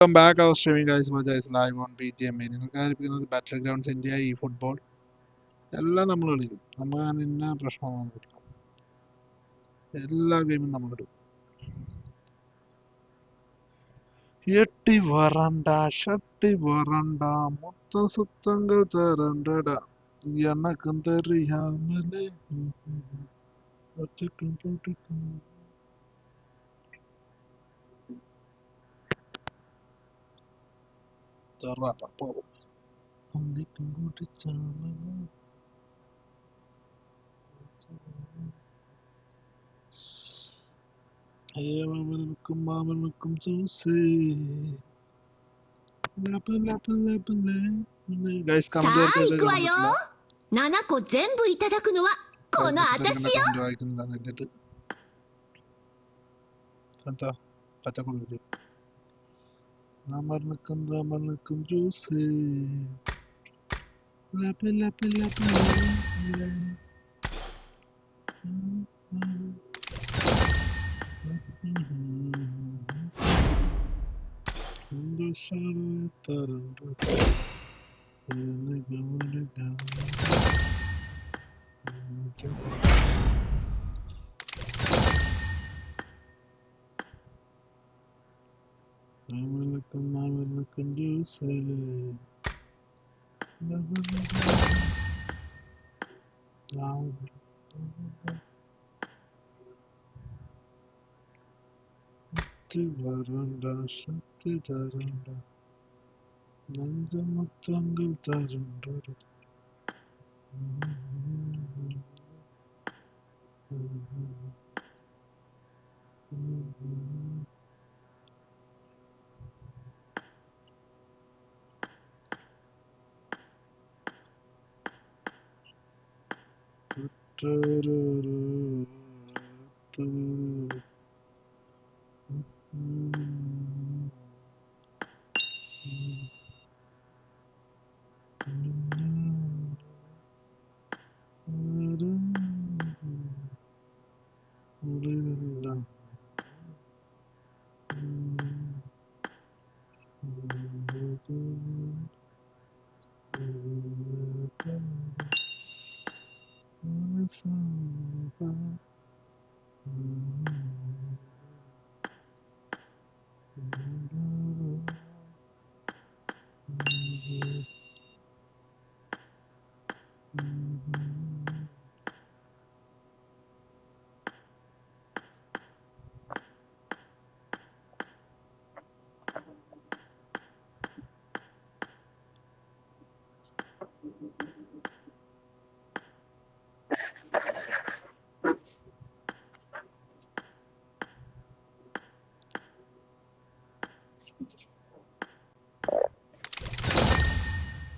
Welcome back our streaming guys. Bocha is live on BGM. നിങ്ങൾക്ക് ആയിരിക്കുന്നത് ബാറ്റിൽ grounds India ഈ football എല്ലാം നമ്മൾ കളിക്കും. നമുക്ക് അങ്ങനെ ഇന്ന പ്രശ്നമൊന്നുമില്ല. എല്ലാ ഗെയിമും നമ്മൾ എടുക്കും. എട്ടി വരണ്ട ഷട്ടി വരണ്ട മൊത്ത സുത്തങ്ങൾ തരണ്ടട എണ്ണക്കും തെറിയാമലേ ഒറ്റക്കും പൊട്ടിക്കും തെറാപ്പോ ഒന്നിക്കും പൊട്ടിച്ചാമലേ മാമനുക്കും ജ്യൂസ് ഗൈസ് കമന്റ് さあ行くわよ。7個全部いただくのはこの私よ。 വായിക്കുന്നിട്ട് എന്താ പച്ചക്കുള്ളി മാമനുക്കും ജ്യൂസ് മാമനുക്കും ജ്യൂസ് വരണ്ട ശക്തി തരണ്ട നെഞ്ചമുത്തങ്ങൾ തരണ്ട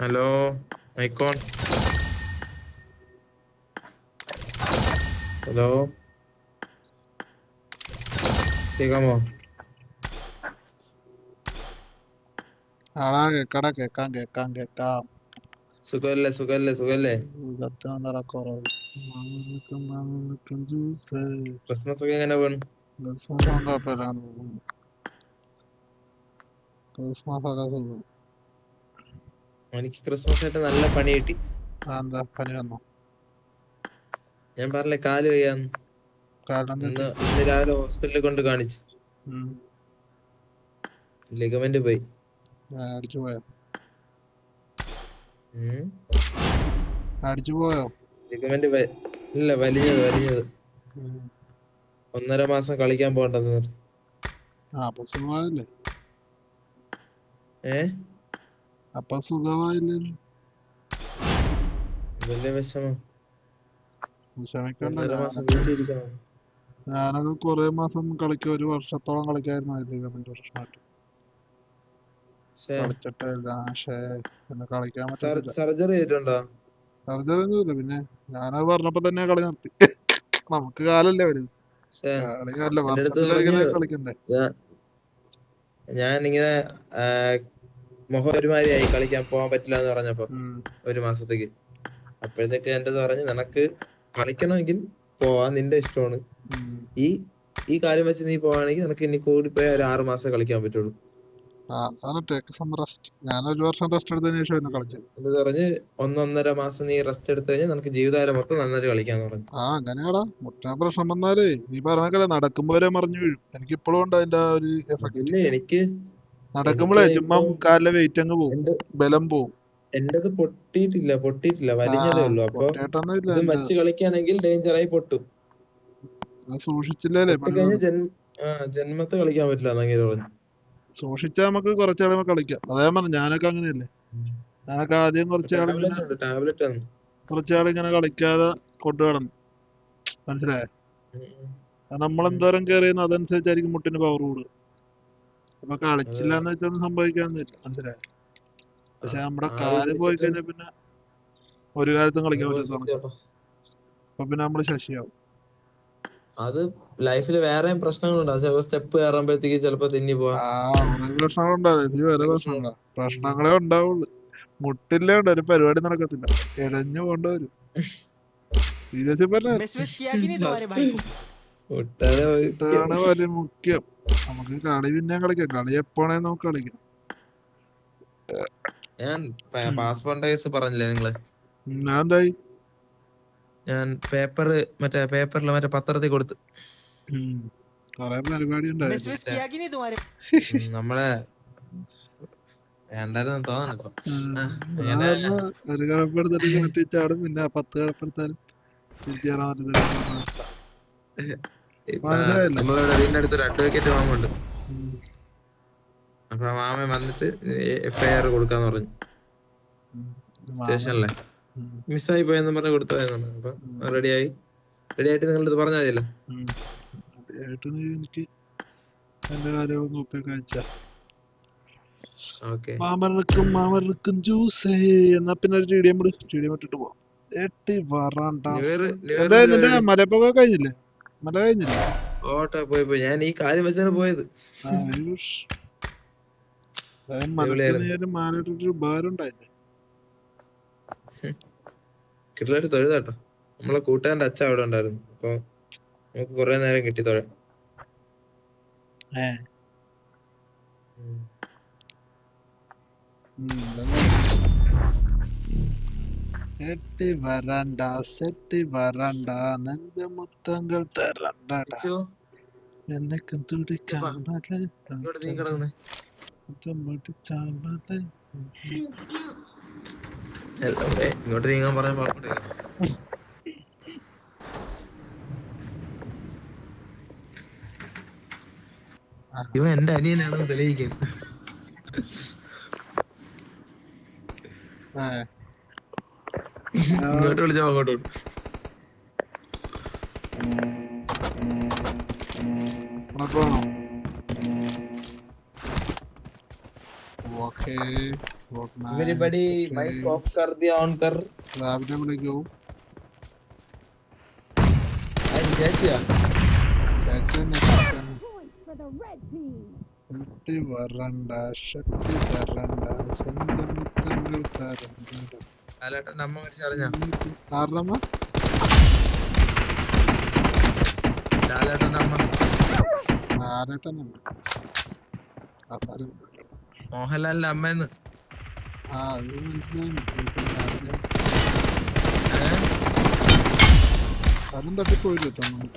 ഹലോ ഐക്കോൺ ഹലോ കേക്കാമോ? ആടാ കേക്കാം സുഖല്ലേ മാമനുക്കും ജ്യൂസ് ക്രിസ്മസ് ഒക്കെ എങ്ങനെ പോണ്? ക്രിസ്മസ് കുഴപ്പമില്ല ക്രിസ്മസ് ഒക്കെ സുഖം. എനിക്ക് ക്രിസ്മസ് ആയിട്ട് നല്ല പണി കിട്ടി. എന്താ പനി വന്നോ? ഞാൻ പറഞ്ഞില്ലേ കാല് വയ്യാന്ന്. കാരണം ഇന്ന് രാവിലെ ഹോസ്പിറ്റലിൽ കൊണ്ട് കാണിച്ചു. ലിഗമെന്റ് പോയി. അടിച്ചു പോയോ? ഉം. അടിച്ചു പോയോ? ലിഗമെന്റ് ഇല്ല, വലിഞ്ഞത് 1.5 മാസം കളിക്കാൻ പോകണ്ടെന്ന്. അപ്പൊ സുഖമായില്ലേ? അപ്പൊ സുഖമായില്ലേ? വലിയ വിഷമം. വിഷമിക്കണ്ട. 1.5 മാസം വീട്ടിലിരിക്കണം. ഞാനൊക്കെ കൊറേ മാസം കളിക്കും, 1 വർഷത്തോളം കളിക്കായിരുന്നു ലിഗമെന്റ് പ്രശ്നമായിട്ട്. കളിച്ചിട്ടില്ല. പിന്നെ കളിക്കാൻ പറ്റത്തില്ല. സർജറി ചെയ്തിട്ടുണ്ടോ? സർജറി ഒന്നുമില്ല. പിന്നെ ഞാനത് പറഞ്ഞപ്പോ തന്നെ കളി നിർത്തി. നമുക്ക് കാലല്ലേ വരുന്നത്. കളിക്കണ്ടേ? ഞാനിങ്ങനെ മുഖം ഒരുമാതിരിയായി, കളിക്കാൻ പോകാൻ പറ്റില്ല എന്ന് പറഞ്ഞപ്പോ 1 മാസത്തേക്ക്. അപ്പോഴത്തേക്ക് എന്റെ പറഞ്ഞു, നിനക്ക് കളിക്കണമെങ്കിൽ പോവാ, നിന്റെ ഇഷ്ടമാണ്. ഈ കാര്യം വെച്ച് നീ പോവാണെങ്കിൽ നിനക്ക് ഇനി കൂടി പോയാൽ ഒരു 6 മാസം കളിക്കാൻ പറ്റുള്ളൂ. ഞാൻ 1 വർഷം റെസ്റ്റ് എടുത്തതിന് ശേഷം പിന്നെ കളിച്ചത്. ഇത് പറഞ്ഞ് 1.5 മാസം നീ റെസ്റ്റ് എടുത്തു കഴിഞ്ഞാൽ നിനക്ക് ജീവിതകാലം മൊത്തം നന്നായിട്ട് കളിക്കാന്ന് പറഞ്ഞു. അങ്ങനെയാടാ. മുട്ടിന് പ്രശ്നം വന്നാലേ നീ പറഞ്ഞ നടക്കുമ്പോ വരെ മറിഞ്ഞു വീഴും. എനിക്ക് ഇപ്പോഴും ഉണ്ട് അതിന്റെ ആ ഒരു എഫക്ട്. പിന്നെ എനിക്ക് നടക്കുമ്പോഴേ ചുമ്മാ കാലിലെ വെയിറ്റ് അങ്ങ് പോകും, എന്റെ ബലം പോകും. എന്റേത് പൊട്ടിയിട്ടില്ല വലിഞ്ഞതേ ഉള്ളൂ. അപ്പൊ പൊട്ടിയിട്ടൊന്നും ഇല്ല ഇത് എന്റെ. വച്ച് കളിക്കുകയാണെങ്കിൽ ഡേഞ്ചറായി പൊട്ടും. സൂക്ഷിച്ചില്ലേ പൊട്ടിക്കഴിഞ്ഞാൽ ജന്മത്ത് കളിക്കാൻ പറ്റില്ല എന്നങ്ങനെ പറഞ്ഞു. സൂക്ഷിച്ചാൽ നമുക്ക് കുറച്ച് കളിയുമ്പോ കളിക്കാം. അതേ പറഞ്ഞു, ഞാനൊക്കെ അങ്ങനെയല്ലേ. ഞാനൊക്കെ ആദ്യം കുറച്ച് കളി ഇങ്ങനെ കളിക്കാതെ കൊണ്ടു കിടന്നു. മനസ്സിലായോ? നമ്മളെന്തോരം കേറിയെന്ന് അതനുസരിച്ചായിരിക്കും മുട്ടിന് പവർ കൂടുക. അപ്പൊ കളിച്ചില്ല എന്ന് വെച്ചൊന്നും സംഭവിക്കാന്നില്ല. മനസ്സിലായോ? പക്ഷെ നമ്മുടെ കാല് പോയി കഴിഞ്ഞാൽ പിന്നെ ഒരു കാലത്തും കളിക്കാൻ പറ്റത്തില്ല. അപ്പൊ പിന്നെ നമ്മള് ശശിയാവും. അത് ലൈഫിൽ വേറെയും പ്രശ്നങ്ങളുണ്ട്. ചിലപ്പോ സ്റ്റെപ്പ് കയറുമ്പോഴത്തേക്ക് ചിലപ്പോ തെന്നി പോവാം. പ്രശ്നങ്ങളേ ഉണ്ടാവുള്ളു. മുട്ടില്ലേ ഉണ്ട്, ഒരു പരിപാടി നടക്കത്തില്ല, ഇഴഞ്ഞു കൊണ്ടുവരും. വലിയ മുഖ്യം. നമുക്ക് കളി പിന്നെ കളിക്കാം. കളി എപ്പോഴേ നമുക്ക് കളിക്കാം. ഞാൻ പാസ്പോർട്ട് കേസ് പറഞ്ഞില്ലേ നിങ്ങള്? എന്തായി? ഞാൻ പേപ്പറിൽ മറ്റേ പത്രത്തിൽ കൊടുത്തു. കൊറേ പരിപാടി നമ്മളെ വേണ്ടായിരുന്നു തോന്നണിപ്പോ. ഒരു കടപ്പെടുത്തിട്ട് മാറ്റിച്ചാടും, പിന്നെ 10 കടപ്പെടുത്താലും തിരിച്ചു കയറാൻ പറ്റത്തില്ല. നമ്മളിവിടെ വീടിന്റെ അടുത്തൊരു അഡ്വക്കേറ്റ് മാമുണ്ട്. അപ്പൊ മാമൻ വന്നിട്ട് FIR കൊടുക്കാന്ന് പറഞ്ഞു സ്റ്റേഷനിലെ. മിസ്സായി പോയെന്ന് പറഞ്ഞ് കൊടുത്തായിരുന്നു. അപ്പൊ റെഡിയായിട്ട് നിങ്ങളുടെ പറഞ്ഞാൽ മതിയല്ലോ. എനിക്ക് എന്റെ കാര്യങ്ങൾ നോക്കി കഴിച്ച ഓക്കെ. മാമർക്കും ജ്യൂസ്. എന്നാ പിന്നെ ഒരു ടിഡിഎം ഇട്ടിട്ട് പോവാം. നിന്റെ മലപ്പൊക്കെ കഴിഞ്ഞില്ലേ? മല കഴിഞ്ഞില്ലേ? ഓട്ടോ പോയി. ഞാൻ ഈ കാര്യം വെച്ചാണ് പോയത്. മാലിട്ടൊരു ഉപകാരം ഉണ്ടായില്ലേ? കിട്ടലായിട്ട് തൊഴുതാട്ടോ. നമ്മളെ കൂട്ടുകാരന്റെ അച്ഛൻ അവിടെ ഉണ്ടായിരുന്നു. അപ്പൊ നമുക്ക് കൊറേ നേരം കിട്ടി തൊഴാൻ. നെഞ്ചമുത്തങ്ങൾ തരണ്ട എന്നൊക്കെ തുടിക്കാൻ ഇങ്ങോട്ട് നീങ്ങാൻ പറഞ്ഞ ഇവ എന്റെ അനിയനാണെന്ന് തെളിയിക്കാൻ. ഇങ്ങോട്ട് വിളിച്ചാ അങ്ങോട്ട് Everybody, mic off कर दिया, on कर. राविले में लेके आओ. आज कैचिया. कैचे नहीं. शक्ति वरंडा, संदमुत्तंगल तारंडा. आलाटा नम्मा मरिचारഞ്ഞ. ആറമ്മ. ആലാटा നമ്മ. ആലാटा നമ്മ. അതാരും. മോഹൻലാലിന്റെ അമ്മയെന്ന്. അതും തട്ടിപ്പോയില്ലോ തോന്നുന്നു.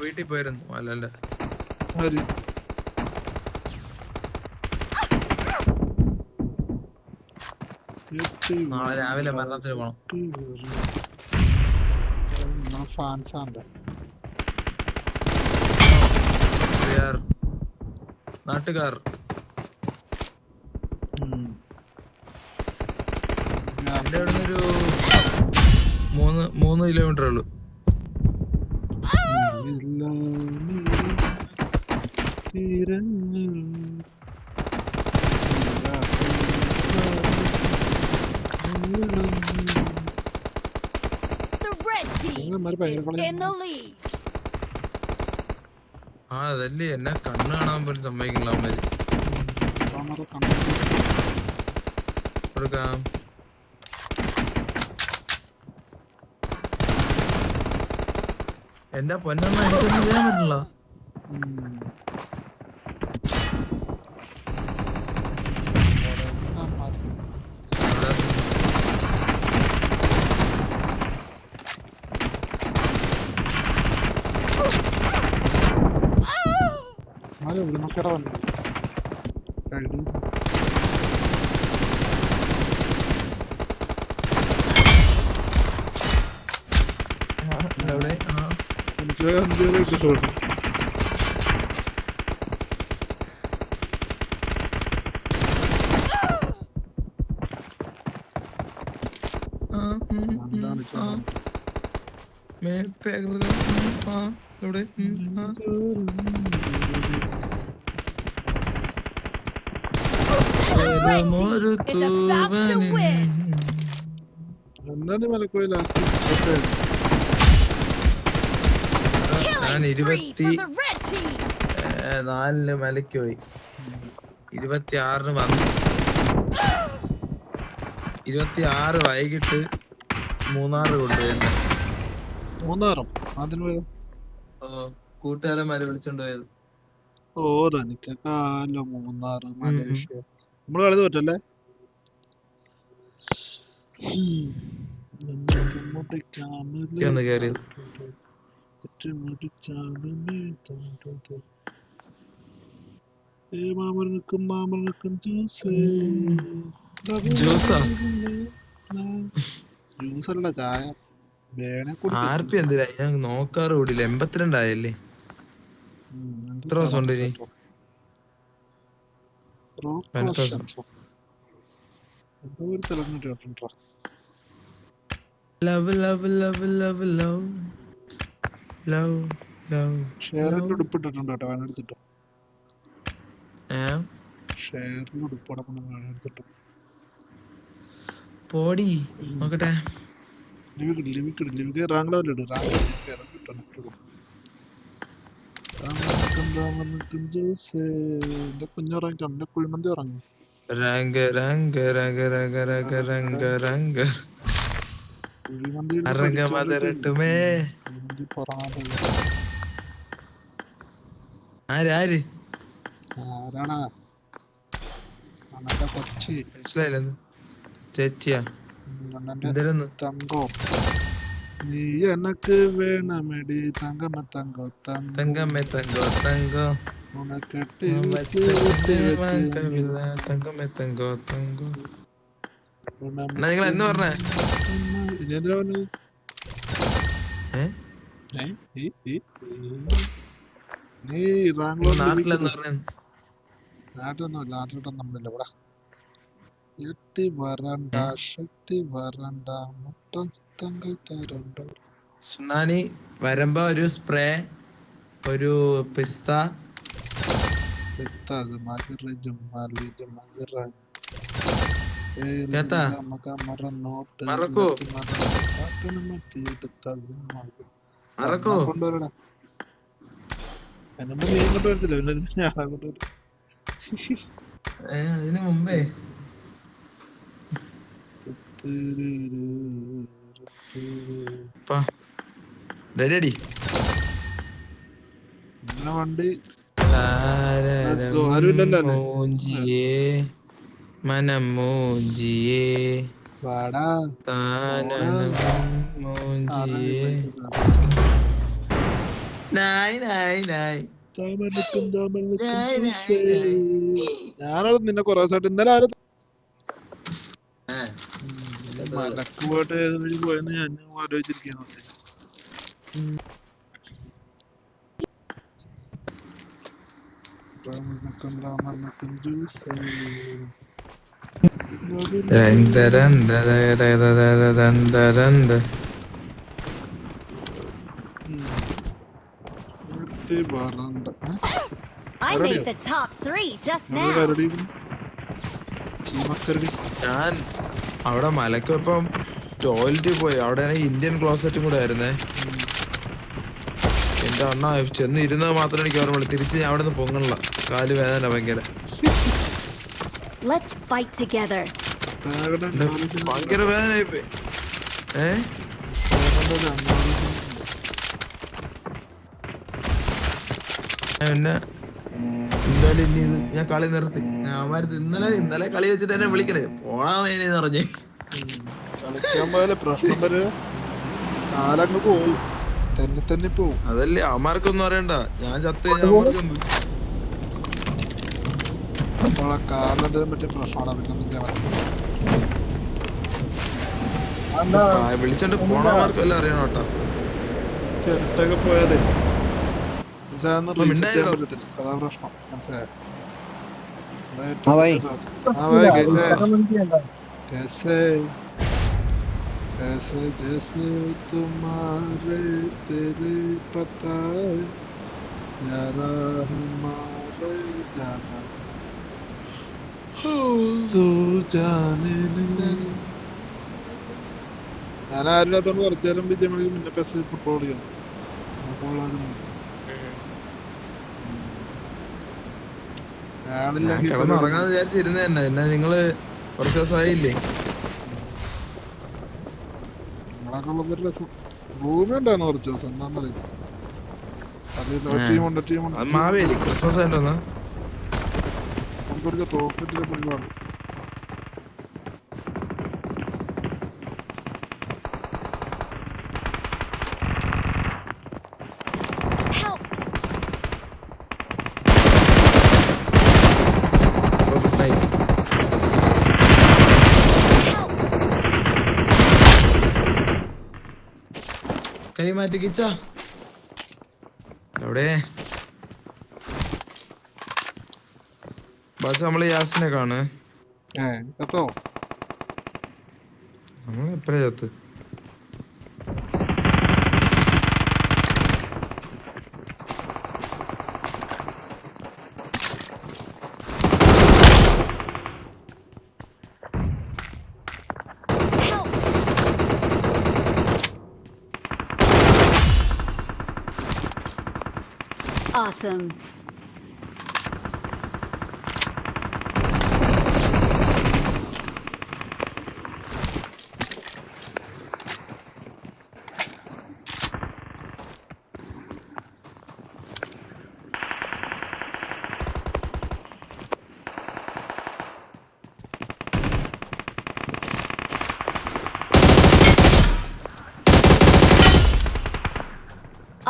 വീട്ടിൽ പോയിരുന്നു മോഹൻലാലിന്റെ. നാളെ രാവിലെ മരണത്തിന് പോണം. നാട്ടുകാർ എന്റെ അവിടെ ഒരു 3 കിലോമീറ്റർ ഉള്ളു. അതല്ലേ എന്നെ കണ്ണ് കാണാൻ പോലും സമ്മതിക്കില്ല അവന്മാര്. കൊടുക്കാം. എന്റെ പൊന്നമ്മ എനിക്കൊന്നും ചെയ്യാൻ പറ്റില്ല. ഇവിടെ നോക്കടാ വന്നു എനിക്ക് 5 കിട്ടുള്ളൂ. Red team is about to win. എന്താ നീ മലക്കോയി ലാസ്റ്റ് ഞാൻ Killing spree for the red team. 4 മലയ്ക്ക് പോയി. 26 വന്നു. 26 വൈകിട്ട് മൂന്നാറ് കൊണ്ടുപോയി. മൂന്നാറും അതിന് പോയത് കൂട്ടുകാരന്മാരെ വിളിച്ചോണ്ട് പോയത്. ഓ തനിക്കാലോ മൂന്നാറ് മലേഷ്യ നമ്മള് കളി തോറ്റല്ലേ. ഒന്ന് കേറിയത്. ജ്യൂസാ ജ്യൂസല്ല ചായ വേണേ ആർപി എന്തിനാ ഞാൻ നോക്കാറ് കൂടില്ല. 82 ആയല്ലേ. എത്ര ദിവസം ഉണ്ട് ഇനി? Love love love love love love love ഷെയറിന്റെ ഉടുപ്പിട്ടിട്ടുണ്ട് കേട്ടോ വേണം എടുത്തിട്ടോ. ഷെയറിന്റെ ഉടുപ്പോടെ എടുത്തിട്ടോ. പോടി നോക്കട്ടെ. ലിവിക്ക് റാങ്ക്ലെവലിട് കുഞ്ഞിറങ്ങിട്ടോ എന്റെ കുഴിമന്തി ഇറങ്ങി. രംഗ രംഗ രംഗ രംഗ രംഗ രംഗ രംഗ അരംഗ മദരട്ടുമേ. ആര് ആരാണാ കൊച്ചി മനസ്സിലായില്ലെന്ന്. ചേച്ചിയാ എന്തിരുന്നു? തങ്കോ നീ എനക്ക് വേണമേടി തങ്കമ്മ തങ്കോ തങ്കമ്മേ തങ്കോ തങ്കോ ഉണക്കെട്ടി തങ്കമ്മേ തങ്കോ തങ്കോ. നിങ്ങൾ എന്ന് പറഞ്ഞേ? നീ നാട്ടിലൊന്നും നമ്മളില്ല ഇവിടെ. എട്ടി വരണ്ട ശക്തി വരണ്ട മുട്ടം തങ്കോ. സുനാനി വരുമ്പോ ഒരു സ്പ്രേ, ഒരു പിസ്ത, കേട്ടാ? മറക്കോ മറക്കോ കൊണ്ടുവരടാ. എന്നൊന്നും നീ ഇങ്ങോട്ട് വരത്തില്ല പിന്നെ ഞാൻ അങ്ങോട്ട് വരും. അതിന് മുമ്പേ റെഡി വണ്ടി മൂഞ്ചിയേ മനം മൂഞ്ചിയേ മൂഞ്ചിയേ നായ് നായ് നായ്. ഞാനവിടെ നിന്നെ കൊറേ ദിവസമായിട്ട് ഇന്നലെ ആരും മലക്ക് പോയിട്ട് ഏത് വഴി പോയെന്ന് ഞാൻ ആലോചിച്ചിരിക്കുന്നു. I made the top 3 just now. ഞാൻ അവിടെ മലക്കൊപ്പം ടോയ്ലറ്റിൽ പോയി. അവിടെ ഇന്ത്യൻ ക്ലോസറ്റും കൂടെ ആയിരുന്നേ. എന്റെ അണ്ണ ചെന്ന് ഇരുന്നത് മാത്രം എനിക്ക് ഓർമ്മയുള്ളൂ. തിരിച്ച് ഞാൻ അവിടെ നിന്ന് പൊങ്ങണില്ല. കാല് വേദന ഭയങ്കര. ഭയങ്കര വേദനയായിപ്പോയി. പിന്നെ എന്തായാലും ഇനി ഞാൻ കളി നിർത്തി. അവന്മാര് ഇന്നലെ കളി വെച്ചിട്ട് എന്നെ വിളിക്കണേ പോണാ മേനെന്ന് പറഞ്ഞ്. കളിക്കാൻ പോയാലേ പ്രശ്നം വരെ കാലങ്ങ് പോവും, തന്നെ പോവും. അതല്ലേ അവന്മാർക്കൊന്നും അറിയണ്ട, ഞാൻ ചത്ത് കഴിഞ്ഞാൽ അവന്മാർക്കുണ്ട്. നമ്മളെ കാലിനെ പറ്റിയ പ്രശ്നമാണ്, പിന്നെ ഒന്നും ചെയ്യാൻ പറ്റില്ല. വിളിച്ചോണ്ട് പോണവന്മാർക്ക് വല്ല അറിയണം കേട്ടോ. ചിരട്ടൊക്കെ പോയാലേ റീസെറ്റ് ചെയ്യാൻ മിണ്ടായില്ലോ. പറ്റത്തില്ല, അതാ പ്രശ്നം. മനസ്സിലായോ? हाँ भाई कैसे कैसे जैसे तुम्हारे तेरे पता है यारा हमारे जाना तू जाने नहीं. ഞാൻ ആരില്ലാത്തോണ്ട് കുറച്ചു നേരം വിജയമണിക്ക് മുന്നേ പെസ് ഫുട്ബോൾ ചെയ്യണം. ഞാൻ കിടന്നുറങ്ങാന്ന് വിചാരിച്ചിരുന്ന തന്നെ, എന്നാ നിങ്ങള് കുറച്ച് ദിവസമായില്ലേ. നിങ്ങളൊക്കെ രസം ഭൂമി ഉണ്ടായിരുന്നു കുറച്ച് ദിവസം, എന്താന്നറിയില്ല. ടീമുണ്ട് മാവേലി ക്രിസ്മസ് ആയിട്ടൊന്നാ നമുക്കൊരു തോക്കിട്ടില്ല പരിപാടി. കൈ മാറ്റി കിച്ച എവിടെ ബസ് നമ്മള് യാസിനെ കാണ്. എത്തോ നമ്മള് എപ്പഴാ ചത്ത്. Awesome.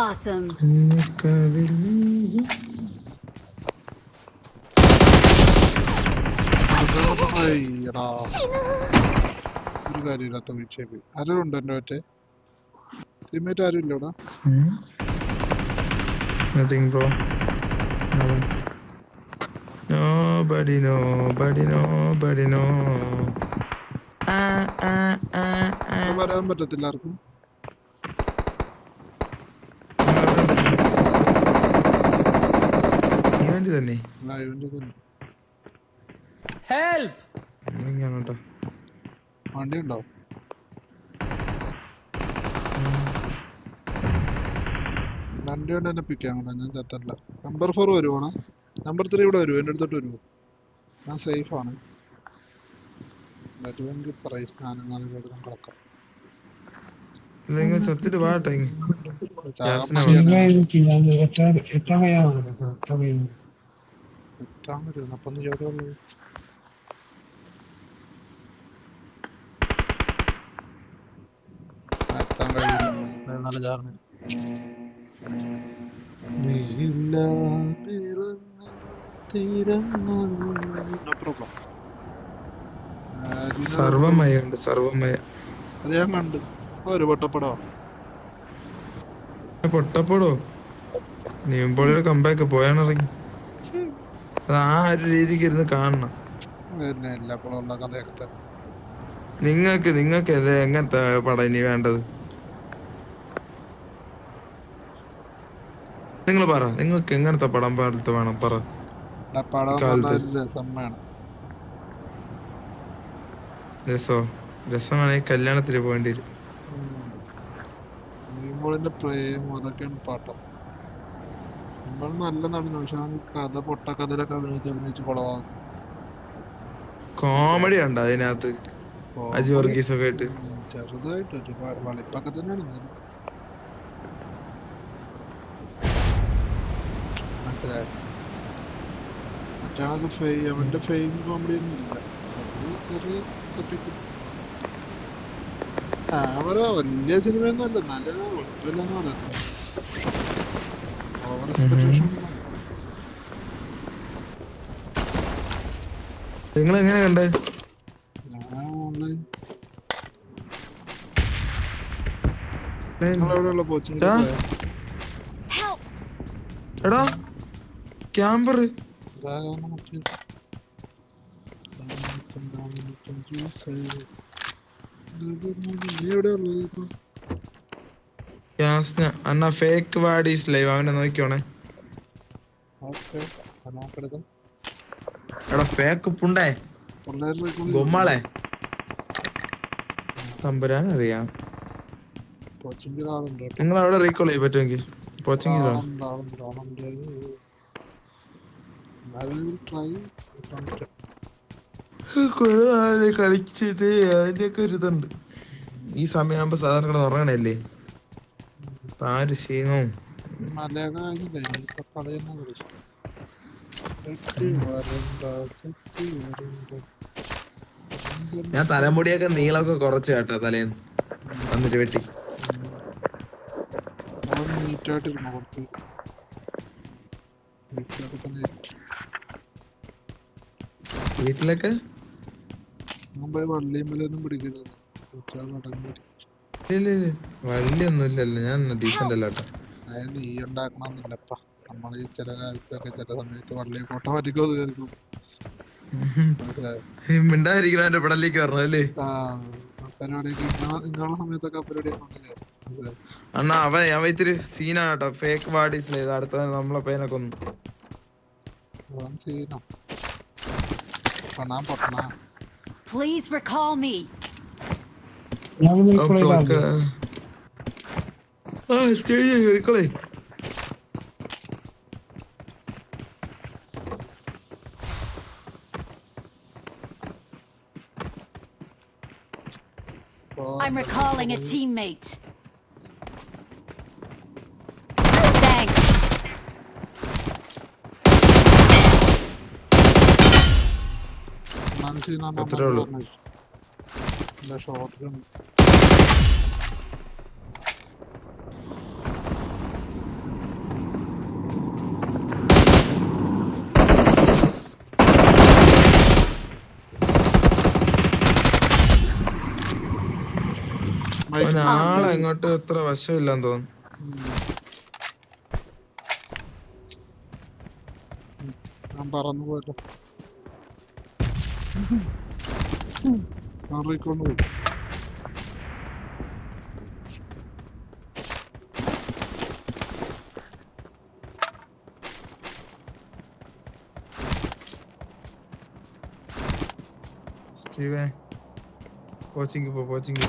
Awesome. ഒരു കാര്യമില്ലാത്ത വീഴ്ച ആരും ഉണ്ട് എന്റെ മറ്റേ ടീമേറ്റ് ആരും ഇല്ല ഇവിടെ. Nothing bro. Nobody know. വരാൻ പറ്റത്തില്ല ആർക്കും. ഇവന്റ് തന്നെ വണ്ടി ഉണ്ടോ? വണ്ടി കൊണ്ട് തന്നെ പിക്കാൻ കൂടെ, ഞാൻ ചത്തല്ല. നമ്പർ 4 വരുവാണ്, നമ്പർ 3 ഇവിടെ വരുമോ? എൻ്റെ അടുത്തോട്ട് വരുമോ? ഞാൻ സേഫ് ആണ്. വരുമെങ്കിൽ പറയും, ഞാനെങ്ങനെ കിടക്കാം. സത്യത്തിൽ വാട്ടെ അപ്പൊന്ന് ചോദ്യമുള്ളൂ. എത്താൻ കഴിയില്ല, നല്ല ചാർന്ന് സർവമയ അത് ഞാൻ കണ്ട്. ഒരു പൊട്ടപ്പടോ പൊട്ടപ്പോടോ നീമ്പോളിയുടെ കമ്പാക്ക് പോയാണിറങ്ങി. അത് ആ ഒരു രീതിക്ക് ഇരുന്ന് കാണണം. നിങ്ങക്ക് ഇത് എങ്ങനത്തെ പടം ഇനി വേണ്ടത്? നിങ്ങൾ പറ, നിങ്ങൾക്ക് എങ്ങനത്തെ പടം പാടത്ത് വേണം പറ. രസമാണെങ്കിൽ കല്യാണത്തിന് പോകേണ്ടി വരും. പ്രേമം അതൊക്കെയാണ് പാട്ടം. നമ്മൾ നല്ല നടന്നു, പക്ഷെ കഥ പൊട്ട കഥയിലൊക്കെ അഭിനയിച്ച് കൊളവാകും. കോമഡി ഉണ്ടോ അതിനകത്ത്? അജി വർഗീസ് ഒക്കെ ആയിട്ട് ചെറുതായിട്ട് വളിപ്പൊക്കെ തന്നെയാണ്. മനസ്സിലായോ? മറ്റാളൊക്കെ അവന്റെ ഫെയിം കോമഡി ഒന്നും ഇല്ല. ചെറിയ topic. വലിയ സിനിമയൊന്നും അല്ല, നല്ല കുഴപ്പമില്ലെന്ന് പറയുന്നത്. Over expectation. നിങ്ങൾ എങ്ങനെ കണ്ടേ? ഞാൻ ഓൺലൈൻ നിങ്ങളെവിടെയുള്ള കോച്ചിങ് എടാ ക്യാമ്പർ നീ എവിടെയാ ഉള്ളത് ഇപ്പൊ? അണ്ണാ ഫേക്ക് വാഡീസ് ലൈവ് അവനെ നോക്കിയോണേ. ഓക്കെ, നോക്കെടുക്കാം. എടാ ഫേക്ക് പുണ്ടേ ഗൊമ്മാളെ തമ്പുരാൻ അറിയാം. നിങ്ങൾ അവിടെ റീകോൾ ചെയ്യാൻ പറ്റുമെങ്കിൽ കോച്ചിങ്ങിലാണ്. കുറെ നാളെ കളിച്ചിട്ട് അതിന്റെയൊക്കെ ഒരു ഇതുണ്ട്. ഈ സമയമാകുമ്പോ സാധാരണ കിടന്ന് ഉറങ്ങണല്ലേ, ആര് ക്ഷീണവും. ഞാൻ തലമുടിയൊക്കെ നീളമൊക്കെ കുറച്ച് കേട്ടോ തലേന്ന് വന്നിട്ട് വെട്ടി. വീട്ടിലൊക്കെ വള്ളിയൊന്നും ഇല്ലല്ലോ, ഞാൻ ഡീസന്റ് അല്ല കേട്ടോ. നീ ഉണ്ടാക്കണമെന്നില്ലപ്പ. നമ്മൾ ഈ ചില കാര്യത്തിലൊക്കെ ചില സമയത്ത് വള്ളി ഓട്ടോമാറ്റിക്കോ കയറിക്കും. മിണ്ടായിരിക്കണ പടലേക്ക് പറഞ്ഞു അല്ലേ? പരിപാടിക്ക് ഇങ്ങനെയുള്ള സമയത്തൊക്കെ പരിപാടി അണ്ണാ അവ ഇത്തിരി സീനാണ് കേട്ടോ. ഫേക്ക് വാഡീസിലെ അടുത്ത നമ്മളെ പയ്യനെ കൊന്നു. Please recall me. I'm recalling a teammate. Thanks. ആളെ ഇങ്ങോട്ട് എത്ര വശമില്ലാന്ന് തോന്നുന്നു. ഞാൻ പറന്നു പോയല്ലോ. സ്റ്റീവേ കോച്ചിങ് പോ, കോച്ചിങ്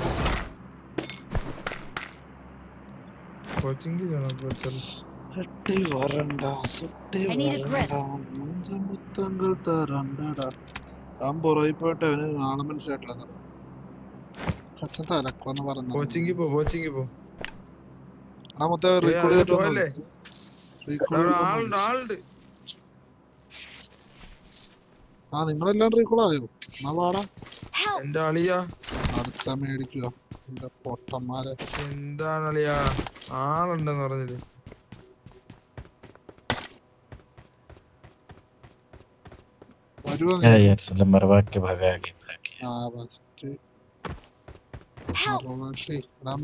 പുറകെ പോയിട്ട് അവന് ആളെ മനസ്സിലായിട്ടില്ല. തലക്കൊന്ന് പറഞ്ഞു കോച്ചിങ് പോ, കോച്ചിങ് പോ. നിങ്ങളെല്ലാം റീകോൾ ആയോ? എന്നാ പാടാ എന്റെ അളിയാ അടുത്ത മേടിക്കുക. എന്റെ പൊട്ടന്മാരെ എന്താണ് അളിയാ ആളുണ്ടെന്ന് പറഞ്ഞില്ലേ?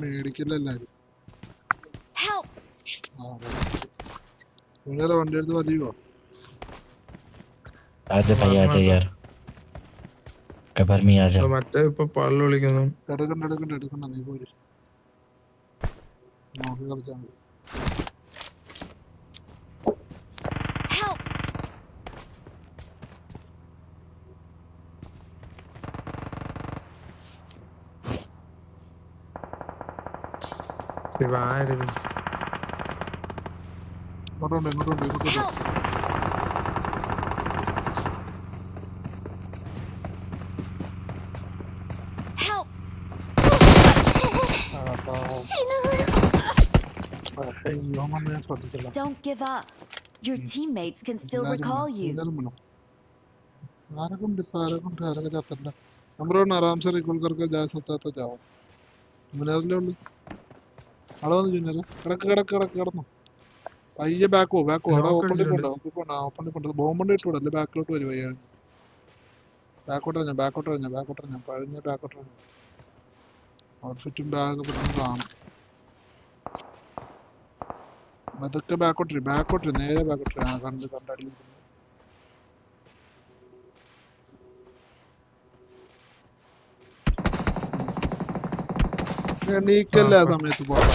മേടിക്കില്ലെല്ലാരും. നിങ്ങളെ വണ്ടി എടുത്ത് വലിയോ? മറ്റേ ഇപ്പൊ പള്ളി വിളിക്കുന്നു. എടുക്കണ്ട നീ പോര്. നോക്കി കളിച്ചാ മതി. ഇങ്ങോട്ടുണ്ട്. Don't give up. Your teammates can still recall you. आरके जाता है नंबर वन आराम से रिकॉल करके जा सकता तो जाओ मिनरले उल्लू അവിടെ വന്ന് ജൂനിയർ കിടന്നു പയ്യെ ബാക്കോ അവിടെ നോക്ക് ഓപ്പണിൽ അടിച്ചിട്ടുണ്ട്. പോണ്ട ഓപ്പണിൽ പോണ്ട ബോംബുണ്ട് ഇട്ടൂടെ അല്ലെ ബാക്കിലോട്ട് വരും പയ്യെ ബാക്കോട്ട് എറിഞ്ഞ പഴഞ്ഞ ബാക്കോട്ട് എറിഞ്ഞ ഔട്ട്ഫിറ്റും ബാഗ് പെട്ടെന്ന് കാണും അതൊക്കെ ബാക്കോട്ട് നേരെ ബാക്കോട്ട് കണ്ടടി എണീക്കല്ലേ ആ സമയത്ത് പോകാം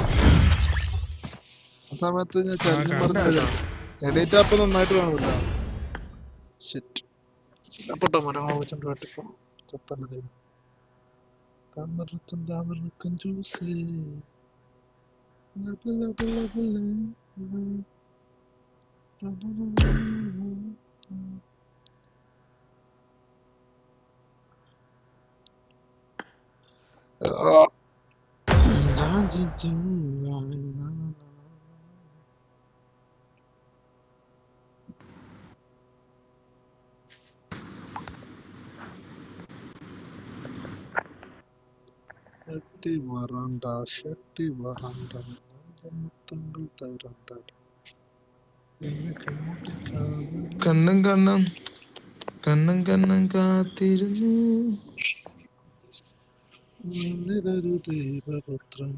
ആ സമയത്ത് ഞാൻ ചെല്ലും പറഞ്ഞ എണീറ്റ് അപ്പൊ നന്നായിട്ട് കാണില്ല ഷിറ്റ് ഇഷ്ടപ്പെട്ട മരങ്ങൾ വെച്ചിട്ട് കേട്ടിപ്പോ ചത്തല്ല ദൈവം താമരക്കും ജ്യൂസ് ഷട്ടി വരണ്ട മുത്തങ്ങൾ തരണ്ട കണ്ണും കാത്തിരുന്നു നിന്നിതൊരു ദൈവപുത്രൻ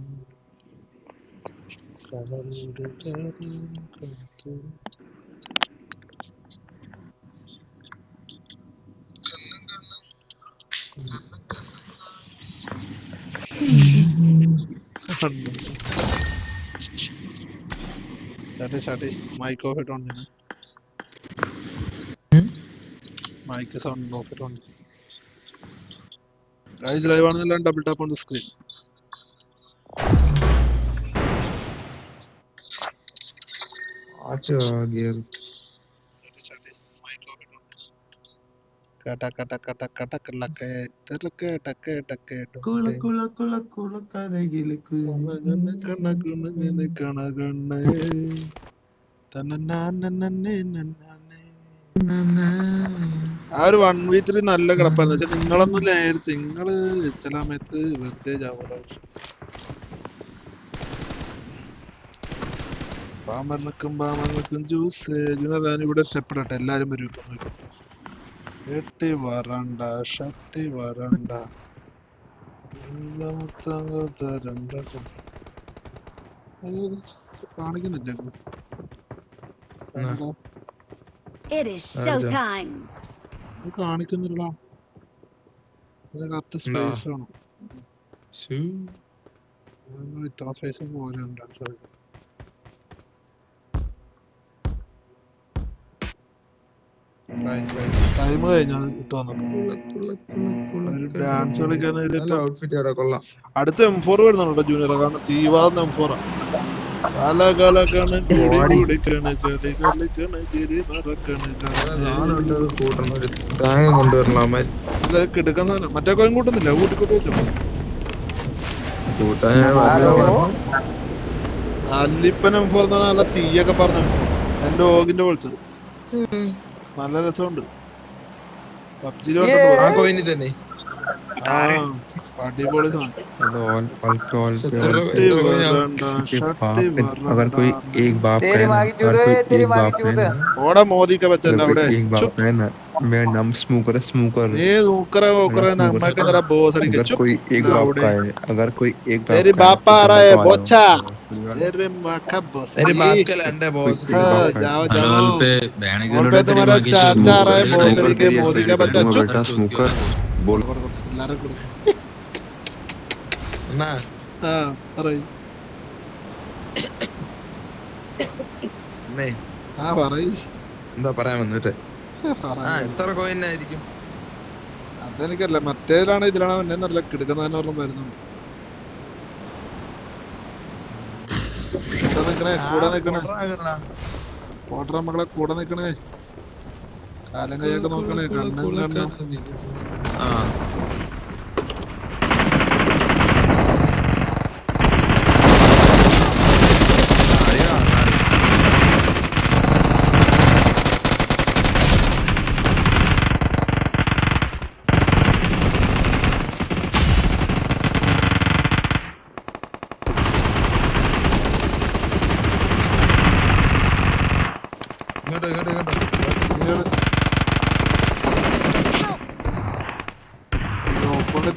കടലുടെ കാത്തു ഷാട്ടി മൈക്ക് ഓഫ് ഇട്ടോണ്ട് മൈക്ക് സൗണ്ട് ഓഫ് ഇട്ടോണ്ട് ഗൈസ് ലൈവ് ആണെന്നെല്ലാം double tap on the screen ആ ഒരു 1v3 നല്ല കിടപ്പാന്ന് വെച്ചാൽ നിങ്ങളൊന്നും നേരത്തെ നിങ്ങള് ചില സമയത്ത് വെറുതെ ചാവൂല പാമ്പർക്കും ജ്യൂസ് ഇവിടെ സ്റ്റെപ്പ് ഇടട്ടെ എല്ലാരും വരും ഇപ്പൊ എട്ടി വരണ്ട ഷട്ടി വരണ്ട കാണിക്കുന്നില്ല It is showtime. കാണിക്കുന്നില്ല കറക്റ്റ് സ്പേസ് വേണം ഇത്ര സ്പേസ് പോലുണ്ട് ടൈം കഴിഞ്ഞാൽ ഡാൻസ് കളിക്കാൻ അടുത്ത M4 വരുന്നുണ്ടോ ജൂനിയർ കാരണം തീവാദം M4 കിടക്കുന്ന മറ്റേ കോയം കൂട്ടുന്നില്ല കൂട്ടിക്കൂട്ടി വെച്ചോ അല്ലിപ്പൻ M4 എന്ന് പറഞ്ഞാൽ നല്ല തീയൊക്കെ പറഞ്ഞു എന്റെ ഓഗിന്റെ പോലത്തത് നല്ല രസമുണ്ട് പബ്ജിയിൽ തന്നെ अगर कोई एक बाप ओड़ा मोदी का बच्चा ना उड़े एक बाप है ना मेरा नाम स्मूकर ये ओकरा ना मैं के तेरा बॉस अड़ी अगर कोई एक बाप का है अगर कोई एक बाप तेरी बापा आ रहा है बोचा तेरे माँ का बॉस तेरे बाप का लैंड है बॉस जाओ और पे तुम्हारा चाचा आ रहा है बॉस अड़ी के मोदी का बच्चा चुप स्मूकर बोल ना हाँ अरे मैं हाँ പറയ് എന്താ പറയാൻ വന്നിട്ട് എത്ര കോയിൻ ആയിരിക്കും അതെനിക്കല്ല മറ്റേതിലാണ് ഇതിലാണ് എന്നെ നല്ല കിടക്കുന്നതിന് പറഞ്ഞ വരുന്നുണ്ട് കൂടെ നിക്കണേ പോട്ടർ മക്കളെ കൂടെ നിക്കണേ കാലം കൈയൊക്കെ നോക്കണേ കണ്ണും കണ്ണും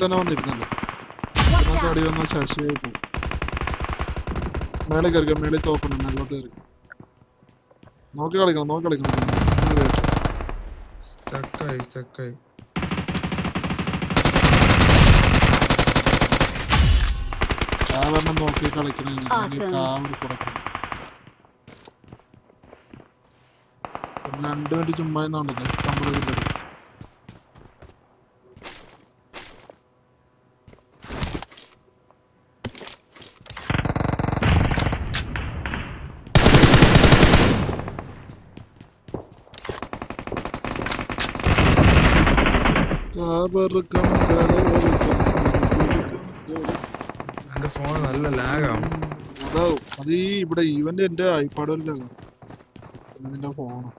തന്നെ വന്നിരുന്നല്ലോ. Watch നമുക്ക് out! അടി വന്നാൽ ശശിയായി പോകും. മേളിൽ കയറിക്കാം, മേളിൽ തോക്കണം, മേളിലോട്ട് കയറി നോക്കി കളിക്കണം. സ്റ്റക്കായി കാവെണ്ണം നോക്കി കളിക്കണേ. Awesome. കാവൽ കൊടുക്കണം. 2 മിനിറ്റ് ചുമ്മാ നോണ്ടല്ലേ നമ്മളതില്ല. എന്റെ ഫോൺ നല്ല ലാഗാവും. അതാവും അത് ഈ ഇവിടെ ഈവന്റ് എന്റെ ഐപാഡിലാകും. ഇതിന്റെ ഫോണ്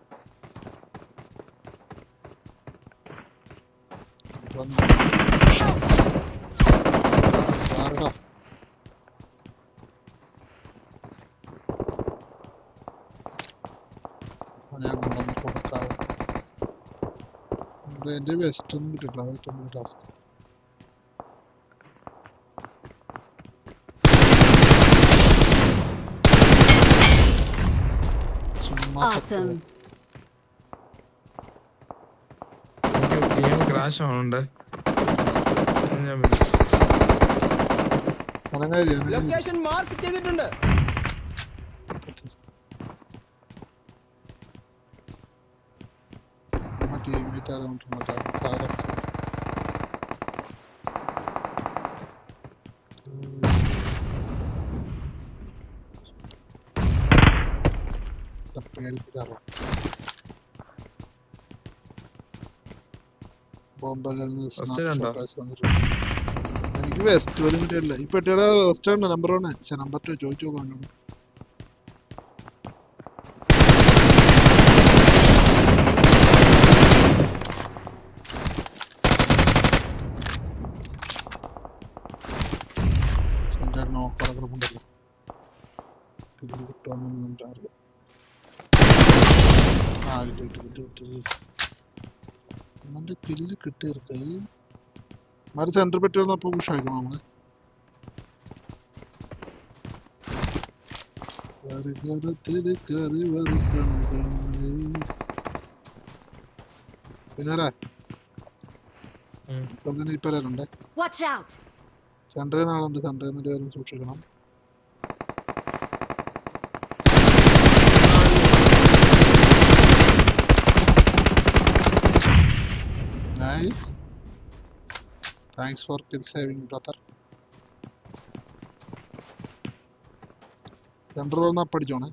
എന്റെ വെസ്റ്റ് ഒന്നും കിട്ടില്ല. അതൊക്കെ ടാസ്ക്. Awesome. ഗെയിം ക്രാഷ് ആവുന്നുണ്ട്. ലൊക്കേഷൻ മാർക്ക് ചെയ്തിട്ടുണ്ട്. എനിക്ക് വെസ്റ്റ് പോലും കിട്ടിയില്ല. ഈ പെട്ടിയുടെ വെസ്റ്റ് ആണ് നമ്പർ 1. നമ്പർ 2 ചോദിച്ചു നോക്കാം. കില്ല് കിട്ടിയിരിക്കേ മാറി സെന്റർ പെട്ടി വന്നപ്പോ പുഷായിരിക്കണം നമ്മള്. പിന്നെ ഇപ്പരണ്ടേ Watch out! സെന്ററിൽ നാളുണ്ട്. സെന്ററിൽ നിന്ന് സൂക്ഷിക്കണം. Nice. Thanks for kill saving, brother. Centre ഒന്ന് അപ്പടിച്ചോണേ.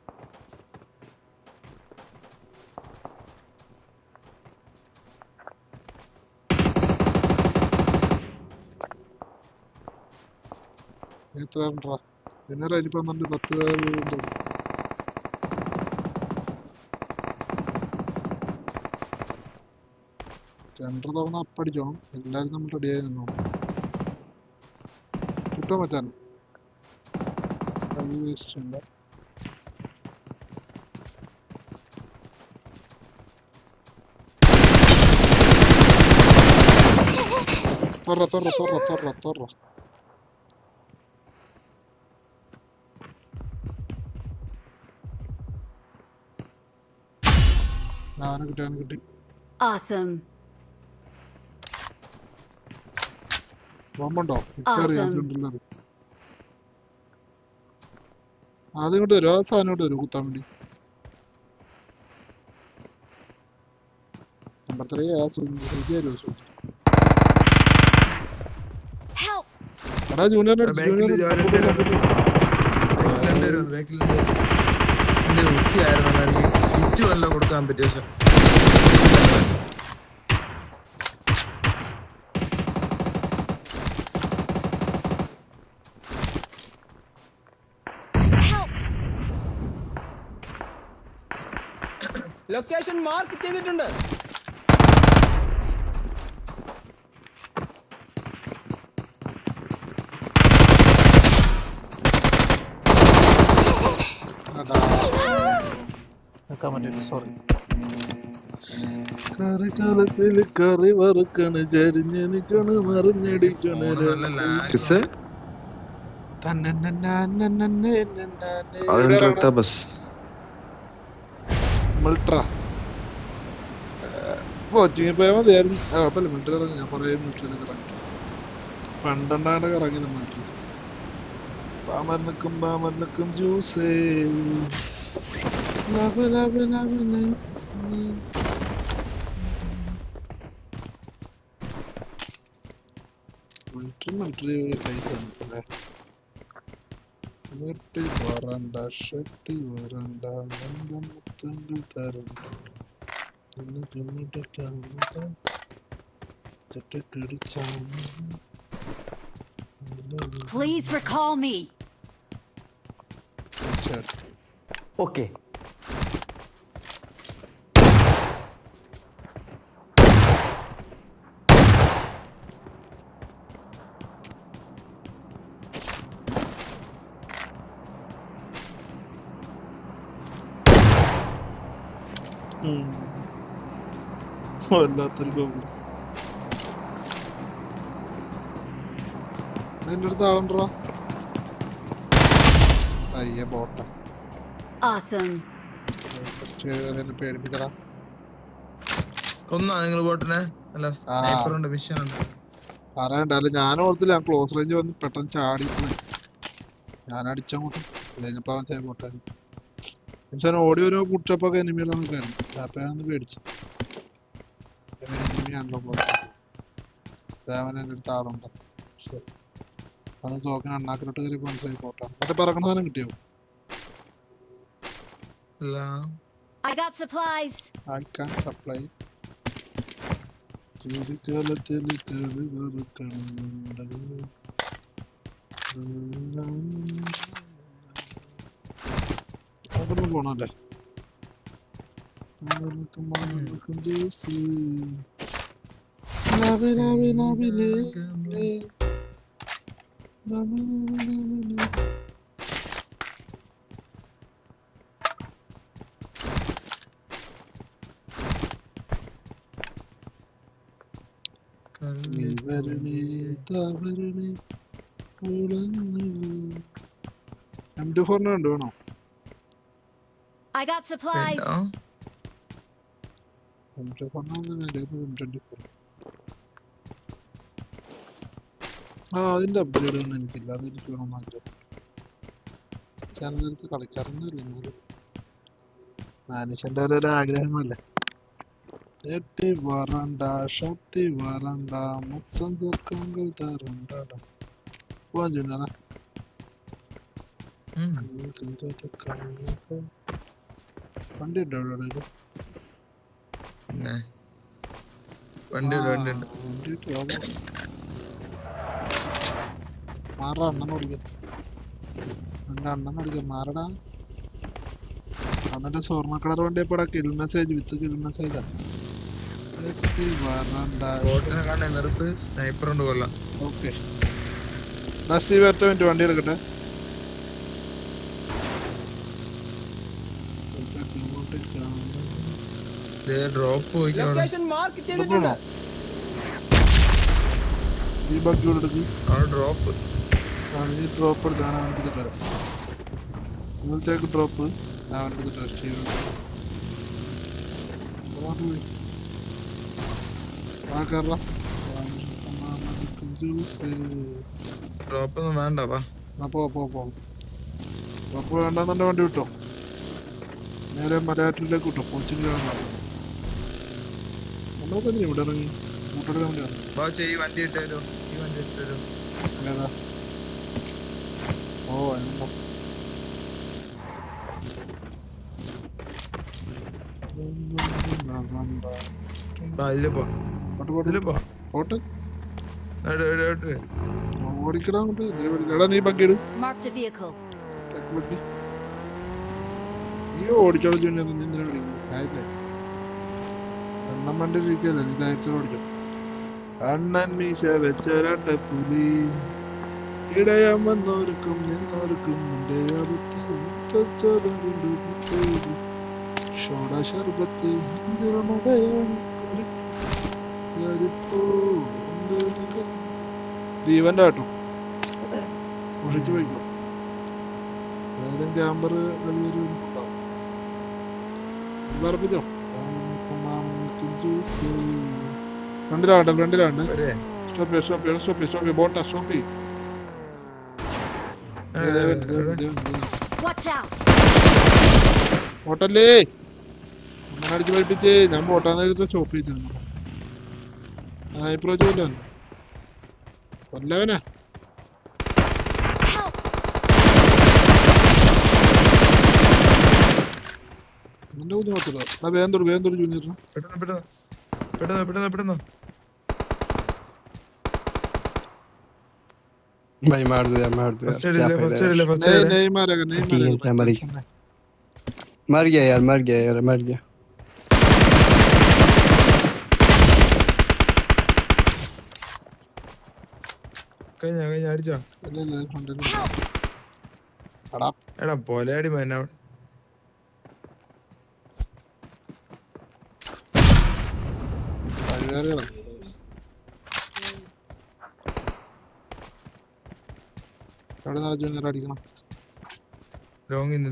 എത്ര പിന്നെ ഇനിയിപ്പോ 10 പേരുണ്ടോ. സെന്റർ തവണ അപ്പടിച്ചോണം. എല്ലാവരും നമ്മൾ റെഡിയായി നിന്നോ. കിട്ടാൻ പറ്റാൻ വേസ്റ്റ് ഉണ്ട്. തൊറ അവനെ കിട്ടി. Awesome. ബോംബുണ്ടോ? Awesome. ആദ്യം കൊണ്ട് വരും. ആ സാധനം കൊണ്ട് വരും കുത്താൻ വേണ്ടി. Number 3 Help! എടാ ജൂനിയർ കൊടുക്കാൻ പറ്റിയ ലൊക്കേഷൻ മാർക്ക് ചെയ്തിട്ടുണ്ട്. സോറി. കറികാലത്തിൽ കറി വറുക്കണ് ചരിഞ്ഞെനിക്കണ് മറിഞ്ഞടിക്കണ് किससे आधा इंटर लगता है बस മിൽട്ര കോച്ചിങ് പോയാൽ മതിയായിരുന്നു. കുഴപ്പമില്ല, മിലിറ്ററി ഇറങ്ങി. ഞാൻ കുറേ മിലിറ്ററിയിലൊക്കെ ഇറങ്ങി. പണ്ടുണ്ടാകണ്ടൊക്കെ ഇറങ്ങി മിലിറ്ററി. പാമരനക്കും ജ്യൂസേ ലവ് ലവ് ലവ് മിലിറ്ററി പൈസ അല്ലേ. വെട്ടി വരണ്ട ഷെട്ടി വരണ്ട മുത്തങ്ങൾ തരണ്ട Please recall me. Okay. വല്ലാത്തൊരു ഗോകുൽ. നിന്റെ അടുത്ത് ആളുണ്ടോ? അയ്യ ബോട്ട. Awesome. പേടിപ്പിക്കടാ. കൊന്നാ നിങ്ങൾ ബോട്ടിനെ? അല്ല സ്നൈപ്പറുണ്ട്, മിഷൻ ഉണ്ട്. പറയണ്ടല്ലേ, ഞാൻ ഓർത്തില്ല. ഞാൻ ക്ലോസ് റേഞ്ച് വന്ന് പെട്ടെന്ന് ചാടി പോയി. ഞാൻ അടിച്ചങ്ങോട്ട് കഴിഞ്ഞപ്പോ അവൻ സേവ് ബോട്ടായിരുന്നു. പക്ഷേ ഓടി ഒരു കുടിച്ചപ്പൊക്കെ എനിമികളാണ് കയറി. അപ്പൊ ഞാനൊന്ന് പേടിച്ചു. എനിമിയാണല്ലോ ബോട്ട്. അവൻ എൻ്റെ അടുത്ത് ആളുണ്ടോ? ശരി, അത് തോക്കിന് അണ്ണാക്കിലോട്ട് കയറി മനസ്സിലായി ബോട്ടാണ്. മറ്റേ പറക്കണ സാധനം കിട്ടിയോ? I got supplies. I can supply. ചുരുക്കാലത്തിൽ കറി വറുക്കണുണ്ട്. അവിടുന്ന് പോണല്ലേ. ജ്യൂസ് ലവ് ലവ് ലവിലേ M24 ഉണ്ട് വേണോ? I got supplies. അതിന്റെ അപ്ഗ്രേഡ് ഒന്നും എനിക്കില്ല. അതെനിക്ക് വേണമെന്ന് ആഗ്രഹം. ചില നേരത്ത് കളിക്കാറൊന്നുമില്ല. മനുഷ്യന്റെ ഓരോ ആഗ്രഹങ്ങളല്ലേ. എട്ടി വരണ്ട ശക്തി വരണ്ട മൊത്തം തീർക്കങ്ങൾ തരണ്ട. പോവാൻ ചെയ്യുന്ന വണ്ടി ഉണ്ടോ ഇവിടെ? മാറാ, അണ്ണൻ ഓടിക്കാം. എന്റെ അണ്ണൻ ഓടിക്കാം. മാറടാ. അണ്ണന്റെ സ്വർണ്ണ കളർ വണ്ടി എപ്പോഴാ? കിൽ മെസ്സേജ് വിത്ത് കിൽ മെസ്സേജാ. ഓക്കെ, വണ്ടി എടുക്കട്ടെ. ലൊക്കേഷൻ മാർക്ക് ചെയ്തിട്ടുണ്ട്. ഈ ബഗ്ഗോട് എടുക്ക്. ഡ്രോപ്പ് ഈ ഡ്രോപ്പ് എടുത്ത് ഞാൻ അവൻ്റെ തരാം. ഇന്നത്തേക്ക് ഡ്രോപ്പ് ഞാൻ അവൻ്റെ ടെസ്റ്റ് ചെയ്തു. ഡ്രോപ്പ് ഒന്നും വേണ്ടപ്പാ. ഡ്രോപ്പ് വേണ്ടെന്നെ വണ്ടി വിട്ടോ. നേരെ മലയാറ്റൂരിലേക്ക് വിട്ടോ. കോച്ചിങ് നമ്മളൊക്കെ ഇവിടെ ഇറങ്ങി കൂട്ടെടുക്കാൻ വേണ്ടി ഈ വണ്ടി ഇട്ടോ. ഈ വണ്ടി ഇട്ടോ. ഏതാ? ഓ എന്താ പോട്ട് ഓടിക്കടാ അങ്ങോട്ട്. എടാ നീ ബഗ്ഗിട്. Marked a vehicle. നീ ഓടിച്ചോളൂ. എന്തിനാ വിളിക്കുന്നു? ആയില്ലേ, എണ്ണം വണ്ടി ഇരിക്കല്ലേ. നീ ദാഹിച്ചു ഓടിച്ചോ. അണ്ണൻ മീശ വെച്ചരട്ട പുലി ഇടയാൻ വന്നോർക്കും നിന്നോർക്കും ഷോട ശർബത്ത് ജീവന്റെ കേട്ടോ സൂക്ഷിച്ചു പോയിക്കോ. ഏതെങ്കിലും ക്യാമ്പർ വലിയൊരു ഉണ്ടാവും. പറപ്പിച്ചോ. ഫ്രണ്ടിലാണ്. Stop ബോട്ട stop. ബോട്ടല്ലേ അങ്ങനെ അടിച്ച് പഠിപ്പിച്ചേ. ഞാൻ ബോട്ടാന്ന് സ്റ്റോപ്പ് ചെയ്തു. ഇപ്രോ ചോല്ലോ കൊല്ലവനാ. എന്റെ കുഞ്ഞു മാത്രമല്ല വേന്തൊരു ജൂനിയറിന് പെട്ടെന്ന് भाई मार दो यार फर्स्ट क्या एड फायदा यार। नहीं मारेगा ठीक है क्या मरी मर गया यार मर गया കഴിഞ്ഞ അടിച്ചോ എടാ പൊലയാടി മന ജൂനിയർ അടിക്കണം. ലോങ്ങിന്ന്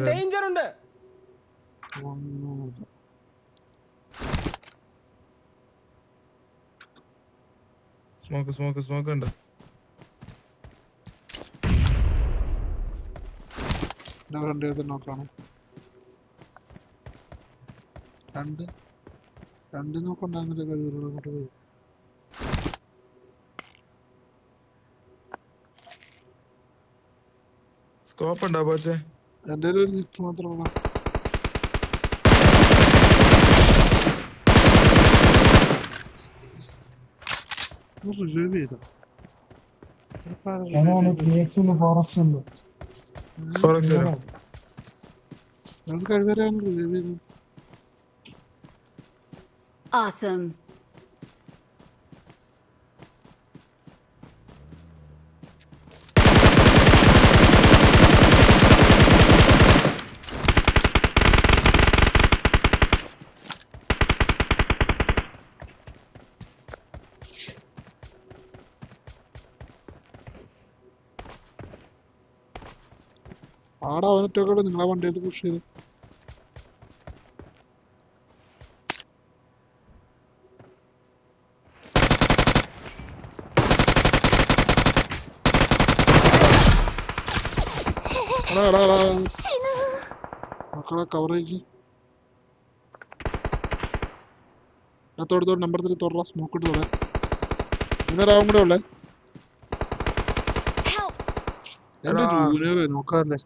ഡേഞ്ചർ ഉണ്ട്. സ്മോക്ക് ഉണ്ട്. നോക്കണം. രണ്ട് നോക്കണ്ടായിരുന്നില്ല കഴിവുള്ള അങ്ങോട്ട് പോയി. സ്കോപ്പ് ഉണ്ടോ പോച്ചേ? എന്റെ ഒരു 6 മാത്രമാണ്. റിസർവ് ചെയ്തോ കഴിവരാണ് റിസർവ് ചെയ്തത്. Awesome. ആടാ അവനൊറ്റൊക്കെ നിങ്ങളെ വണ്ടിയിൽ പുഷ് ചെയ്ത് മക്കളെ കവറേജ് തോട് നമ്പർ 3 തുറ സ്മോക്ക് ഇട്ട് തൊടേ. ജൂനിയറാവും കൂടെ ഉള്ളേ. എന്റെ ജൂനിയർ നോക്കാറില്ലേ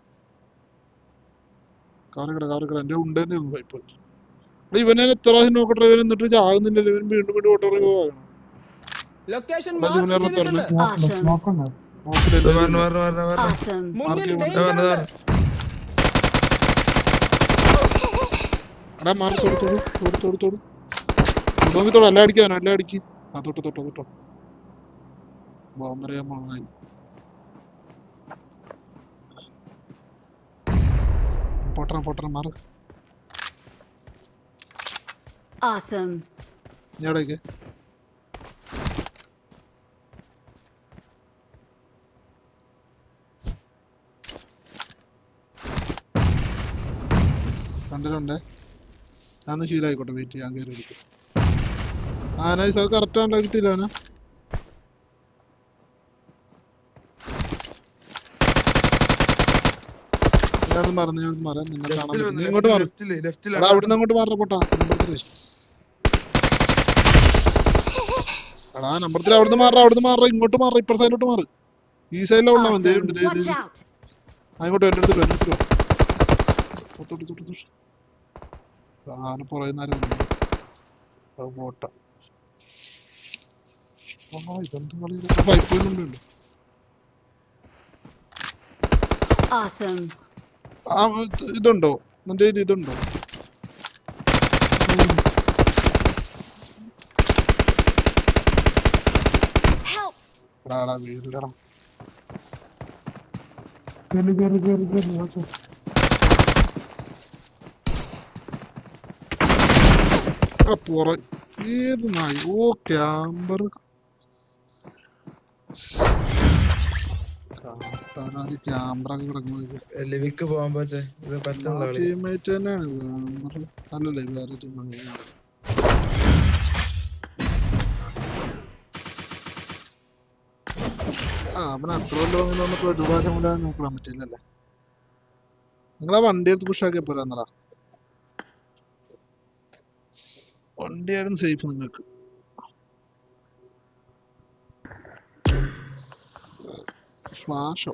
കാറിക്കട എന്റെ ഉണ്ടെന്ന് ഇപ്പൊ ഇവനെ എത്ര പ്രാവശ്യം നോക്കട്ടെ. ഇവൻ എന്നിട്ട് ചാകുന്നില്ലല്ലോ. ഇവൻ വീണ്ടും ഓട്ടോറി പോകണം. ലൊക്കേഷൻ ജൂനിയറിനെ തുറന്ന് Awesome. മുന്നിൽ ഡേഞ്ചർ ഉണ്ട്. എടാ മാറി തൊടുത്തോട് എല്ലാം അടിക്കാനോ എല്ലാം അടിക്ക്. ആ തൊട്ടോ ബോംബറിയാൻ പോണായി. പൊട്ടണം മാറ്. Awesome. നീ എവിടേക്ക് കണ്ടിട്ടുണ്ടേ. ഞാൻ ശീലമായിക്കോട്ടെ. വെയിറ്റ് ചെയ്യാൻ കയറി എടുക്കും. നൈസ്. അത് കറക്റ്റ് ആണല്ലോ. കിട്ടിയില്ല അവനെ. ഞാനൊന്നും മറന്നു നിന്നെ കാണാൻ പറ്റും. നീ ഇങ്ങോട്ട് മാറും. അവിടുന്ന് അങ്ങോട്ട് മാറ പോട്ടാ. എടാ നമ്പർ 3 അവിടുന്ന് മാറ ഇങ്ങോട്ട് മാറ. ഇപ്പുറ സൈഡിലോട്ട് മാറ്. ഈ സൈഡിലുള്ള Watch out. അങ്ങോട്ട് എന്റെ അടുത്ത് പുറകെ പോട്ട. ഇതെന്ത് കളി. പൈപ്പുണ്ട്. Awesome. ഇതുണ്ടോ നിന്റെ ഇതുണ്ടോ? വീട്ടിലടാ പുറ ഏത് നായി? ഓ ക്യാമ്പർ ക്യാമറൊക്കെ കിടക്കുന്നത് ലിവിക്ക് പോകാൻ പറ്റേ ഇത് പറ്റുള്ള കളി. ടീമേറ്റ് തന്നെയാണ് ക്യാമറ. അല്ലല്ലേ വേറെ ടീം അങ്ങനെ. അവൻ അത്ര ലോങ്ങിൽ വന്നിട്ട് ഒരു പ്രാവശ്യം കൂടെ നോക്കാൻ പറ്റില്ലല്ലേ. നിങ്ങളാ വണ്ടി എടുത്ത് പുഷാക്കിയ പോരാന്നടാ. വണ്ടിയായിരുന്നു സേഫ് നിങ്ങൾക്ക്. ഫ്ലാഷോ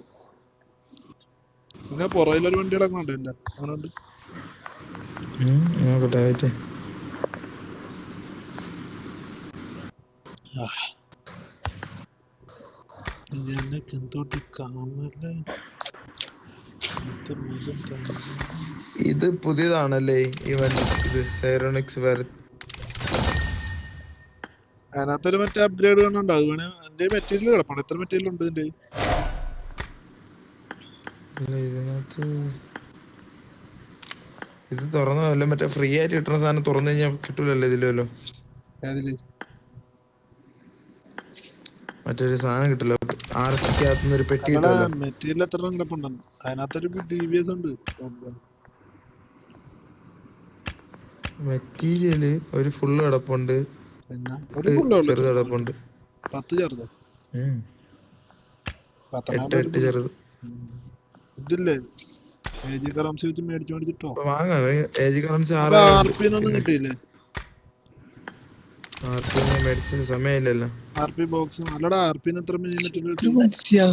പിന്നെ പുറയിലൊരു വണ്ടി കിടക്കുന്നുണ്ട് എന്റെ അവനുണ്ട്. നോക്കട്ടെ. ഇത് പുതിയതാണല്ലേ ഈ വണ്ടി? ഇത് സൈറോണിക്സ് വേറെ അതിനകത്തൊരു മറ്റേ അപ്ഗ്രേഡ് കാണുന്നുണ്ട്. അത് വേണേ എന്റെ മെറ്റീരിയൽ കിടപ്പുണ്ട്. എത്ര മെറ്റീരിയൽ ഉണ്ട് ഇതിന്റെ? ഇതിനകത്ത് ഇത് തുറന്നതല്ല, മറ്റേ ഫ്രീ ആയിട്ട് കിട്ടുന്ന സാധനം തുറന്നു കഴിഞ്ഞാൽ കിട്ടൂലല്ലോ ഇതിലല്ലോ. ഏതില്? മറ്റൊരു സാധനം കിട്ടില്ല, ആർസിക്കകത്തുനിന്ന് ഒരു പെട്ടി കിട്ടുമല്ലോ. മെറ്റീരിയൽ എത്ര കിടപ്പുണ്ടെന്ന് അതിനകത്തൊരു DBS ഉണ്ട്. മെറ്റീരിയല് ഒരു ഫുള്ള് കിടപ്പുണ്ട്, പിന്നെ ഒരു ഫുള്ളേ ഉള്ളു. ചെറുത് കിടപ്പുണ്ട്. 10 ചെറുതോ? 8 ചെറുത്. ഇതില്ലേ AG കറൻസി വെച്ച് മേടിച്ചിട്ടോ വാങ്ങാം. ഏജ് കറൻസി കിട്ടിയില്ലേ? മേടിച്ച സമയമില്ലല്ലോ. RP ബോക്സ് അല്ലടാ. RP എത്ര മെറ്റീരിയൽ?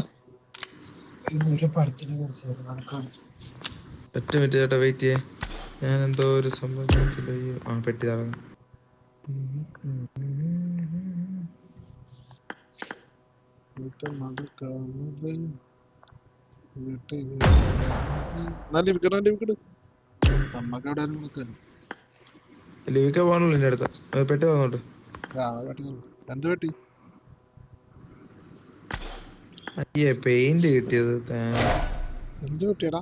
ഒറ്റ മിനിറ്റ് ചേട്ടാ, വെയിറ്റ് ചെയ്യേ. ഞാൻ എന്തോ ഒരു സംഭവം പെട്ടി തറന്നു. ലിവിക്ക പോകണല്ലോ എന്റെ അടുത്ത്. പെട്ടി തന്നോട്ട്. എന്ത് പെട്ടി? അയ്യേ പെയിന്റ് കിട്ടിയത്. എന്ത് പെട്ടിയടാ?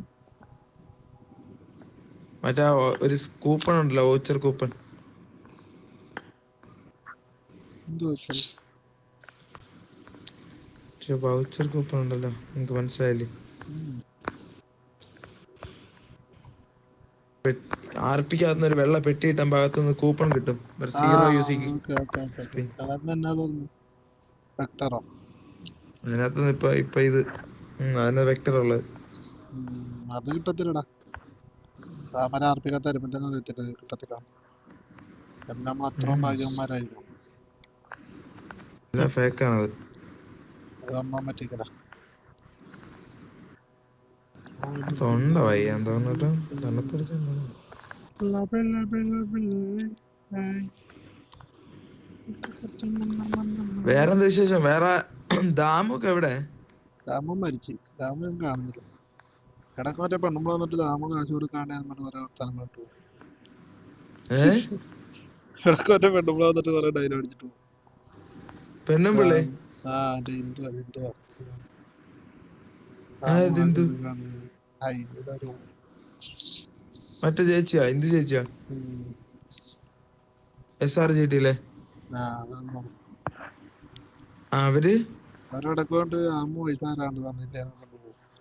മറ്റേ ഒരു കൂപ്പൺ ഉണ്ടല്ലോ, വൗച്ചർ കൂപ്പൺ. വൗച്ചർ കൂപ്പൺ ഉണ്ടല്ലോ, നിനക്ക് മനസ്സിലായില്ലേ? ആർപിക്കകത്തുനിന്ന് ഒരു വെള്ള പെട്ടി കിട്ടാൻ ഭാഗത്തുനിന്ന് കൂപ്പൺ കിട്ടും. 0 യൂസിക്ക്. അതിനകത്ത് ഇപ്പൊ ഇത് അതിന് വെക്ടർ ഉള്ളത്. അത് കിട്ടത്തില്ലടാ. താമര ആർപ്പിക്കാത്ത തരുമ്പോ തന്നെ കിട്ടത്തില്ല. നമ്മൾ അത്രയും ഭാഗ്യവന്മാരായിരുന്നു. ഫേക്കാണത്. അത് അമ്മ പറ്റിക്കല. തൊണ്ട വയ്യാൻ തോന്നിട്ട് തണുപ്പിടിച്ച. വേറെന്താ വിശേഷം? വേറെ ദാമൊക്കെ എവിടെ? ദാമം മരിച്ചു. ദാമം കാണുന്നില്ല. കിടക്ക് മറ്റേ പെണ്ണുമ്പോൾ വന്നിട്ട് ദാമം കാശ് കൊടുക്കാണ്ട് കുറെ വർത്താനം കേട്ടു. കിടക്ക് മറ്റേ പെണ്ണുമ്പോൾ വന്നിട്ട് കുറെ ഡയലോഗ് അടിച്ചിട്ട് പോകും. പെണ്ണും പിള്ളേ? മറ്റേ ചേച്ചിയാ? ഇന്ദു ചേച്ചിയാ? SRGT അവര് അവരിടക്കൊണ്ട് ആമ പൈസ ആരാണ്ട് തന്നില്ല.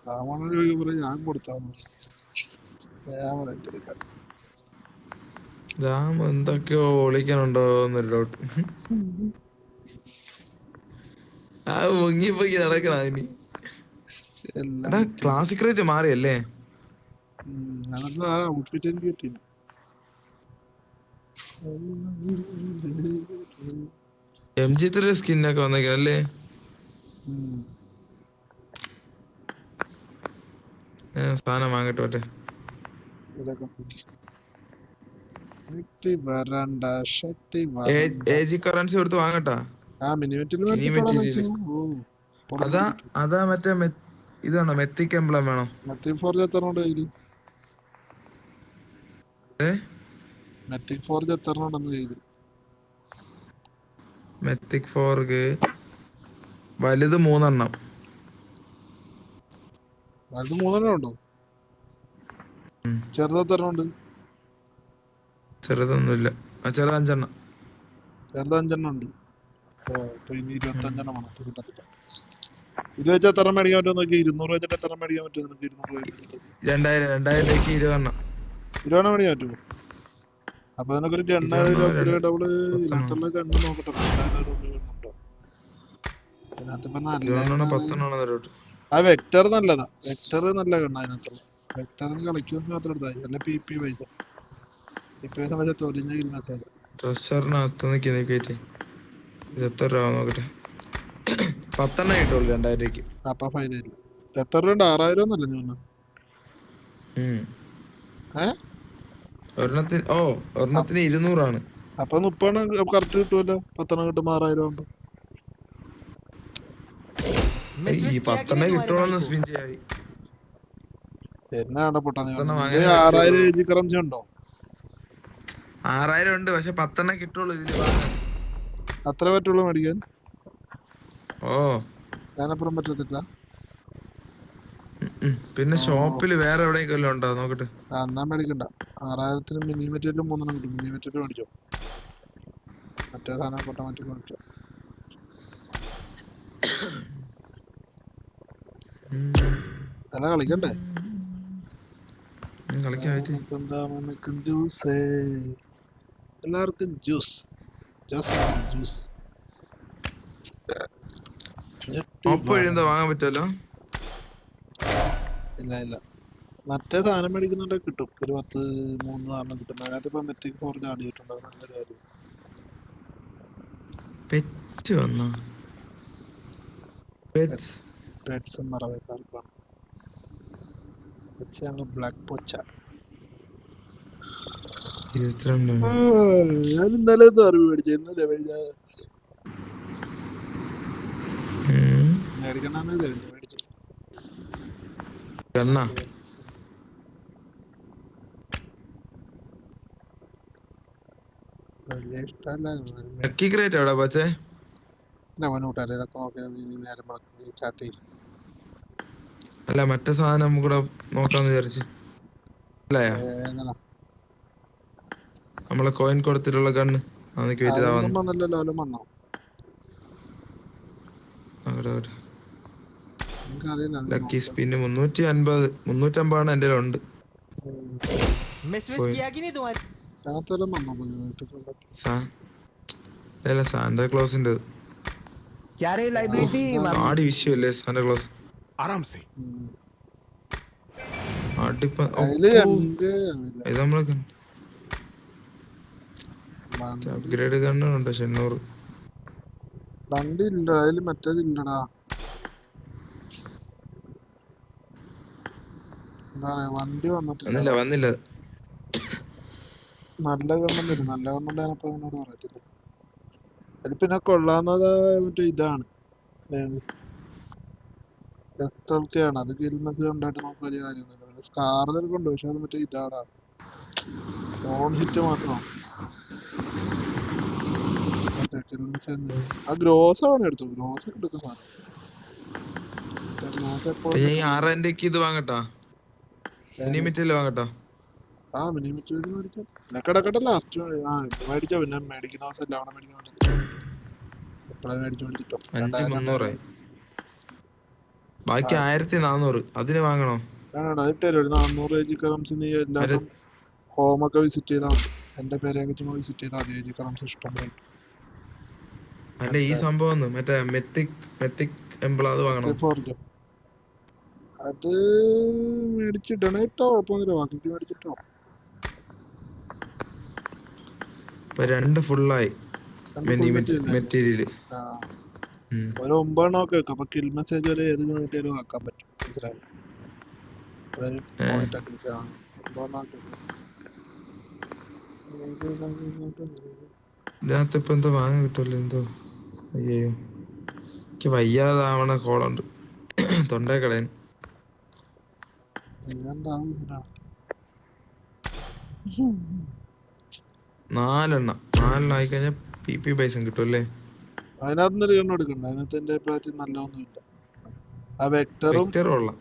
സാമാന്യ ചോദിക്കുമ്പോൾ ഞാൻ കൊടുത്താന്ന്. ദാമ എന്തൊക്കെയോ ഒളിക്കാനുണ്ടോ എന്നൊരു ഡൗട്ട്. പൊങ്ങി പൊങ്ങി നടക്കണ ഇനി. എടാ ക്ലാസിക് റേറ്റ് മാറിയല്ലേ? ഔട്ട്ഫിറ്റ് എനിക്ക് കിട്ടി. MG3 സ്കിന്നൊക്കെ വന്നേക്കല്ലേ? സാധനം വാങ്ങട്ടെ. മറ്റേ ഏജി കറൻസി കൊടുത്ത് വാങ്ങട്ടാ. അതാ മറ്റേ ഇതാണോ? മെത്തിക് എംബ്ലം വേണോ? മെത്തിക് ഫോർജ് എത്രണ്ണം ചെയ്തു? മെത്തിക് ഫോർഗ് വലുത് 3 എണ്ണം. വലുത് 3 എണ്ണം ഉണ്ടോ? ചെറുത് എത്ര ഉണ്ട്? ചെറുതൊന്നുമില്ല. ചെറുത് 5 എണ്ണം. ചെറുത് 5 ഉണ്ട്. ഓ അപ്പൊ ഇനി 25 വേണം. അപ്പൊ കിട്ടത്തില്ല. ഇത് വെച്ച് എത്ര മേടിക്കാൻ പറ്റുമോ നോക്കി. 200 വെച്ചിട്ട് എത്ര മേടിക്കാൻ പറ്റും നിനക്ക്? 200 രൂപ 2000 രൂപയ്ക്ക് 20 ഇരുപതെണ്ണം മേടിക്കാൻ പറ്റുമോ? അപ്പൊ നിനക്കൊരു ഗണ്ണ് അപ്ഗ്രേഡ് അവള് 10 ഇതിനകത്തുള്ള ഗണ്ണ് നോക്കട്ടെ. 2000 രൂപ ഗണ്ണുണ്ടോ ഇതിനകത്ത്? നല്ല 10 ആ വെക്ടർ നല്ലതാ. വെക്ടർ നല്ല ഗണ്ണ അതിനകത്തുള്ള. വെക്ടറിന് കളിക്കുമെന്ന് മാത്രം എടുത്താൽ അല്ല. പി പി പൈസ പക്ഷെ തൊലിഞ്ഞ കിൽ. ട്രഷറിനകത്ത് നിൽക്കിയിട്ട് ഇത് എത്ര രൂപ നോക്കട്ടെ. 10 കിട്ടുള്ളൂ 2000 രൂപയ്ക്ക്. അപ്പൊ ഫൈനൽ എത്ര രൂപ? 6000 ഒന്നല്ല ഞാൻ ഒരെണ്ണത്തിന് 200 അപ്പൊ 30 കറക്റ്റ് കിട്ടുമല്ലോ. 10 കിട്ടുമ്പോ 6000 ആവുമ്പോ ഈ 10 കിട്ടുള്ളൂ. സ്പിൻ ചെയ്യായി എന്നാണ് പൊട്ടാ? 6000 AG കറൻസി ഉണ്ടോ? 6000 ഉണ്ട്. പക്ഷെ 10 കിട്ടുള്ളൂ ഇതില് വാങ്ങാൻ. അത്ര പറ്റുള്ളൂ മേടിക്കാൻ? ഓ ഞാനപ്പുറം പറ്റത്തില്ല. പിന്നെ ഷോപ്പില് വേറെ എവിടെയെങ്കിലും ഉണ്ടോ നോക്കട്ടെ. എന്നാ മേടിക്കണ്ട. 6000 മിനി മെറ്റീരിയൽ 3 കിട്ടും. മിനി മെറ്റീരിയൽ മേടിച്ചോ. മറ്റേ സാധനം ഓട്ടോമാറ്റിക് മേടിച്ചോ. അല്ല കളിക്കണ്ടേ? ജ്യൂസ് എല്ലാവർക്കും ജ്യൂസ് ജ്യൂസ്. ഷോപ്പ് വഴി എന്താ വാങ്ങാൻ പറ്റുമല്ലോ? ഇല്ല ഇല്ല. മറ്റേ സാധനം മേടിക്കുന്നുണ്ടെ കിട്ടും. ഒരു 3 സാധനം കിട്ടും. അതിനകത്ത് ഇപ്പൊ മെത്തിക് ഫോർജ് ആഡ് ചെയ്തിട്ടുണ്ട്. നല്ലൊരു കാര്യം. പെറ്റ് വന്നോ? പെറ്റ്സ് മറവേക്കാർക്കാണ്. ബ്ലാക്ക് പോച്ച. ഞാൻ ഇന്നലെ അറിവ് മേടിച്ചു. ഇന്നലെ മേടിക്കണമെന്ന് മേടിച്ചു. വലിയ ഇഷ്ടമല്ല. അവനൂട്ടല്ലേ ഇതൊക്കെ നോക്കിയാൽ നീ നേരം സ്റ്റാർട്ട് ചെയ്യും. അല്ല മറ്റേ സാധനം കൂടെ നോക്കാന്ന് വിചാരിച്ചു. നമ്മളെ കോയിൻ കൊടുത്തിട്ടുള്ള ഗണ്ണ് വന്നല്ലോ. വന്നോ? ലക്കി സ്പിന് 350 എന്റെ ഉണ്ട്. സാന്റാക്ലോസിന്റെ ആടി വിഷയല്ലേ സാന്റാക്ലോസ്. ഇത് നമ്മളെ അപ്ഗ്രേഡ് കണ്ണുണ്ട്. 800 വണ്ടിയില്ല. അതില് മറ്റേതില്ലടാ. എന്താ പറയാ, വണ്ടി വന്നില്ല. നല്ല ഗണ്ണം വരും. നല്ല ഗണ്ണുണ്ട്. ഞാനപ്പോ അതിനോട് പറയത്തില്ല. അതിൽ പിന്നെ കൊള്ളാവുന്നത് മറ്റേ ഇതാണ്. ആണ്. അത് കിൽമസ് കൊണ്ടായിട്ട് നമുക്ക് വലിയ കാര്യമൊന്നുമില്ല. സ്കാറിലൊക്കെ ഉണ്ട്. പക്ഷെ അത് മറ്റേ ഇതാടാ. ഓൺ ഹിറ്റ് മാത്രമാണ്. ആ ഗ്രോസ് ആണ് എടുത്തു. ഗ്രോസ് എടുക്കുന്ന സാധനം. ഇത് വാങ്ങട്ടാ. വാങ്ങട്ടാ. ആ മിനി മെറ്റീരിയൽ മേടിച്ചോ. കിടക്കട്ടെ. ലാസ്റ്റ് മേടിച്ചോ. പിന്നെ മേടിക്കുന്ന ദിവസം അവിടെ മേടിക്കാൻ പറ്റത്തില്ല. എപ്പോഴാണ് മേടിച്ചോ. 5300 ബാക്കി 1400. അതിന് വാങ്ങണോ? അതിട്ടല്ലോ. ഒരു 400 AG കറംസ്. നീ എല്ലാവരും ഹോമൊക്കെ വിസിറ്റ് ചെയ്താൽ മതി. എന്റെ പേരെ വിസിറ്റ് ചെയ്താൽ മതി. AG കറംസ് ഇഷ്ടം പോലെ. അല്ല ഈ സംഭവം മറ്റേ മെത്തിക് എംബ്ലം അത് വാങ്ങണോ? അത് മേടിച്ചിടണ ഇട്ടോ. കുഴപ്പമൊന്നുമില്ല. ബാക്കി മേടിച്ചിട്ടോ. ഇപ്പൊ 2 ഫുള്ളായി മെറ്റീരിയല്. ഒരു 9 ഒക്കെ വെക്കാം. അപ്പൊ കിൽ മെസ്സേജ് വരെ ഏത് കിട്ടിയാലും ആക്കാൻ പറ്റും. മനസ്സിലായി? ഇതിനകത്ത് ഇപ്പൊ എന്തോ വാങ്ങാൻ കിട്ടുമല്ലോ. എന്തോ അയ്യോ എനിക്ക് വയ്യാതാവണ കോളുണ്ട്. തൊണ്ടേ കളയാൻ. 4 ആയിക്കഴിഞ്ഞാൽ PP പൈസ കിട്ടും അല്ലേ? അതിനകത്ത് ഗണ്ണ് എടുക്കണ്ട. അതിനകത്ത് എന്റെ അഭിപ്രായത്തിൽ നല്ലതൊന്നുമില്ല. ആ വെക്ടർ കൊള്ളാം.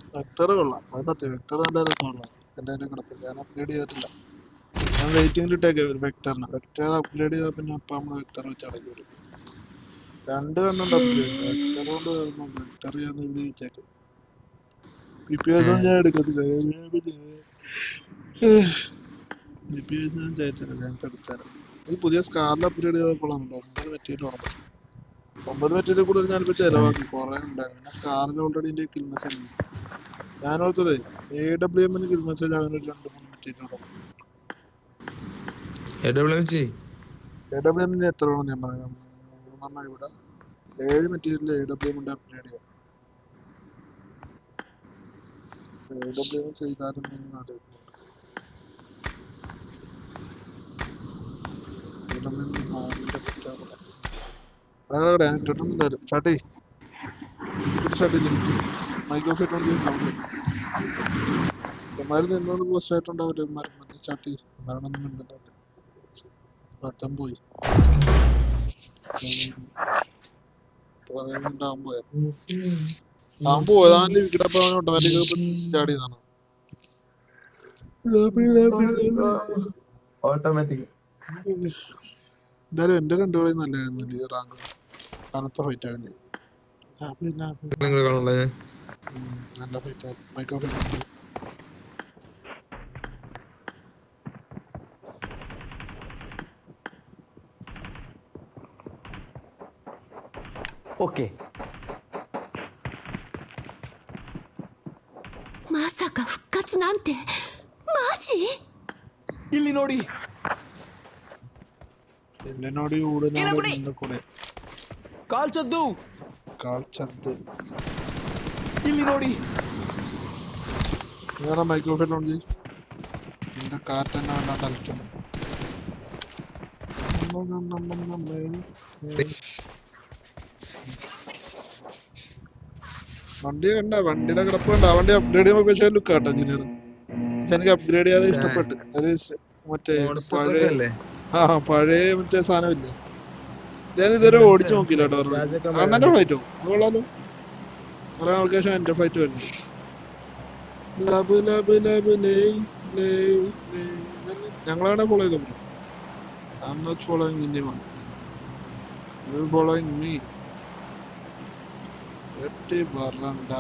അത് സത്യം. വെക്ടർ നല്ല രസമുള്ള എന്റെ കിടപ്പില്ല. ഞാൻ അപ്ഗ്രേഡ് ചെയ്തിട്ടില്ല. ഞാൻ വെയിറ്റിംഗിൽ ഇട്ടേക്കെ ഒരു വെക്ടറിന്. വെക്ടർ അപ്ഗ്രേഡ് ചെയ്താൽ പിന്നെ അപ്പം നമ്മൾ വെക്ടർ വെച്ച് അടക്കി വരും. 2 കണ്ണുണ്ട് അപ്ഗ്രേഡ്. വെക്ടർ കൊണ്ട് വെക്ടർ ചെയ്യാന്ന് എഴുതി വെച്ചേക്കെ. PPS ഞാൻ എടുക്കത്തില്ല. PPS ഞാൻ ചേച്ചില്ല, ഞാൻ എടുത്തരാം. ഈ പുതിയ സ്കാറിൽ അപ്ഗ്രേഡ് ചെയ്തപ്പോഴാണല്ലോ 9 മെറ്റീരിയൽ ഉറപ്പ്. 9 മെറ്റീരിയൽ കൂടുതൽ ഞാനിപ്പോൾ ചിലവാക്കി കുറേ ഉണ്ടായിരുന്നു. പിന്നെ സ്കാറിൽ ഓൾറെഡി എൻ്റെ കിൽ മെസ്സേജ് ഉണ്ട്. ഞാൻ ഓർത്തതേ AWMന് കിൽ മെസ്സേജ് അവന് 2-3 മെറ്റീരിയൽ ഉറപ്പ്. AWMന് എത്ര വേണം ഞാൻ പറയാം. 3 ഇവിടെ 7 മെറ്റീരിയൽ AWMന്റെ അപ്ഗ്രേഡ് ചെയ്യാം. AWM ചെയ്താലും സ്റ്റാർട്ട് മൈക്രോഫോൺ സൗണ്ട് ഇമാര് നിന്നോട് പോസ്റ്റ് ആയിട്ടുണ്ടാവില്ല. മറ്റേ സ്റ്റാർട്ട് മരണമൊന്നും ഉണ്ടെന്നില്ല. പട്ടം പോയി പോയതാണ്ട് ഇവിടെ ഓട്ടോമാറ്റിക് ചാടിയതാണ്. ഓട്ടോമാറ്റിക്. എന്തായാലും എന്റെ 2 കളി നല്ലായിരുന്നു. റാങ്ക് കനത്ത ഫൈറ്റ് ആയിരുന്നു. നല്ല ഫൈറ്റ് ആയിരുന്നു. മൈക്രോഫോൺ Okay.まさか復活なんてマジ？ ಇಲ್ಲಿ ನೋಡಿ. എന്നോട് കൂടുന്ന കൂടെ ಕಾಲ್ಚದ್ದು. ಇಲ್ಲಿ ನೋಡಿ. വേറെ മൈക്രോഫോൺ ഓൺ ചെയ്യും. എന്റെ കാറ്റ് തന്നെ വല്ലാണ്ട് അലക്കുന്നു. വണ്ടി കണ്ട വണ്ടിയുടെ കിടപ്പ് കണ്ട. വണ്ടി അപ്ഗ്രേഡ് ചെയ്യുമ്പോൾ പക്ഷേ ലുക്ക് കേട്ടോ എഞ്ചിനീയർ. എനിക്ക് അപ്ഗ്രേഡ് ചെയ്യാതെ ഇഷ്ടപ്പെട്ട്. അത് മറ്റേ പഴയ മറ്റേ സാധനമില്ലേ, ഞാൻ ഇതുവരെ ഓടിച്ചു നോക്കില്ല കേട്ടോ. അണ്ണന്റെ ഫ്ലൈറ്റോ അത് കൊള്ളാലോ. കുറെ ആൾക്ക് ശേഷം എന്റെ ഫ്ലൈറ്റ് വരുന്നത്. ഞങ്ങളാണ് ഫോളോ ചെയ്തോ. I'm not following anyone. You're following me. ഷട്ടി വരണ്ട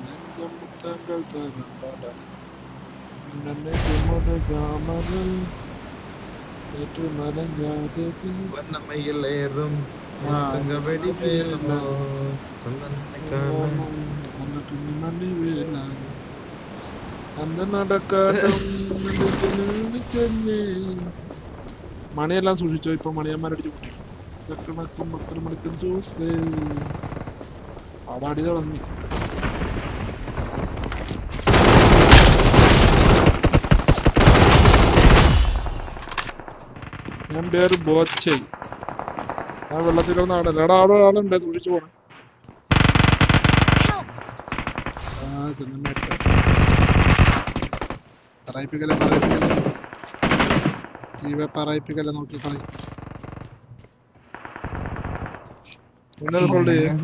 നെഞ്ചമുത്തങ്ങൾ തരണ്ട മണിയെല്ലാം സൂക്ഷിച്ചോ. ഇപ്പൊ മണിയന്മാരടിച്ചു കൂട്ടി മക്കൾ മണിക്കും ജ്യൂസ് അവിടെ അടി തുടങ്ങി. ഞാൻ പേര് ബോച്ച. ഞാൻ വെള്ളത്തിൽ കിടന്ന ആടല്ല. എടാ അവിടെ ആളുണ്ട്, സൂക്ഷിച്ചു പോണം. പറയിപ്പിക്കല്ലേ നോക്കി കളി. ഹോൾഡ് ചെയ്യും.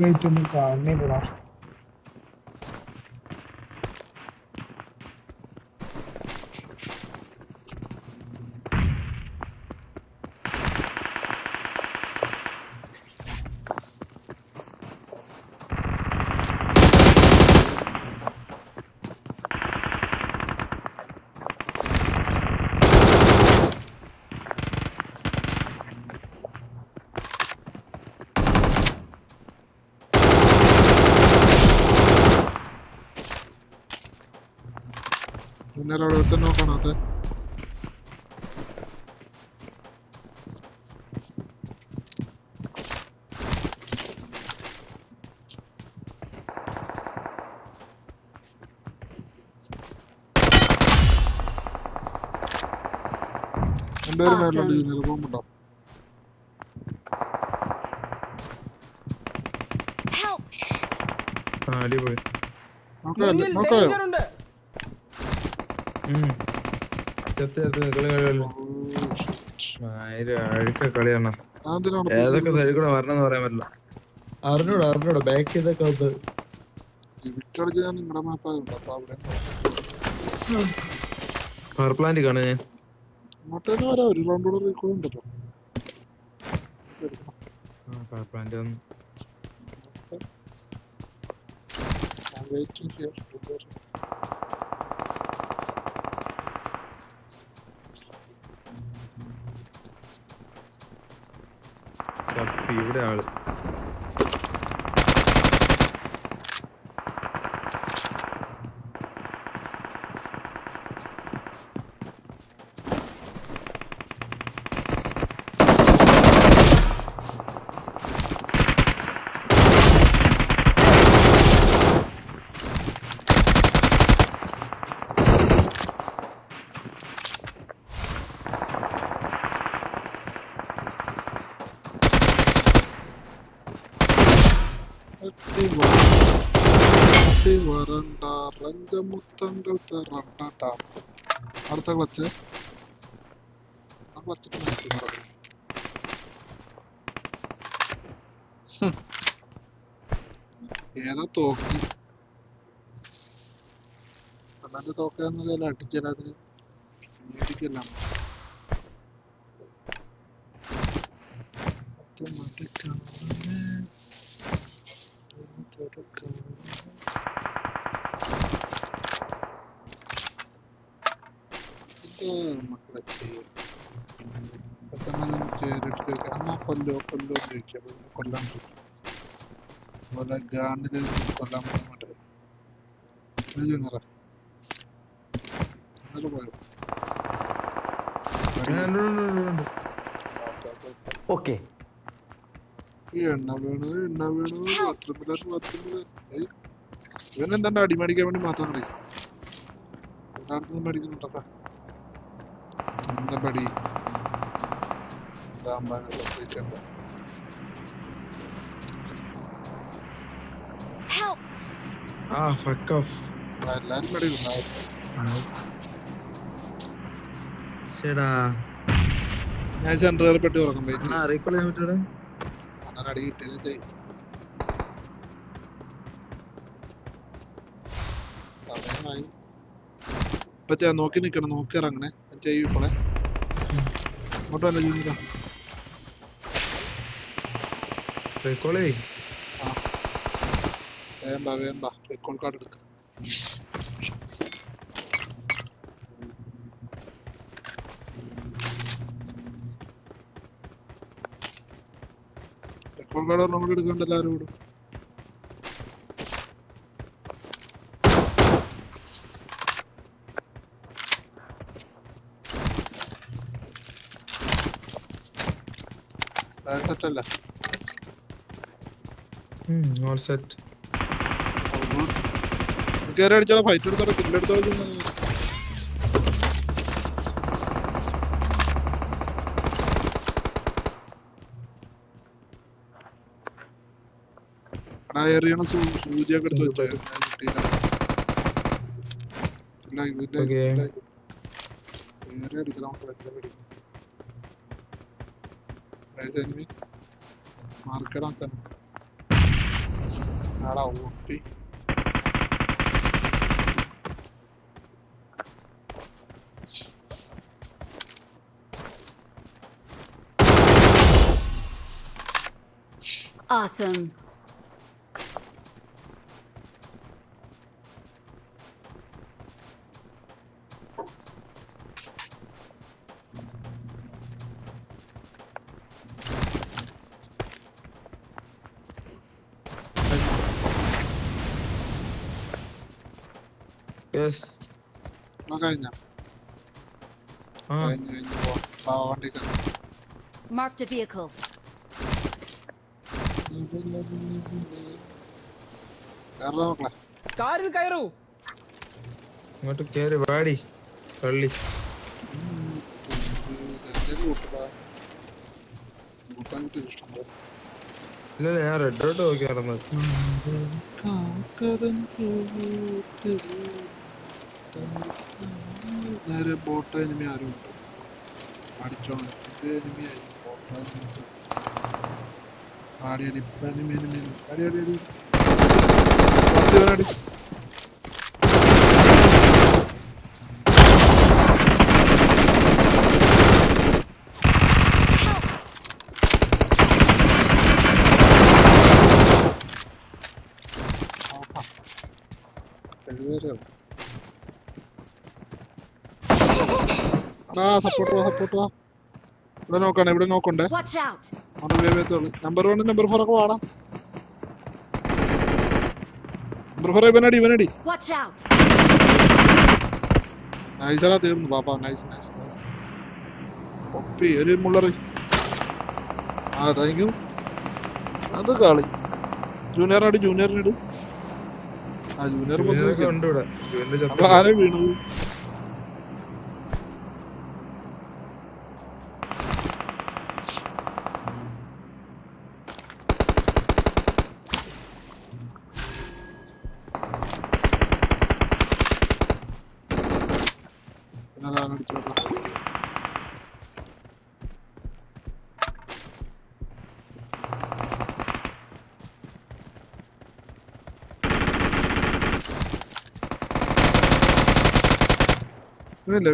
പിന്നെ അവിടെ നോക്കണോ? അത് രണ്ടുപേരും മേലോട്ട് റൂമുണ്ടോ? അടിപൊളി. നോക്കായോ? അഴുക്ക കളിയാണ്. ഏതൊക്കെ സൈഡിൽ കൂടെ വരണമെന്ന് പറയാൻ പറ്റില്ല. അറിഞ്ഞൂടാ ബാക്ക് ചെയ്തൊക്കെ നിങ്ങളുടെ മാപ്പാകുണ്ടോ? അപ്പൊ അവിടെ പവർ പ്ലാന്റ് കാണാൻ ഞാൻ ഇങ്ങോട്ട് തന്നെ വരാം, ഒരു റൗണ്ട് കൂടെ റീകോൾ ഉണ്ടല്ലോ. പവർ പ്ലാന്റ് വന്നു. ഇവിടെ ആള് മുത്തങ്ങൾ തറണ്ടാ. അടുത്ത ക്ലച്ച് ഏതാ തോക്കി അല്ലാണ്ട് തോക്കാന്നല്ല അടിച്ചാലതിന് മേടിക്കല്ല. മക്കളെ ചെയ്തിട്ട് അന്നാ കൊല്ലോ ചോദിക്കാം, കൊല്ലാൻ അതുപോലെ ഗാണിത് കൊല്ലാൻ മറ്റേ പോയോ? ഓക്കെ എണ്ണ വീണു ഇവനെന്താണ്ട് അടിമേടിക്കാൻ വേണ്ടി മാത്രം കളി എല്ലായിടത്തും മേടിക്കുന്നുണ്ടോ? എന്താ പടി Help! fuck off. എല്ലാരും മേടിക്കുന്നു. ശരിടാ ഞാൻ സെന്റർ കയറി പെട്ടി തുറക്കും പോയിട്ട് റീകോൾ ചെയ്യാൻ പറ്റൂടാ. അങ്ങനെ അടി കിട്ടിയത് ചെയ്യും. സമയമായി ഇപ്പൊ നോക്കി നിക്കണം, നോക്കി ഇറങ്ങണേ ചെയ്യും ഇപ്പോളെ ഇങ്ങോട്ട് വല്ല ചെയ്യുന്നില്ല. റീകോൾ ചെയ്യ്. വേണ്ട റെക്കോർഡ് കാർഡ് എടുക്ക. റെക്കോർഡ് കാർഡ് ഒരെണ്ണം കൂടി എടുക്കണ്ട എല്ലാവരും കൂടെ. സെറ്റല്ല ഓൾ സെറ്റ്. കയറി അടിച്ചോളാം, ഫൈറ്റ് എടുത്തോളാം, കില്ലെടുത്തോളാം. എറിയണ സൂചിയൊക്കെ എടുത്ത് വെച്ചോ. മാർക്കടാക്കാൻ ആടാ ഓട്ടി. Awesome. Yes. കഴിഞ്ഞ വണ്ടി Marked a vehicle. മക്കളെ കാറിൽ കയറൂ. ഇങ്ങോട്ട് കേറി വാടി കള്ളി. ഇല്ല ഞാൻ റെഡ് ഡോട്ട് നോക്കിയായിരുന്നു. നേരെ ബോട്ട് എനിമി ആരും ഉണ്ട് അടിച്ചോളാം. എനിമി ആയി ആടിയടി ഇപ്പൊ എനിമി അടി അടി അടി സപ്പോർട്ട് വാ. ഇവിടെ നോക്കണേ, ഇവിടെ നോക്കണ്ടേ. Watch out! നമ്പർ 1 നമ്പർ 4 ഒക്കെ വാടാ. നമ്പർ 4 ഇവനടി. Watch out! നൈസറാ, തീർന്നു പാപ്പാ. നൈസ്. ഒപ്പി ഒരു മുള്ളറി. Thank you. അത് കളി ജൂനിയറിനട്. ജൂനിയർ അപ്പൊ ആരെ വീണു?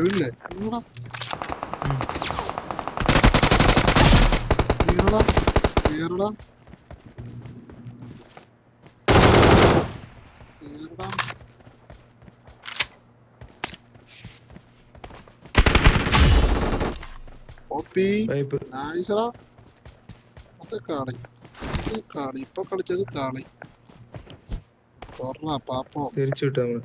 വീണില്ലേ നൈസറാ. അത് കാളി. ഇപ്പൊ കളിച്ചത് കാളി. തുറന്നാ പാപ്പോ തിരിച്ചു വിട്ടു നമ്മള്.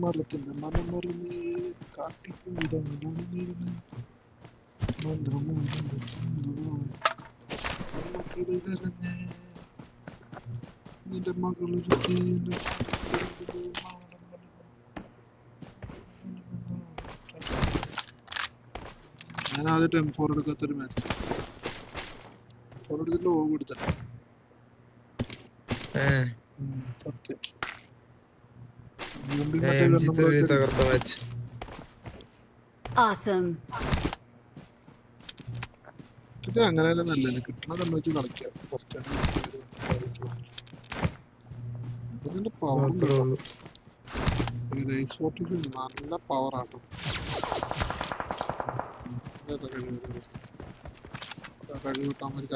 മരത്തിന്റെ മനമറിഞ്ഞ് കാട്ടിപ്പൂതങ്ങളുടെ നിന്റെ മകളൊരു ഞാൻ ആദ്യം M4 എടുക്കാത്തൊരു മാച്ച്. എടുത്തിട്ട് ഓവ് എടുത്തില്ല. സത്യം. തകർത്ത മാച്ച്. ഇത് അങ്ങനെയല്ല, നല്ലത് കിട്ടണ സംബന്ധിച്ച് കളിക്കാം. ഇതിന്റെ പവർ നല്ല പവർ ആട്ടോ. കഴിവിട്ടാൻ വേണ്ടി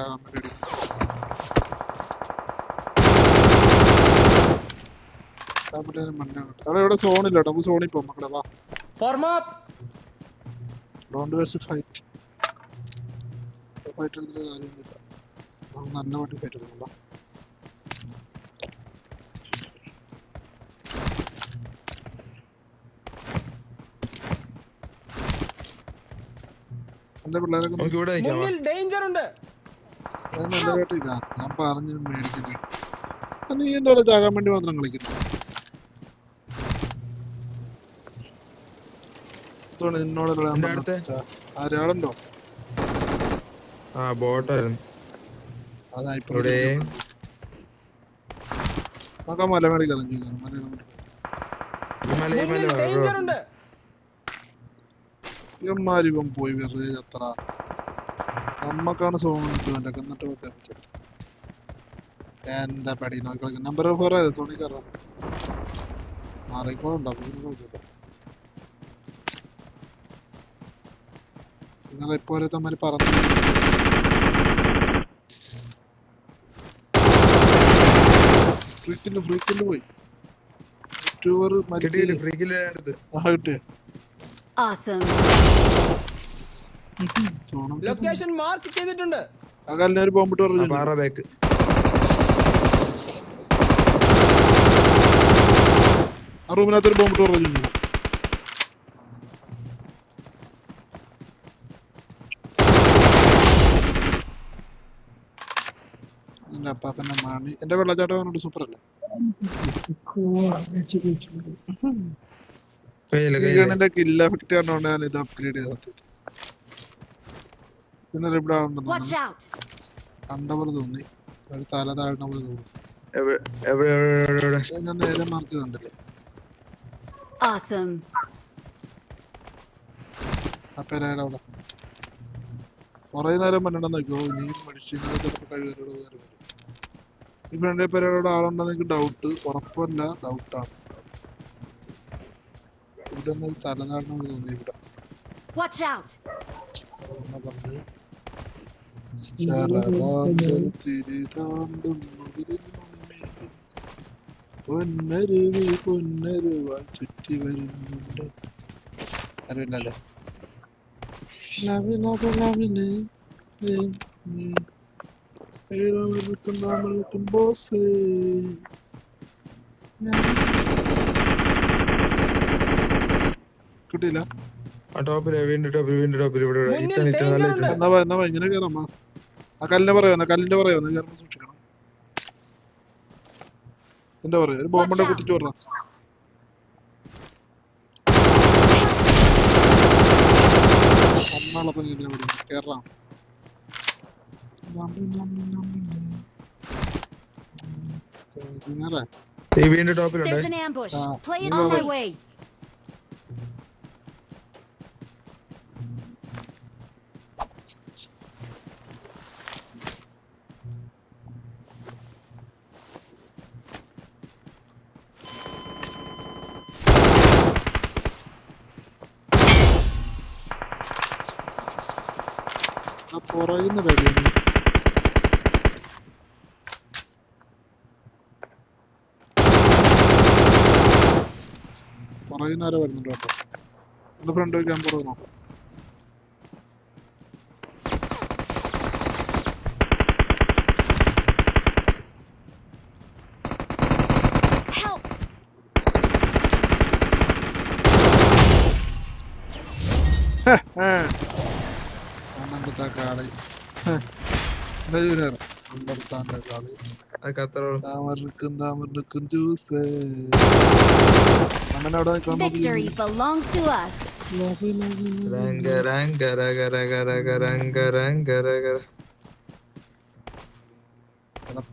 ഇവിടെ സോണില്ല കേട്ടോ. സോണിൽ പോ മക്കളെ, വാ. ഡോണ്ട് വേസ്റ്റ് ഫൈറ്റ് എടുത്തിട്ട് കാര്യമൊന്നുമില്ല. നമുക്ക് നല്ല വണ്ടി ഫൈറ്റ് എടുക്കണ്ട. എന്റെ പിള്ളേരൊക്കെ നമുക്ക് ഇവിടെ നിൽക്കാം. ഞാൻ പറഞ്ഞു മേടിക്കുന്നു. നീ എന്തോടെ ചാകാൻ വേണ്ടി മാത്രം കളിക്കുന്നു? നിന്നോട് ആരാളുണ്ടോ? ബോട്ടായിരുന്നു. നോക്കാം. മലമേടി കളഞ്ഞു. ഇവന്മാരിവൻ പോയി വെറുതെ എത്ര നമ്മക്കാണ് സോണിട്ട് എന്നിട്ട് എന്താ പടി നോക്കി. നമ്പർ 4 ആയത് സോണി കയറാം. മാറിക്കോളുണ്ടാവും. നിങ്ങളെ ഇപ്പോലെ തമ്മിൽ പറഞ്ഞു. ഫ്രീക്കില് പോയി. കിട്ടിയ ലൊക്കേഷൻ മാർക്ക് ചെയ്തിട്ടുണ്ട്. അകലിനൊരു ബോംബിട്ട് പറഞ്ഞു. ആ റൂമിനകത്തൊരു ബോംബിട്ട് പറഞ്ഞു. എന്റെ അപ്പാപ്പന്റെ മാണി. എന്റെ വെള്ളച്ചാട്ടം അവനോട് സൂപ്പർ അല്ലേ? എന്റെ കില്ല എഫക്റ്റ് കണ്ടോണ്ട് ഞാൻ ഇത് അപ്ഗ്രേഡ് ചെയ്ത സത്യത്തിൽ. പിന്നെ ഇവിടെ കണ്ട പോലെ തോന്നി. ഒരു തല താഴ്ന്ന പോലെ തോന്നി. ഞാൻ നേരെ മാർക്ക് കണ്ടില്ലേ? ആ പെരയുടെ അവിടെ കൊറേ നേരം പണ്ടോ നോക്കിയോ. നീ മനുഷ്യനെ ചിലപ്പോ കഴിവരോട് കയറി വരും. ഈ ഫ്രണ്ട് പെരയുടെ ആളുണ്ടെന്ന് എനിക്ക് ഡൗട്ട്. ഉറപ്പല്ല, ഡൗട്ടാണ്. ഇവിടെ തലനാടിനെ തോന്നി. ഇവിടെ പൊന്നരുവി പൊന്നരുവാൻ ചുറ്റി വരുന്നുണ്ട്. അറിയില്ലല്ലേ? ലവ് ലവ് ലവിന് ബോസ്. കിട്ടിയില്ല. ആ ടോപ്പില് വീണ്ടും ഇവിടെ മുന്നിൽ ഇട്ടാണ് നല്ല danger ഇട്ടുണ്ട്. ഉണ്ട്. എന്നാ ഇങ്ങനെ കയറാം. ആ കല്ലിന്റെ പറയുന്ന കയറുമ്പോ സൂക്ഷിക്കണം. എന്താ പറയാ, ഒരു ബോംബുണ്ടെ കുത്തിട്ട് വിടണം. ഒന്നാളപ്പം ഇങ്ങനെ വിടും. കേറാം. വീണ്ടും ടോപ്പിലുണ്ടേ. There's an ambush. Ah, Play it no, on my no. way. പുറയുന്ന റെഡിയാണ്. പുറയുന്നവരെ വരുന്നുണ്ട് കേട്ടോ. ഒന്ന് ഫ്രണ്ട് വയ്ക്കാൻ പുറകെ നോക്കാം. Help! അമ്പത്താ കാളി. അമ്പത്താന്റെ കാളി. അതൊക്കെ അത്ര താമരക്കും ജ്യൂസ്. അമ്മനവിടെ നിൽക്കാൻ Victory belongs to us.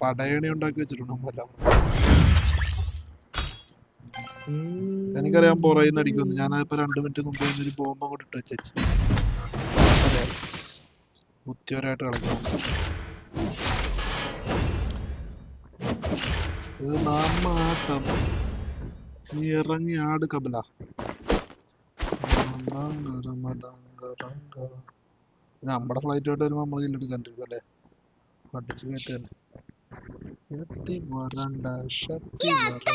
Padayani ഉണ്ടാക്കി വെച്ചിട്ടുണ്ട്. എനിക്കറിയാൻ പുറയുന്ന അടിക്കുന്നു. ഞാനതിപ്പോ 2 മിനിറ്റ് മുമ്പ് ഒരു ബോംബ് അങ്ങോട്ട് ഇട്ട് വെച്ചു. ബുദ്ധിപരമായിട്ട് കളിക്കണം. ഇത് നാമാട്ടം. നീ ഇറങ്ങി ആട് കബല. നമ്മുടെ ഫ്ലൈറ്റ് ആയിട്ട് വരുമ്പോ നമ്മള് ജില്ലെടുക്കാണ്ടിരിക്കും അല്ലേ? പഠിച്ചു കേട്ട് തന്നെ. ഷട്ടി വരണ്ട ഷട്ടി വരണ്ട.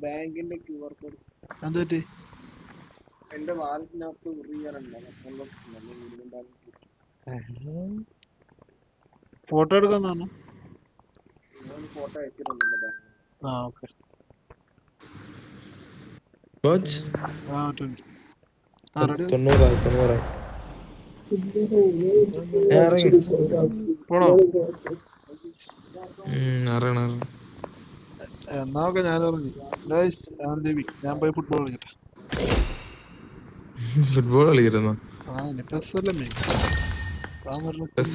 ബാങ്കിന്റെ QR കോഡ് എന്തുപറ്റി? എന്റെ വാലറ്റിനകത്ത് ഉറിയാറുണ്ട്. ഫോട്ടോ എടുക്കാന്നാണ്. ഫോട്ടോ അയച്ചിട്ടുണ്ട് എന്റെ ബാങ്ക്. ആ ഓക്കെ. ആ 90 ഇറങ്ങി പോണോ? അറിയണം. എന്നാ ഓക്കെ, ഞാൻ ഇറങ്ങി. ഞാൻ പോയി ഫുട്ബോൾ കളിക്കട്ടെ. ഫുട്ബോൾ കളിക്കുന്നു. ആ ഇനി പെസ് അല്ലേ മെയിൻ.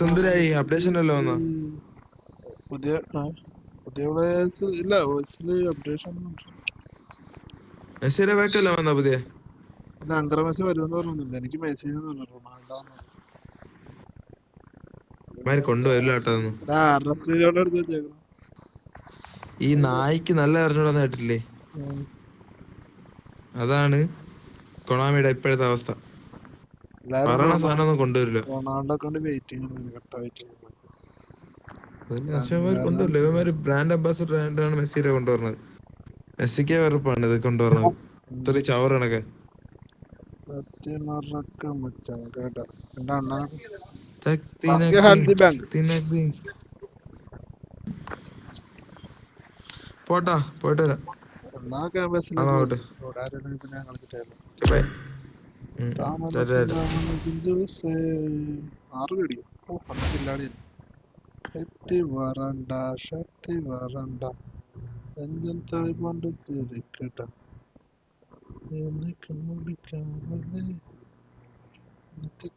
എന്തിനായി അപ്ഡേഷൻ അല്ലോ വന്നാ? പുതിയ പ്ലേയേഴ്സ് ഇല്ല. അപ്ഡേഷൻ മെസ്സിയുടെ ബാക്കല്ല വന്നാ പുതിയ? അങ്കറ മെസ്സി വരുമെന്ന് പറഞ്ഞില്ല. എനിക്ക് മെസ്സിന്ന് പറഞ്ഞു. റൊണാൾഡോ കൊണ്ടുവരില്ല കേട്ടോ അതൊന്നും. എടുത്ത് വെച്ചേക്കണം. ഈ നായ്ക്ക് നല്ല അറിഞ്ഞൂടാന്ന് കേട്ടില്ലേ? അതാണ് കൊണാമിയുടെ ഇപ്പോഴത്തെ അവസ്ഥ. പറയണ സാധനം ഒന്നും കൊണ്ടുവരില്ല. റൊണാൾഡോ കൊണ്ട് വെയിറ്റിംഗ് കൊണ്ടുവരില്ല. ഇവന്മാര് ബ്രാൻഡ് അംബാസിഡർ ആയിട്ടാണ് മെസ്സിയുടെ കൊണ്ടുവരുന്നത്. മെസ്സിക്ക് വെറുപ്പാണ് ഇത് കൊണ്ടുവരുന്നത്. ഇത്രയും ചവറ് കണക്കെ. പോട്ടാ, പോയിട്ട് വരാം. എന്നാ ക്യാമ്പസിലേക്ക് ഞാൻ കളിച്ചിട്ടായിരുന്നു. 6 പേടിക്കും. ഷട്ടി വരണ്ട ഷട്ടി വരണ്ട എഞ്ചൻ തായ് കൊണ്ട് ചിരിക്കട്ട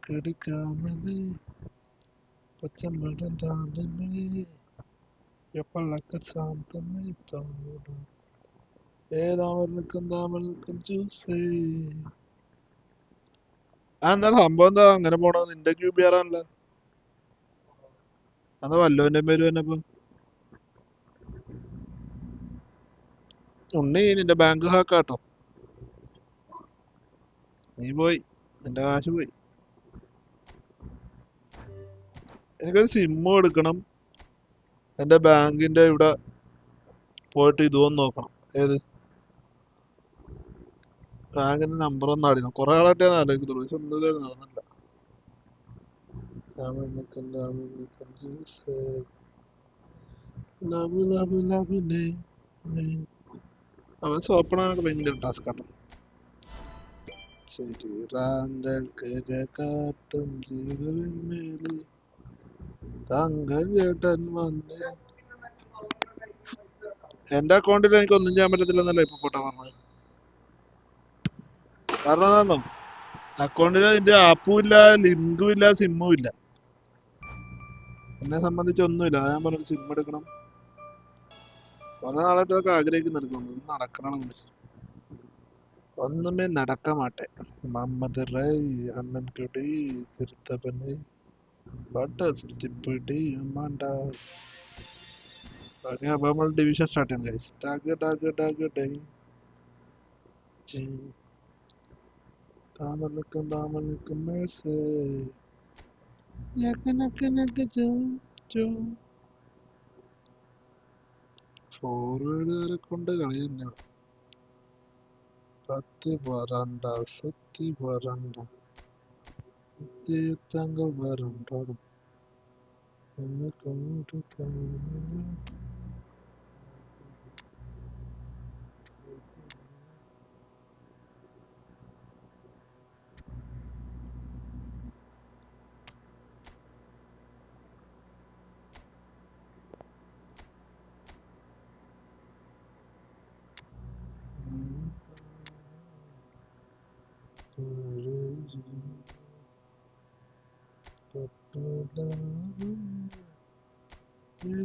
കടിക്കാമേ പച്ചമടം താണ്ടമേ എപ്പോഴൊക്കെ ശാന്തമേ തോടും ഏതാവർക്കും ജ്യൂസേ. എന്താണ് സംഭവം? എന്താ അങ്ങനെ പോണോ? നിന്റെ QBR ആണല്ലോ. അന്ന് വല്ലോന്റെ പേര് തന്നെ. ഇപ്പൊ ഉണ്ണി നിന്റെ ബാങ്ക് ഹാക്കാട്ടോ. നീ പോയി, നിന്റെ കാശ് പോയി. എനിക്കൊരു സിമ്മ് എടുക്കണം. എൻ്റെ ബാങ്കിന്റെ ഇവിടെ പോയിട്ട് ഇതൊന്ന് നോക്കണം. ഏത് ബാങ്കിന്റെ നമ്പർ ഒന്ന് അടിക്കണം. കുറെ ആളായിട്ട് ഞാൻ ആലോചിക്കുന്നുള്ളൂ, പക്ഷെ ഒന്നും ഇതുവരെ നടന്നില്ല. ജ്യൂസ് ലവ് ലവ് ലവ് അവൻ സോപ്പണാനൊക്കെ ഭയങ്കര ടാസ്കാണ്. കാട്ടും ജീവനിൽ തങ്ക ചേട്ടൻ വന്ന് എന്റെ അക്കൗണ്ടിൽ എനിക്ക് ഒന്നും ചെയ്യാൻ പറ്റത്തില്ലെന്നല്ല ഇപ്പൊ പോട്ടെ പറഞ്ഞത്. കാരണം എന്താണെന്നോ, അക്കൗണ്ടിൽ എന്റെ ആപ്പും ഇല്ല, ലിങ്കും ഇല്ല, സിമ്മും ഇല്ല. എന്നെ സംബന്ധിച്ച് ഒന്നുമില്ല. അതാ ഞാൻ പറഞ്ഞു സിം എടുക്കണം. കുറെ നാളായിട്ട് അതൊക്കെ ആഗ്രഹിക്കുന്നുണ്ട്. ഒന്നും നടക്കണം. ഒന്നുമേ നടക്ക മാട്ടെ. മുഹമ്മദ് റൈ അണ്ണൻ കുടി സിർത്തപ്പന് ബട്ടിപ്പിടി അമ്മാണ്ട. ഓക്കെ, അപ്പൊ നമ്മൾ ഡിവിഷൻ സ്റ്റാർട്ട് ചെയ്യാം guys. Tag tag tag day താമരക്കും മേഴ്സ് ഫോർവേഡ് വരെ കൊണ്ട് കളി തന്നെയാണ്. 10 വരണ്ട സത്തി വരണ്ട തങ്ങൾ വരണ്ടാടും എന്ന് കണ്ടു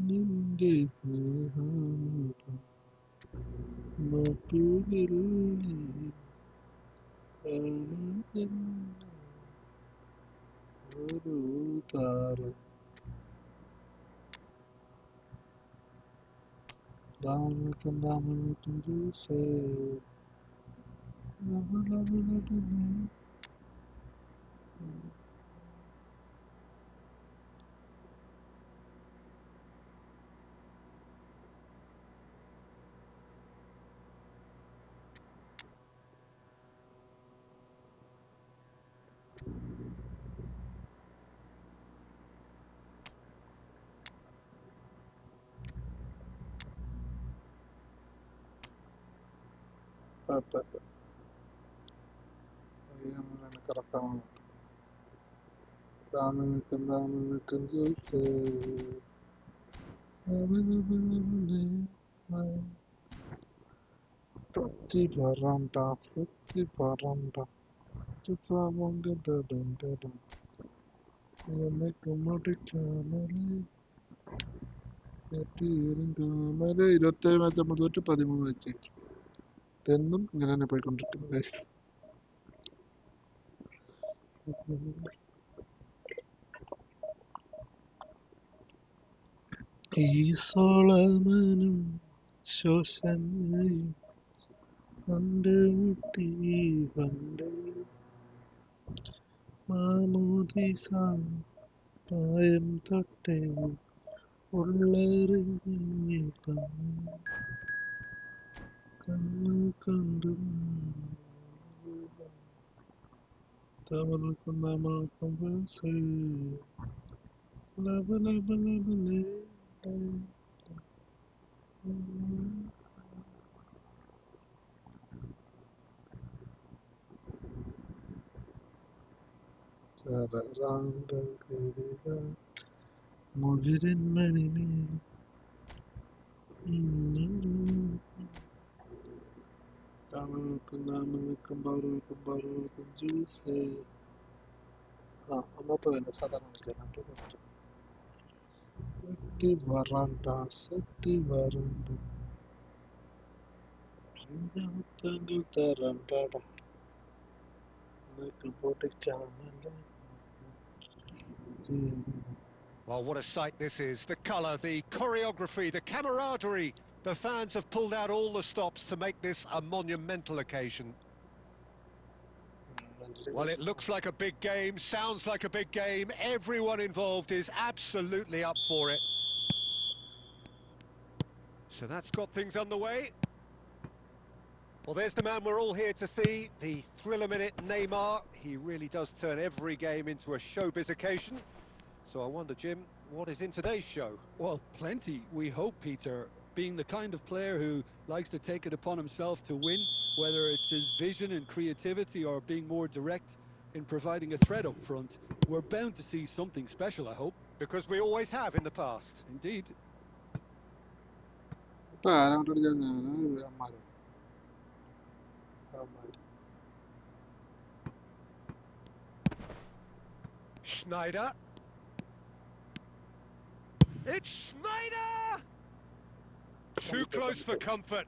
നിന്റെ സ്നേഹം മറ്റുകിൽ ഒരു താരം Damodaram juice love love love കറക്റ്റാണ്. ദാമോദരം ജ്യൂസ് സത്തി വരണ്ട സത്തി വരണ്ട കാമല് 27 മാച്ച് നമ്മൾ തോറ്റ് 13 വെച്ച് എന്നും ഇങ്ങനെ തന്നെ പോയിക്കൊണ്ടിരിക്കുന്നു ഗൈസ്. ഈ സോളമനും ശോഷനയും പണ്ട് മുട്ടി പണ്ട് മാമോദിസ പ്രായം തൊട്ടേ ഉള്ളറിഞ്ഞ കണ്ണു കണ്ടും തവളക്കുന്ന Makkam love love love മുകിരൻ മണിമേ juice അമ്മപ്പോ വേണ്ട സാധാരണ സത്തി വരണ്ട സത്തി വരണ്ട തങ്കൾ തരണ്ടാട പൊട്ടിക്കാമല്ല. Well, what a sight this is. The colour, the choreography, the camaraderie. The fans have pulled out all the stops to make this a monumental occasion. Well, it looks like a big game, sounds like a big game. Everyone involved is absolutely up for it. So that's got things underway. Well, there's the man we're all here to see, the thriller-minute Neymar. He really does turn every game into a showbiz occasion. So I wonder, Jim, what is in today's show? Well, plenty, we hope, Peter. Being the kind of player who likes to take it upon himself to win, whether it's his vision and creativity or being more direct in providing a threat up front, we're bound to see something special, I hope. Because we always have in the past. Indeed. Schneider. It's Schneider! Too close for comfort.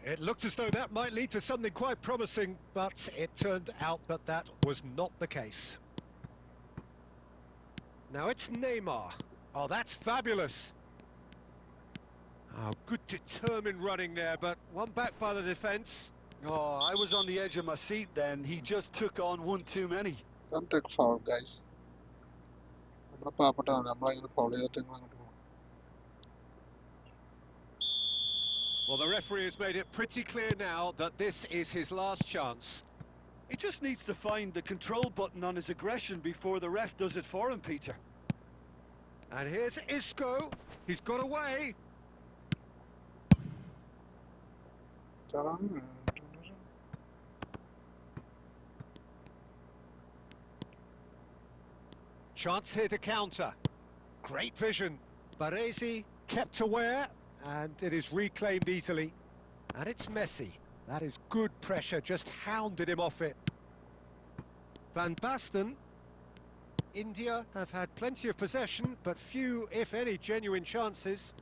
It looked as though that might lead to something quite promising, but it turned out that that was not the case. Now it's Neymar. Oh, that's fabulous. Oh, good determined running there, but one back by the defence. Oh, I was on the edge of my seat then. He just took on one too many. Don't take foul, guys. Well, the referee has made it pretty clear now that this is his last chance. He just needs to find the control button on his aggression before the ref does it for him, Peter. And here's Isco. He's got away. Chance here to counter. Great vision. Baresi kept aware, and it is reclaimed easily. And it's Messi. That is good pressure, just hounded him off it. Van Basten. India have had plenty of possession, but few, if any, genuine chances.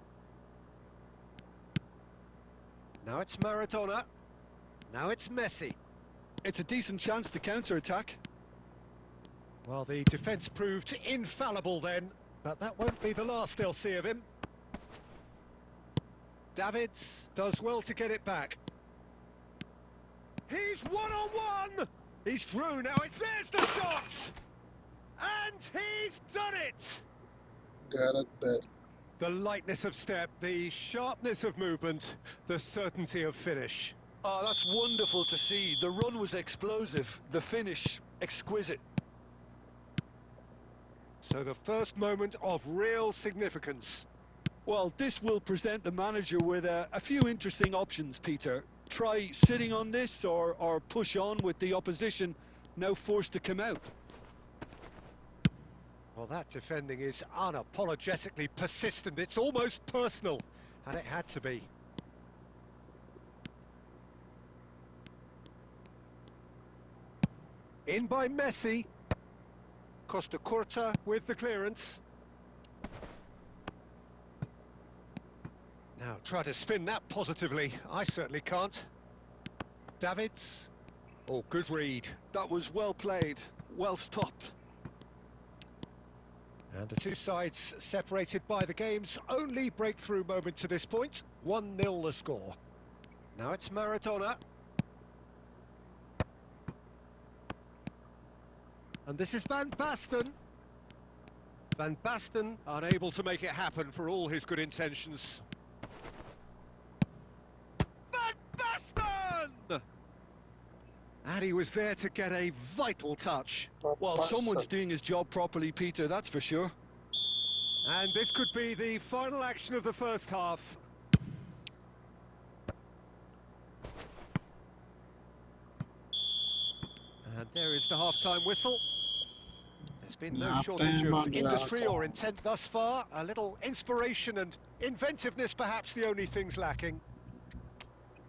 Now it's Maradona. Now it's Messi. It's a decent chance to counter-attack. Well, the defence proved infallible then, but that won't be the last they'll see of him. Davids does well to get it back. He's one-on-one! He's through now, there's the shot! And he's done it! Gareth Bale. The lightness of step, the sharpness of movement, the certainty of finish. Oh, that's wonderful to see. The run was explosive, the finish exquisite. So the first moment of real significance. Well, this will present the manager with a few interesting options, Peter. Try sitting on this or push on with the opposition now forced to come out. Well, that defending is unapologetically persistent. It's almost personal, and it had to be. In by Messi. Costa Curta with the clearance. Now try to spin that positively. I certainly can't. Davids. Oh, good read. That was well played, well stopped. And the two sides separated by the game's only breakthrough moment to this point. 1-0 the score. Now it's Maradona. And this is Van Basten. Van Basten unable to make it happen for all his good intentions. Van Basten! And he was there to get a vital touch. Well, someone's doing his job properly, Peter, that's for sure. And this could be the final action of the first half. And there is the half-time whistle. There's been no shortage of industry or intent thus far. A little inspiration and inventiveness, perhaps the only things lacking.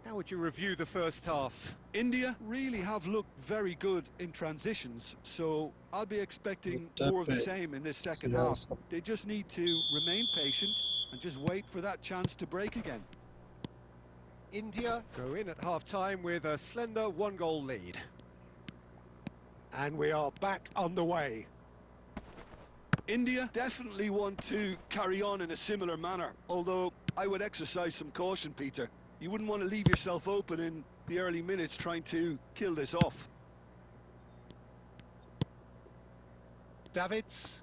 How would you review the first half? India really have looked very good in transitions, so I'll be expecting more of the same in this second half. They just need to remain patient and just wait for that chance to break again. India go in at half-time with a slender one-goal lead. And we are back underway. India definitely want to carry on in a similar manner, although I would exercise some caution, Peter. You wouldn't want to leave yourself open in the early minutes trying to kill this off. Davids.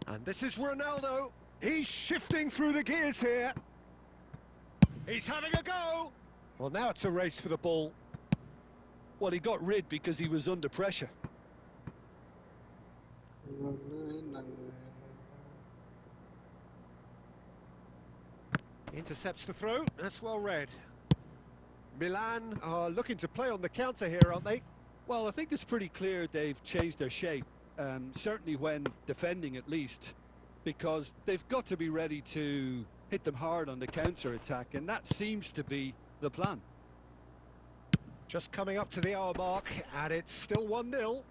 And this is Ronaldo. He's shifting through the gears here. He's having a go. Well, now it's a race for the ball. Well, he got rid because he was under pressure. Intercepts the throw. That's well read. Milan are looking to play on the counter here, aren't they? Well, I think it's pretty clear they've changed their shape, certainly when defending at least, because they've got to be ready to hit them hard on the counter-attack, and that seems to be the plan. Just coming up to the hour mark, and it's still 1-0.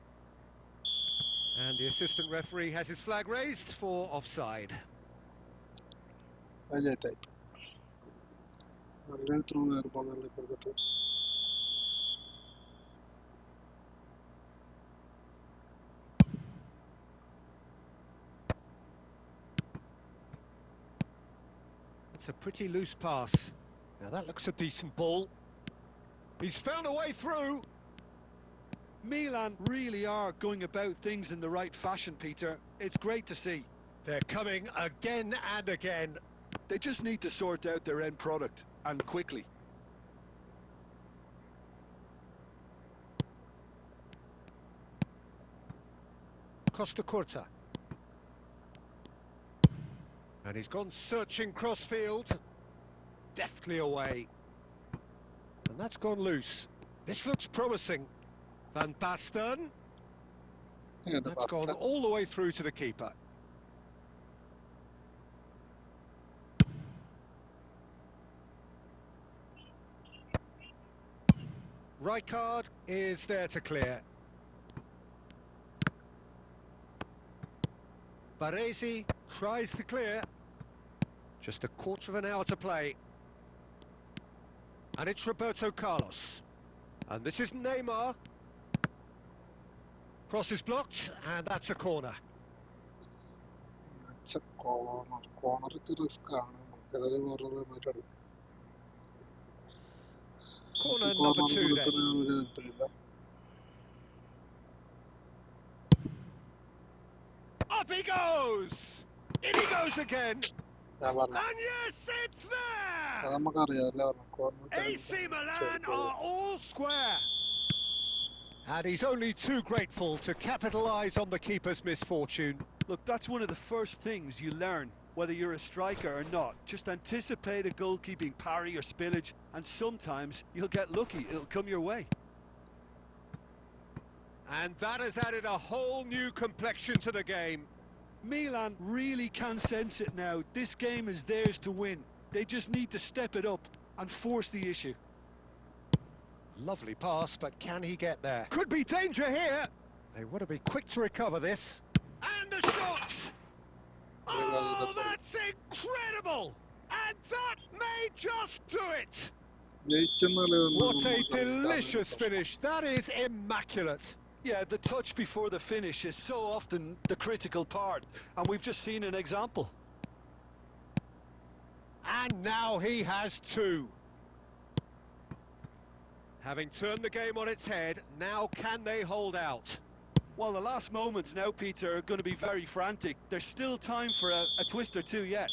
And the assistant referee has his flag raised for offside. It's a pretty loose pass. Now that looks a decent ball. He's found a way through. Milan really are going about things in the right fashion, Peter. It's great to see. They're coming again and again. They just need to sort out their end product, and quickly. Costa Curta. And he's gone searching crossfield. Deftly away. And that's gone loose. This looks promising. Van Basten. That's gone all the way through to the keeper. Rijkaard is there to clear. Baresi tries to clear. Just a quarter of an hour to play. And it's Roberto Carlos. And this is Neymar. Cross is blocked, and that's a corner. Corner number 2 then. Up he goes! In he goes again! And yes, it's there! AC Milan are all square. And he's only too grateful to capitalise on the keeper's misfortune. Look, that's one of the first things you learn, whether you're a striker or not. Just anticipate a goalkeeping parry or spillage, and sometimes you'll get lucky. It'll come your way. And that has added a whole new complexion to the game. Milan really can sense it now. This game is theirs to win. They just need to step it up and force the issue. Lovely pass, but can he get there? Could be danger here. They want to be quick to recover this. And the shot! Oh, that's incredible! And that may just do it! What a delicious finish. That is immaculate. Yeah, the touch before the finish is so often the critical part, and we've just seen an example. And now he has two. Having turned the game on its head, now can they hold out? Well, the last moments now, Peter, are going to be very frantic. There's still time for a twist or two yet.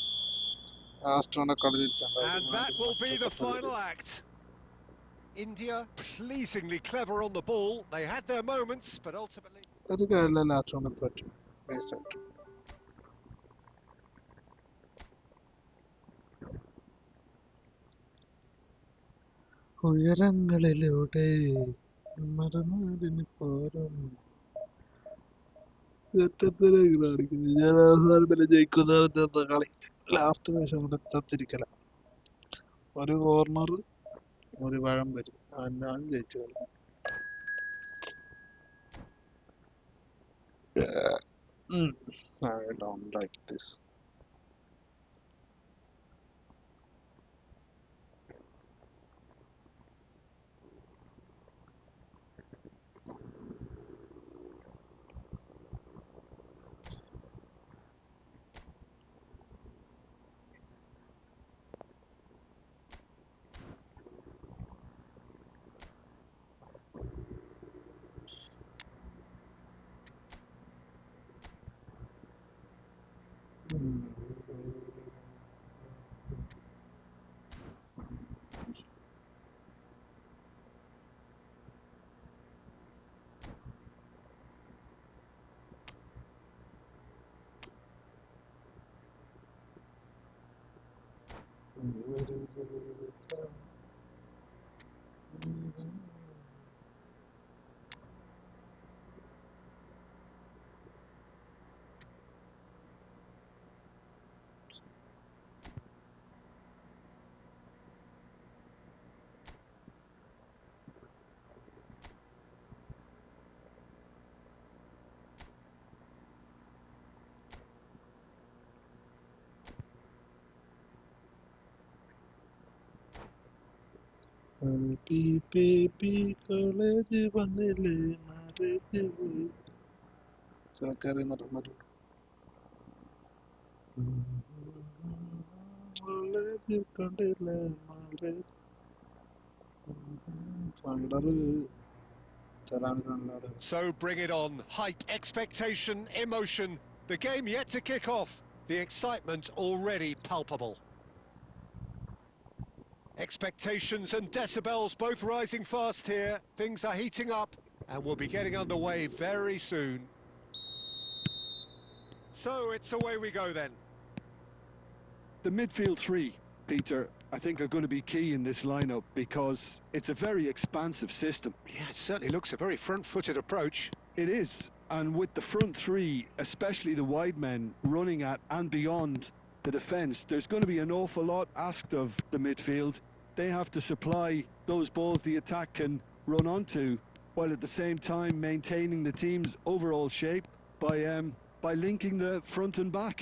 And that will be the final act. India pleasingly clever on the ball. They had their moments, but ultimately... ഉയരങ്ങളിലൂടെ മറനാടിന് പോരും ഞാൻ അവസാനം വരെ ജയിക്കുന്ന കളി last നിമിഷം കൊണ്ട് എത്തത്തിരിക്കല ഒരു corner ഒരു പഴം വരും ഞാൻ ജയിച്ചു കളി I don't like this. College വന്നില്ലേ ചിലക്കാരെ നടന്നു കോളേജ് കണ്ടില്ലേ സൈഡറ് challan So bring it on. Hype, expectation, emotion. The game yet to kick off. The excitement already palpable. Expectations and decibels both rising fast here. Things are heating up and we'll be getting underway very soon. So it's away we go then. The midfield three, Peter, I think are going to be key in this lineup because it's a very expansive system. Yeah, it certainly looks a very front-footed approach. It is, and with the front three, especially the wide men, running at and beyond the defence, there's going to be an awful lot asked of the midfield. They have to supply those balls the attack can run onto, while at the same time maintaining the team's overall shape by linking the front and back.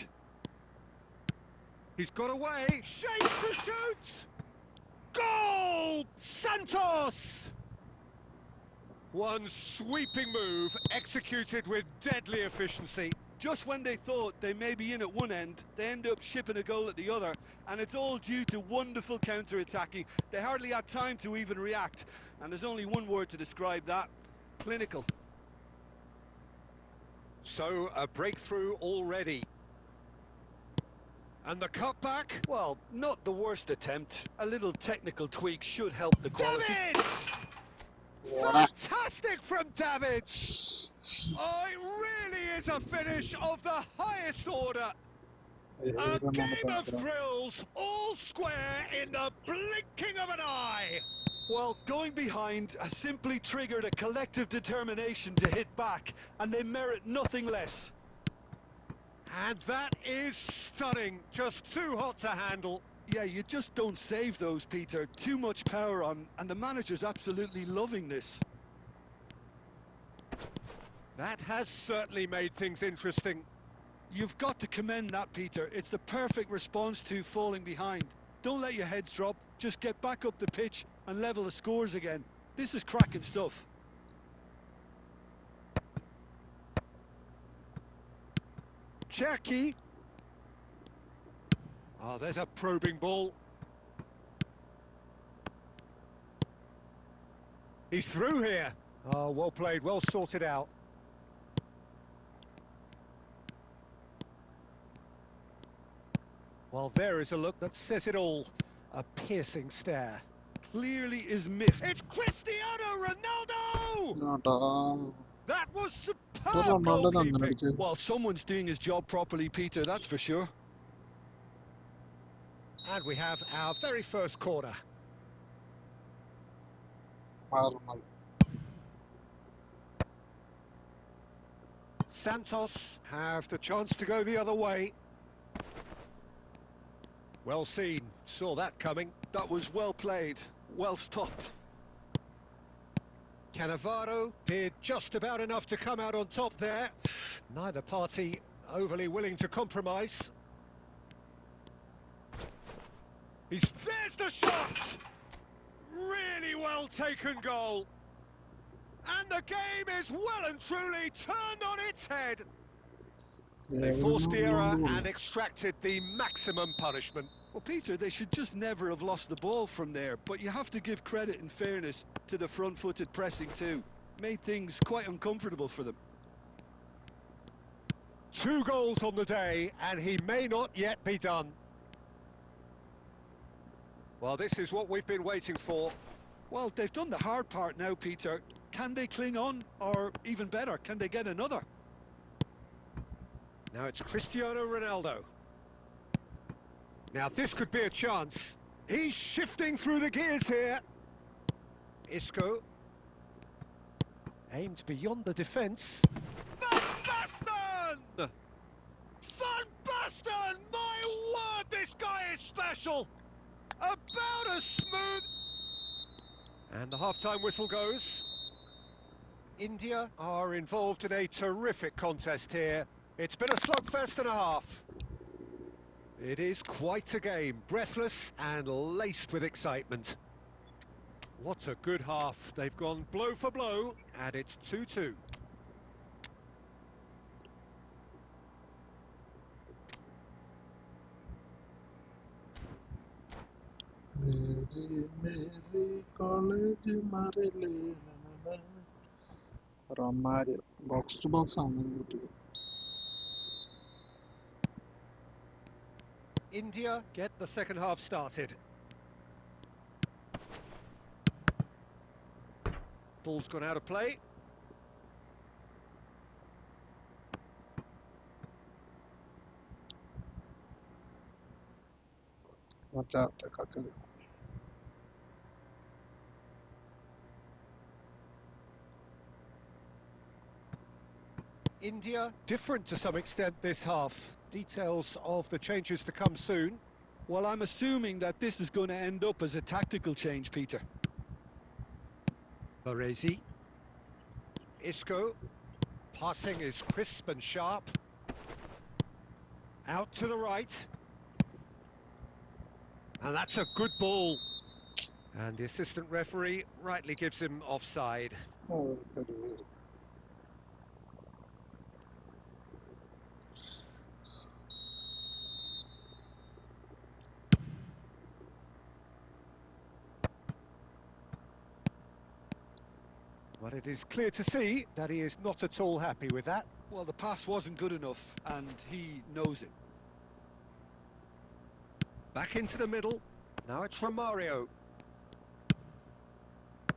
He's got away, shapes to shoot! Goal! Santos! One sweeping move, executed with deadly efficiency. Just when they thought they may be in at one end, they end up shipping a goal at the other, and it's all due to wonderful counter-attacking. They hardly had time to even react, and there's only one word to describe that: clinical. So, a breakthrough already. And the cutback? Well, not the worst attempt. A little technical tweak should help the quality. Davids! Fantastic from Davids! Oh, it really is a finish of the highest order. A game of thrills, all square in the blinking of an eye. Well, going behind has simply triggered a collective determination to hit back, and they merit nothing less. And that is stunning, just too hot to handle. Yeah, you just don't save those, Peter. Too much power on, and the manager's absolutely loving this. That has certainly made things interesting. You've got to commend that, Peter. It's the perfect response to falling behind. Don't let your heads drop. Just get back up the pitch and level the scores again. This is cracking stuff. Cherky. Oh, there's a probing ball. He's through here. Oh, well played, well sorted out. Well, there is a look that says it all. A piercing stare. Clearly is miffed. It's Cristiano Ronaldo! That was superb Ronaldo goalkeeping. Well, someone's doing his job properly, Peter, that's for sure. And we have our very first corner. Santos have the chance to go the other way. Well seen, saw that coming. That was well played, well stopped. Cannavaro did just about enough to come out on top there. Neither party overly willing to compromise. There's the shot! Really well taken goal. And the game is well and truly turned on its head. They forced the error and extracted the maximum punishment. Well, Peter, they should just never have lost the ball from there, but you have to give credit and fairness to the front-footed pressing too. Made things quite uncomfortable for them. 2 goals on the day, and he may not yet be done. Well, this is what we've been waiting for. Well, they've done the hard part now, Peter. Can they cling on, or even better, can they get another? Now it's Cristiano Ronaldo. Now this could be a chance. He's shifting through the gears here. Isco. Aimed beyond the defence. Van Basten! Van Basten! My word, this guy is special! About as smooth... And the half-time whistle goes. India are involved in a terrific contest here. It's been a slugfest and a half. It is quite a game, breathless and laced with excitement. What a good half. They've gone blow for blow, and it's 2-2. Mary college Maryland. Romario. Box to box on the India get the second half started. Ball's gone out of play. Watch out, the Kakadu. India different to some extent this half. Details of the changes to come soon. Well, I'm assuming that this is going to end up as a tactical change, Peter. Baresi. Isco. Passing is crisp and sharp. Out to the right. And that's a good ball. And the assistant referee rightly gives him offside. Oh, good word. But it is clear to see that he is not at all happy with that. Well, the pass wasn't good enough, and he knows it. Back into the middle. Now it's Romario.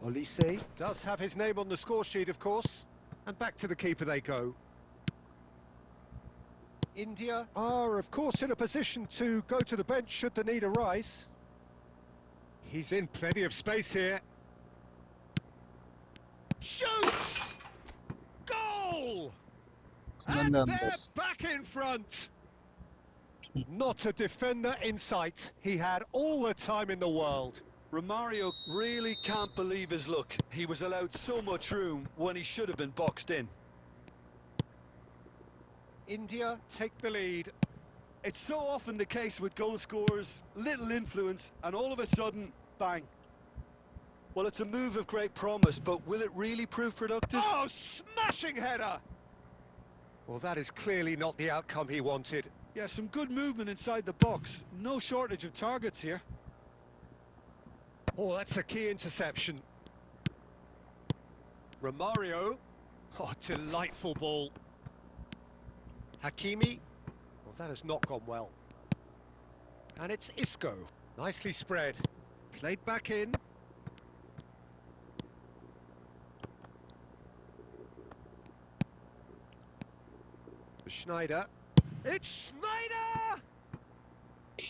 Olise does have his name on the score sheet, of course. And back to the keeper they go. India are, of course, in a position to go to the bench should the need arise. He's in plenty of space here. Shoots! Goal! And they're back in front. Not a defender in sight. He had all the time in the world. Romario really can't believe his luck. He was allowed so much room when he should have been boxed in. India take the lead. It's so often the case with goal scorers, little influence, and all of a sudden, bang. Well, it's a move of great promise, but will it really prove productive? Oh, smashing header! Well, that is clearly not the outcome he wanted. Yeah, some good movement inside the box. No shortage of targets here. Oh, that's a key interception. Romario. Oh, delightful ball. Hakimi. Well, that has not gone well. And it's Isco. Nicely spread. Played back in. Schneider. It's Schneider!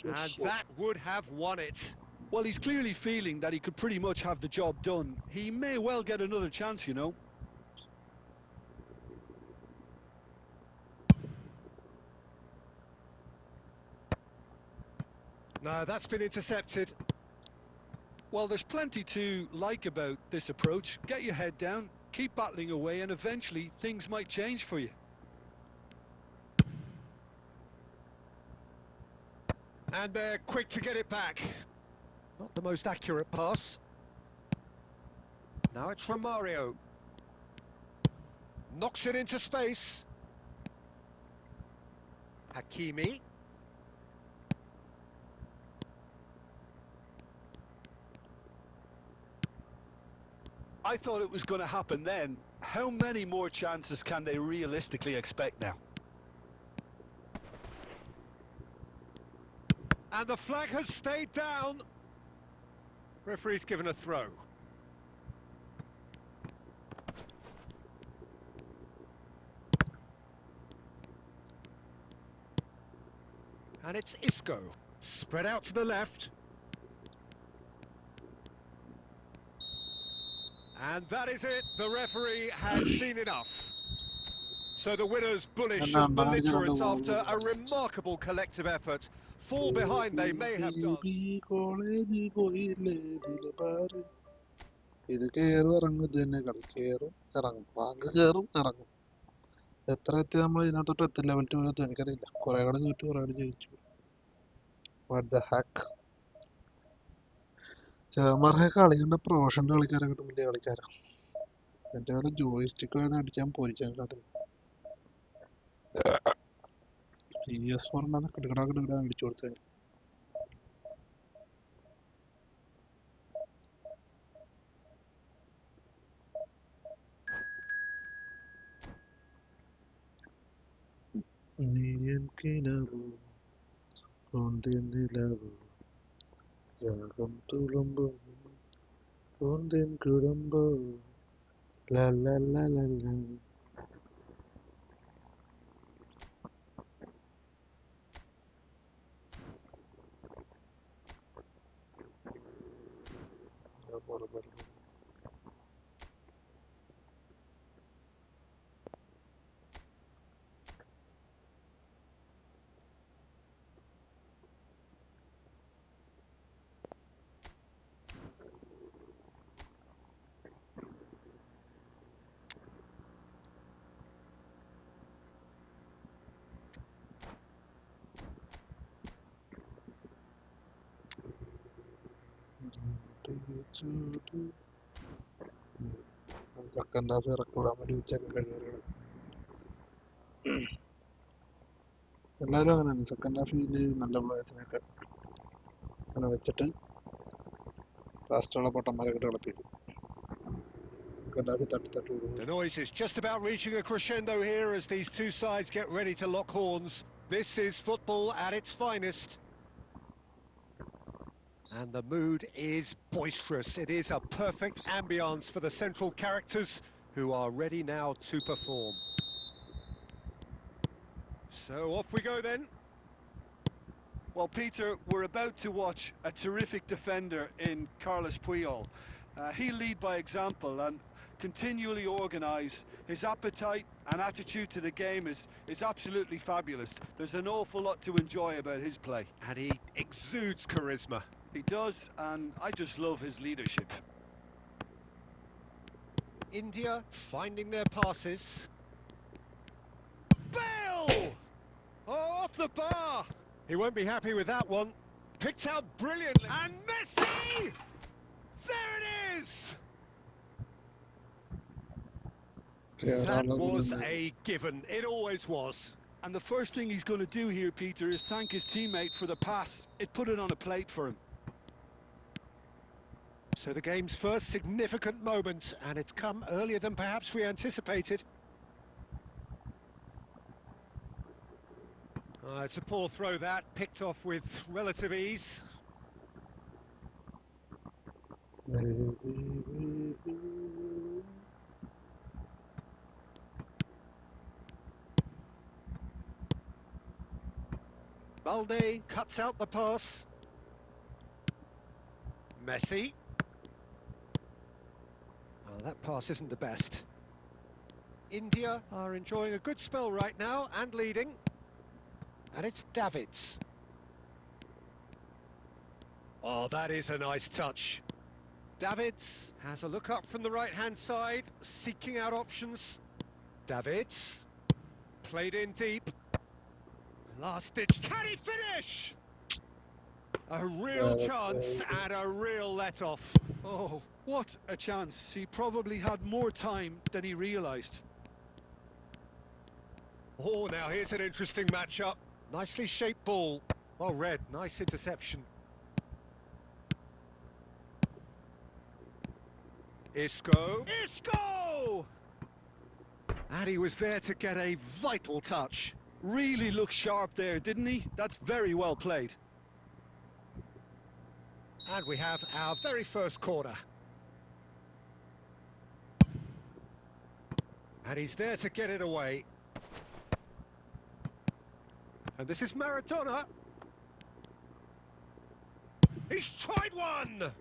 And that would have won it. Well, he's clearly feeling that he could pretty much have the job done. He may well get another chance, you know. No, that's been intercepted. Well, there's plenty to like about this approach. Get your head down, keep battling away, and eventually things might change for you. And they're quick to get it back. Not the most accurate pass. Now it's Romario. Knocks it into space. Hakimi. I thought it was going to happen then. How many more chances can they realistically expect now? And the flag has stayed down. Referee's given a throw. And it's Isco. Spread out to the left. And that is it. The referee has seen enough. So the winners bullish and belligerent after a remarkable collective effort. Fall behind they may have done. ഇത് കയറും ഇറങ്ങും ഇത് തന്നെ കളി കയറും ഇറങ്ങും rank കയറും ഇറങ്ങും എത്ര എത്തി നമ്മൾ ഇതിനകത്തോട്ട് എത്തി ലെവൽ 2 എത്തും എനിക്കറിയില്ല കുറെ കൂടെ തോറ്റു കുറെ കൂടെ ജയിച്ചു വാട്ട് ദ ഹാക്ക് ചിലമാർക്ക് കളിക്കേണ്ട പ്രൊഫഷണൽ കളിക്കാരെ കിട്ടും വലിയ കളിക്കാരാണ് എൻ്റെ പോലെ ജോയിസ്റ്റിക് വരുന്ന അടിച്ചാൽ പോരിക്കാൻ PS4 ഉണ്ടാകുന്ന കിടകിടാ കിടകിടാ അടിച്ചു കൊടുത്തത് നീയൻ കിനാവോ ഓന്റെ നിലാവോ ജാഗം തുളുമ്പോ ഓന്തൻ കുടുംബോ ലാ ലാ ലാ ലാ ലാ സെക്കൻഡ് ഹാഫ് ഇറക്കൂടാൻ വേണ്ടി ഉച്ചക്ക് കഴിവുകൾ എല്ലാവരും അങ്ങനെയാണ് സെക്കൻഡ് ഹാഫിൽ നല്ല പ്ലേയേഴ്സിനൊക്കെ അങ്ങനെ വെച്ചിട്ട് ലാസ്റ്റുള്ള പൊട്ടന്മാരൊക്കെ കളിപ്പിക്കും സെക്കൻഡ് ഹാഫിൽ തട്ടി തട്ടി The noise is just about reaching a crescendo here as these two sides get ready to lock horns. This is football at its finest. And the mood is boisterous. It is a perfect ambience for the central characters who are ready now to perform. So off we go then. Well, Peter, we're about to watch a terrific defender in Carlos Puyol. He'll lead by example and continually organise. His appetite and attitude to the game is absolutely fabulous. There's an awful lot to enjoy about his play. And he exudes charisma. He does, and I just love his leadership. India finding their passes. Bale! Oh, off the bar! He won't be happy with that one. Picked out brilliantly. And Messi! There it is! That was a given. It always was. And the first thing he's going to do here, Peter, is thank his teammate for the pass. It put it on a plate for him. So the game's first significant moment, and it's come earlier than perhaps we anticipated. It's a poor throw that, picked off with relative ease. Balde cuts out the pass. Messi. Oh, that pass isn't the best. India are enjoying a good spell right now and leading. And it's Davids. Oh, that is a nice touch. Davids has a look up from the right-hand side, seeking out options. Davids. Played in deep. Last ditch. Can he finish? A real chance and a real let-off. Oh, what a chance. He probably had more time than he realised. Oh, now here's an interesting matchup. Nicely shaped ball. Well read, nice interception. Isco. Isco! And he was there to get a vital touch. Really looked sharp there, didn't he? That's very well played. And we have our very first corner. And he's there to get it away. And this is Maradona. He's tried one!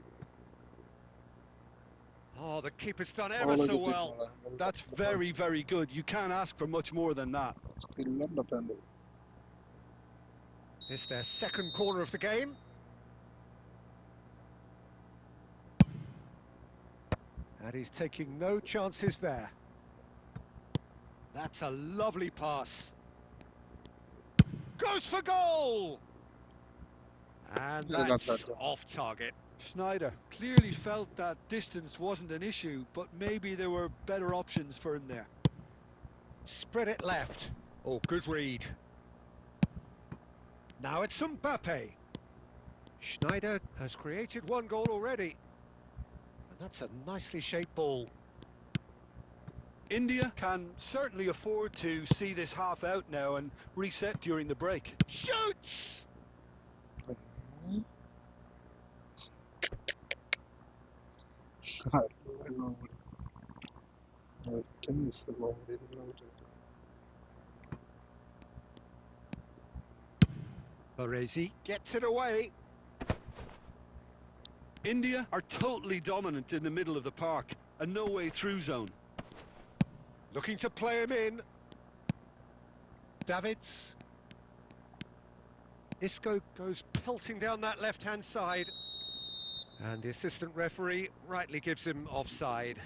Oh, the keeper's done ever so well. That's very, very good. You can't ask for much more than that. It's their second corner of the game. And he's taking no chances there. That's a lovely pass. Goes for goal! And that's off target. Snyder clearly felt that distance wasn't an issue, but maybe there were better options for him there. Spread it left. Oh, good read. Now it's Mbappe. Schneider has created one goal already. And that's a nicely shaped ball. India can certainly afford to see this half out now and reset during the break. Shoots! Baresi gets it away. India are totally dominant in the middle of the park, a no-way through zone. Looking to play him in. Davids. Isco goes pelting down that left-hand side. And the assistant referee rightly gives him offside.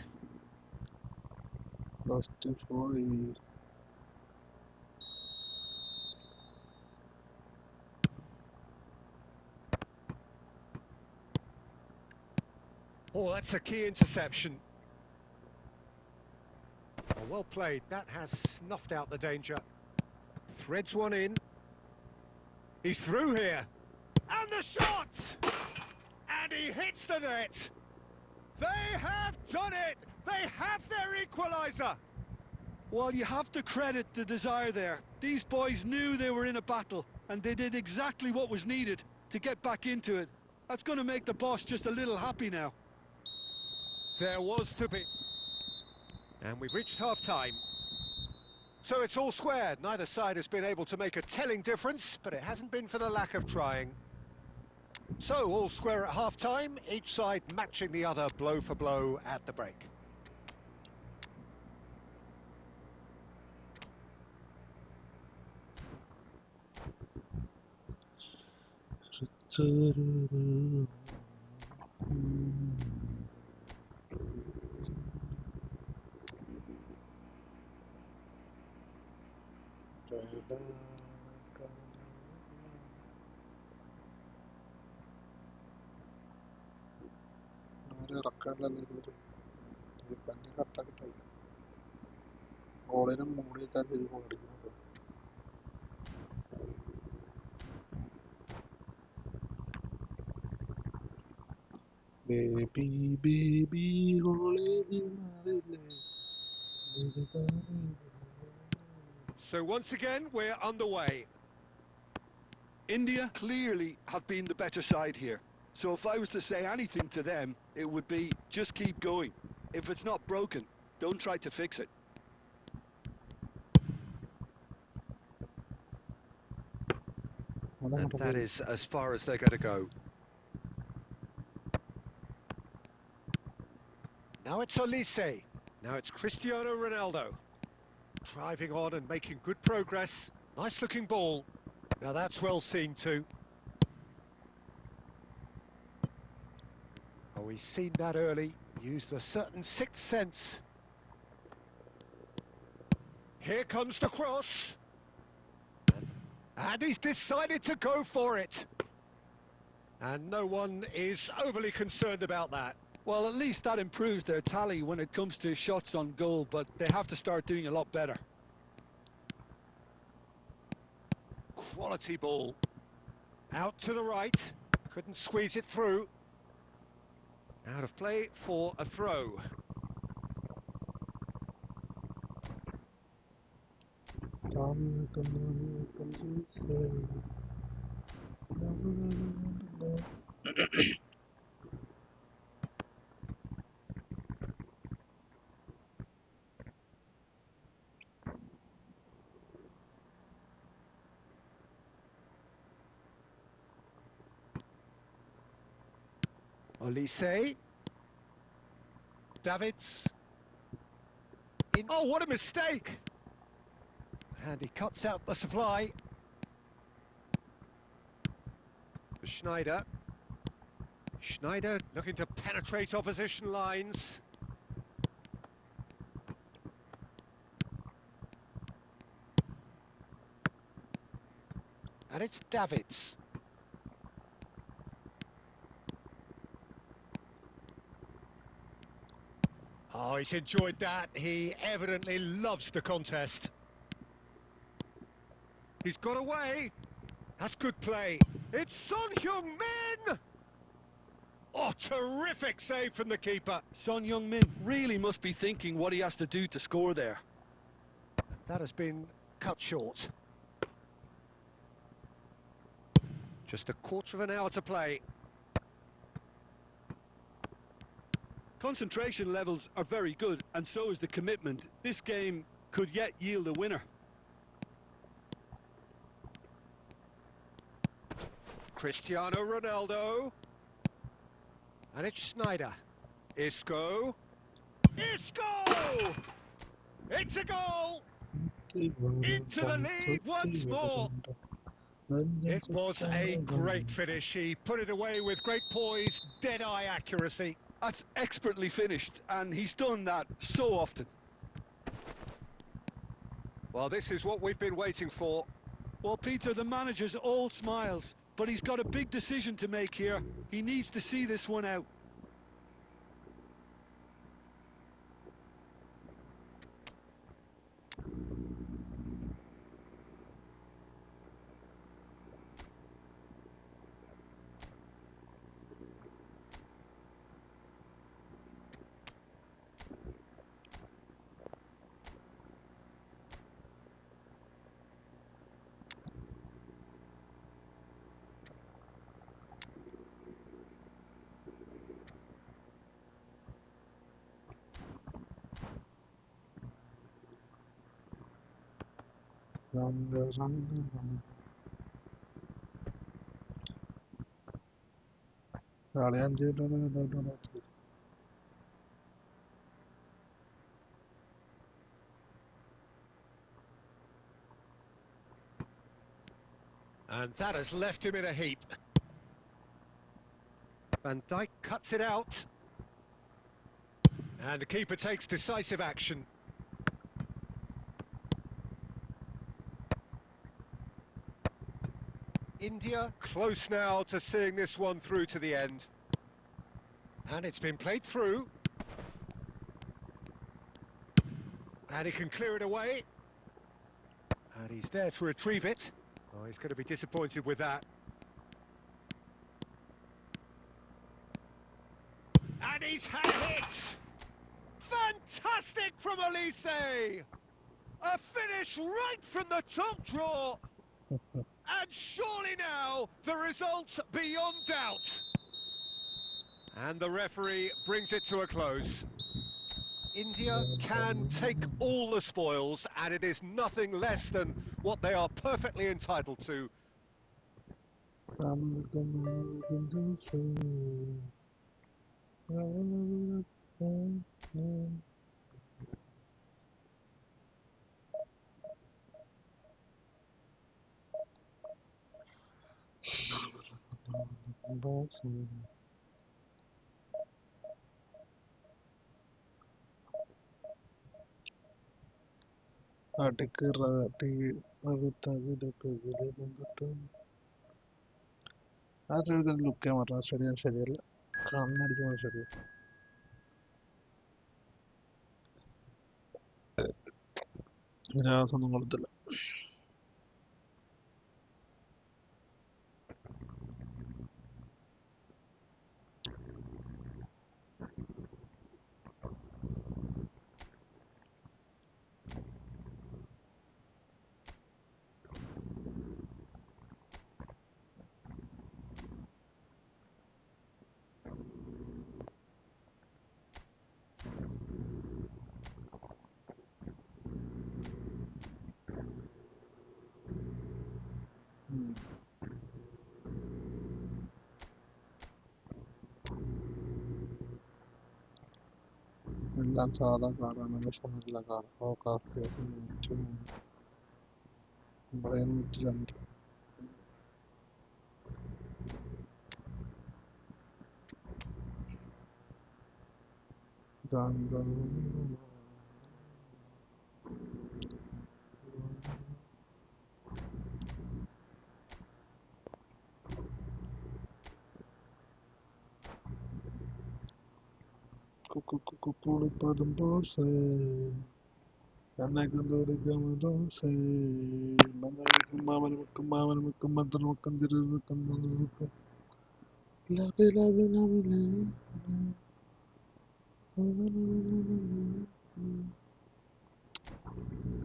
Oh, that's a key interception. Oh, well played. That has snuffed out the danger. Threads one in. He's through here. And the shot! And he hits the net. They have done it! They have their equaliser! Well, you have to credit the desire there. These boys knew they were in a battle, and they did exactly what was needed to get back into it. That's going to make the boss just a little happy now. There was to be. And we've reached half-time. So it's all square. Neither side has been able to make a telling difference, but it hasn't been for the lack of trying. So all square at half-time, each side matching the other blow for blow at the break. ഗോളിനും മൂടി തന്നെ അടിക്കുന്നത്. Baby baby So once again, we're underway. India clearly have been the better side here. So if I was to say anything to them, it would be just keep going. If it's not broken, don't try to fix it. And that is as far as they're going to go. Now it's Olise. Now it's Cristiano Ronaldo. Driving on and making good progress. Nice looking ball. Now that's well seen too. Oh, he's seen that early. Used a certain sixth sense. Here comes the cross. And he's decided to go for it. And no one is overly concerned about that. Well, at least that improves their tally when it comes to shots on goal, but they have to start doing a lot better. Quality ball. Out to the right. Couldn't squeeze it through. Out of play for a throw. Olise. Davids. Oh, what a mistake! And he cuts out the supply. Schneider. Schneider looking to penetrate opposition lines. And it's Davids. Oh, he's enjoyed that. He evidently loves the contest. He's got away. That's good play. It's Son Heung-min! Oh, terrific save from the keeper. Son Heung-min really must be thinking what he has to do to score there. That has been cut short. Just a quarter of an hour to play. Concentration levels are very good, and so is the commitment. This game could yet yield a winner. Cristiano Ronaldo. And it's Schneider. Isco. Isco! It's a goal! Into the lead once more. It was a great finish. He put it away with great poise, dead-eye accuracy. That's expertly finished, and he's done that so often. Well, this is what we've been waiting for. Well, Peter, the manager's all smiles, but he's got a big decision to make here. He needs to see this one out. കളി 5 And that has left him in a heap. Van Dijk cuts it out. And the keeper takes decisive action. India close now to seeing this one through to the end. And it's been played through. And he can clear it away. And he's there to retrieve it. Oh, he's going to be disappointed with that. And he's had it! Fantastic from Olise! A finish right from the top draw! And surely now, the result beyond doubt. And the referee brings it to a close. India can take all the spoils, and it is nothing less than what they are perfectly entitled to. അതെഴുതാൻ ലുക്കേ പറഞ്ഞ ശരിയാണ് ശരിയല്ല കണ്ണടിക്കുന്നത് ശരിയല്ല നിരാസൊന്നും കൊടുത്തില്ല എല്ലാം സാധാ കാറാണ്, വിഷമില്ല car. ഫോക്കാസ് ഇവിടെ 102. പുളിപ്പതും ദോശ കണ്ണകന്തോടും ദോശ മാമനമുക്കും മാമനമുക്കും മന്ത്രമുക്കും തിരുമുക്കും ലവ് ലവ് ലവ്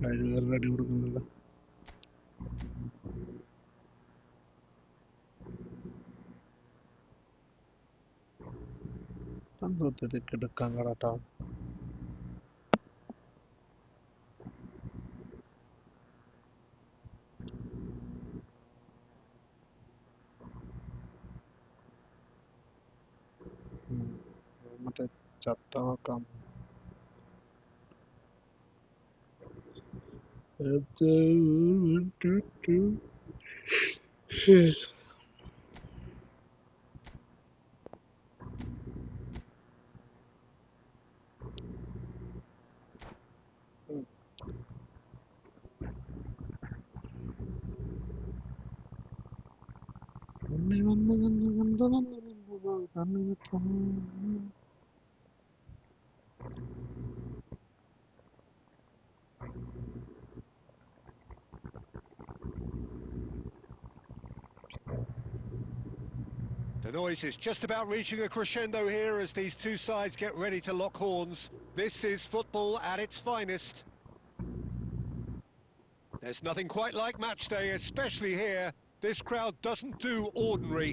കഴിവേറെ അടി കൊടുക്കുന്നില്ല. സന്തോഷത്തിലേക്ക് എടുക്കാൻ കടാട്ടോ. മറ്റേ ചത്ത നോക്കാം. The noise is just about reaching a crescendo here as these two sides get ready to lock horns. This is football at its finest. There's nothing quite like match day, especially here. This crowd doesn't do ordinary,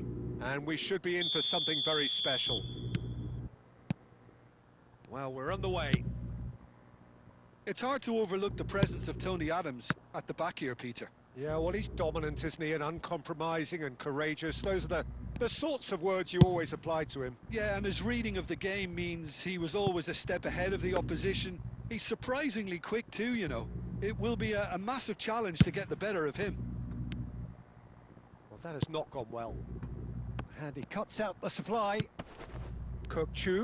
and we should be in for something very special. Well, we're on the way. It's hard to overlook the presence of Tony Adams at the back here, Peter. Yeah, well, he's dominant, isn't he? And uncompromising and courageous. Those are the sorts of words you always apply to him. Yeah, and his reading of the game means he was always a step ahead of the opposition. He's surprisingly quick too, you know. It will be a massive challenge to get the better of him. Well, that has not gone well. And he cuts out the supply. Kokchu.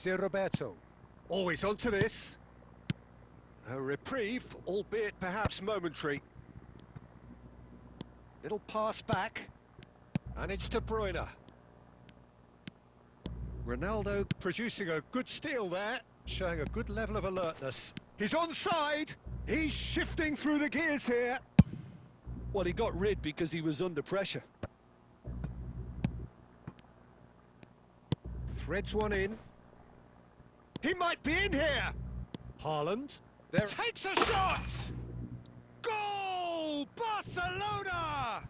Zé Roberto. Always onto this. A reprieve, albeit perhaps momentary. Little pass back. And it's De Bruyne. Ronaldo producing a good steal there, showing a good level of alertness. He's onside. He's shifting through the gears here. Well, he got rid because he was under pressure. Threads one in. He might be in here. Haaland. There takes a shot. Goal! Barcelona!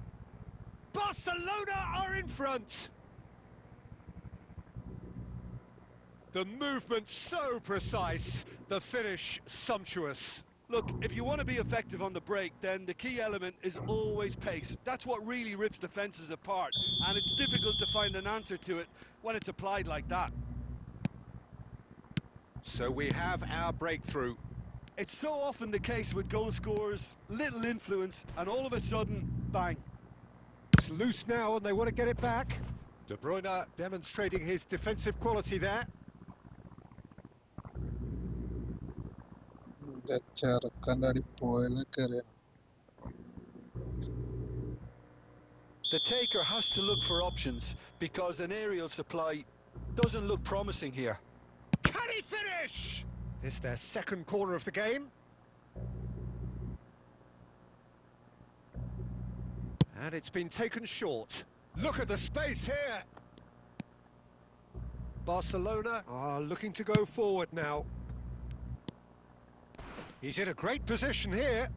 Barcelona are in front. The movement so precise, the finish sumptuous. Look, if you want to be effective on the break, then the key element is always pace. That's what really rips defences apart, and it's difficult to find an answer to it when it's applied like that. So we have our breakthrough. It's so often the case with goal scorers, little influence, and all of a sudden, bang. It's loose now and they want to get it back. De Bruyne demonstrating his defensive quality there. The taker has to look for options because an aerial supply doesn't look promising here. Can he finish? This their second corner of the game. And it's been taken short. Look at the space here. Barcelona are looking to go forward now. He's in a great position here.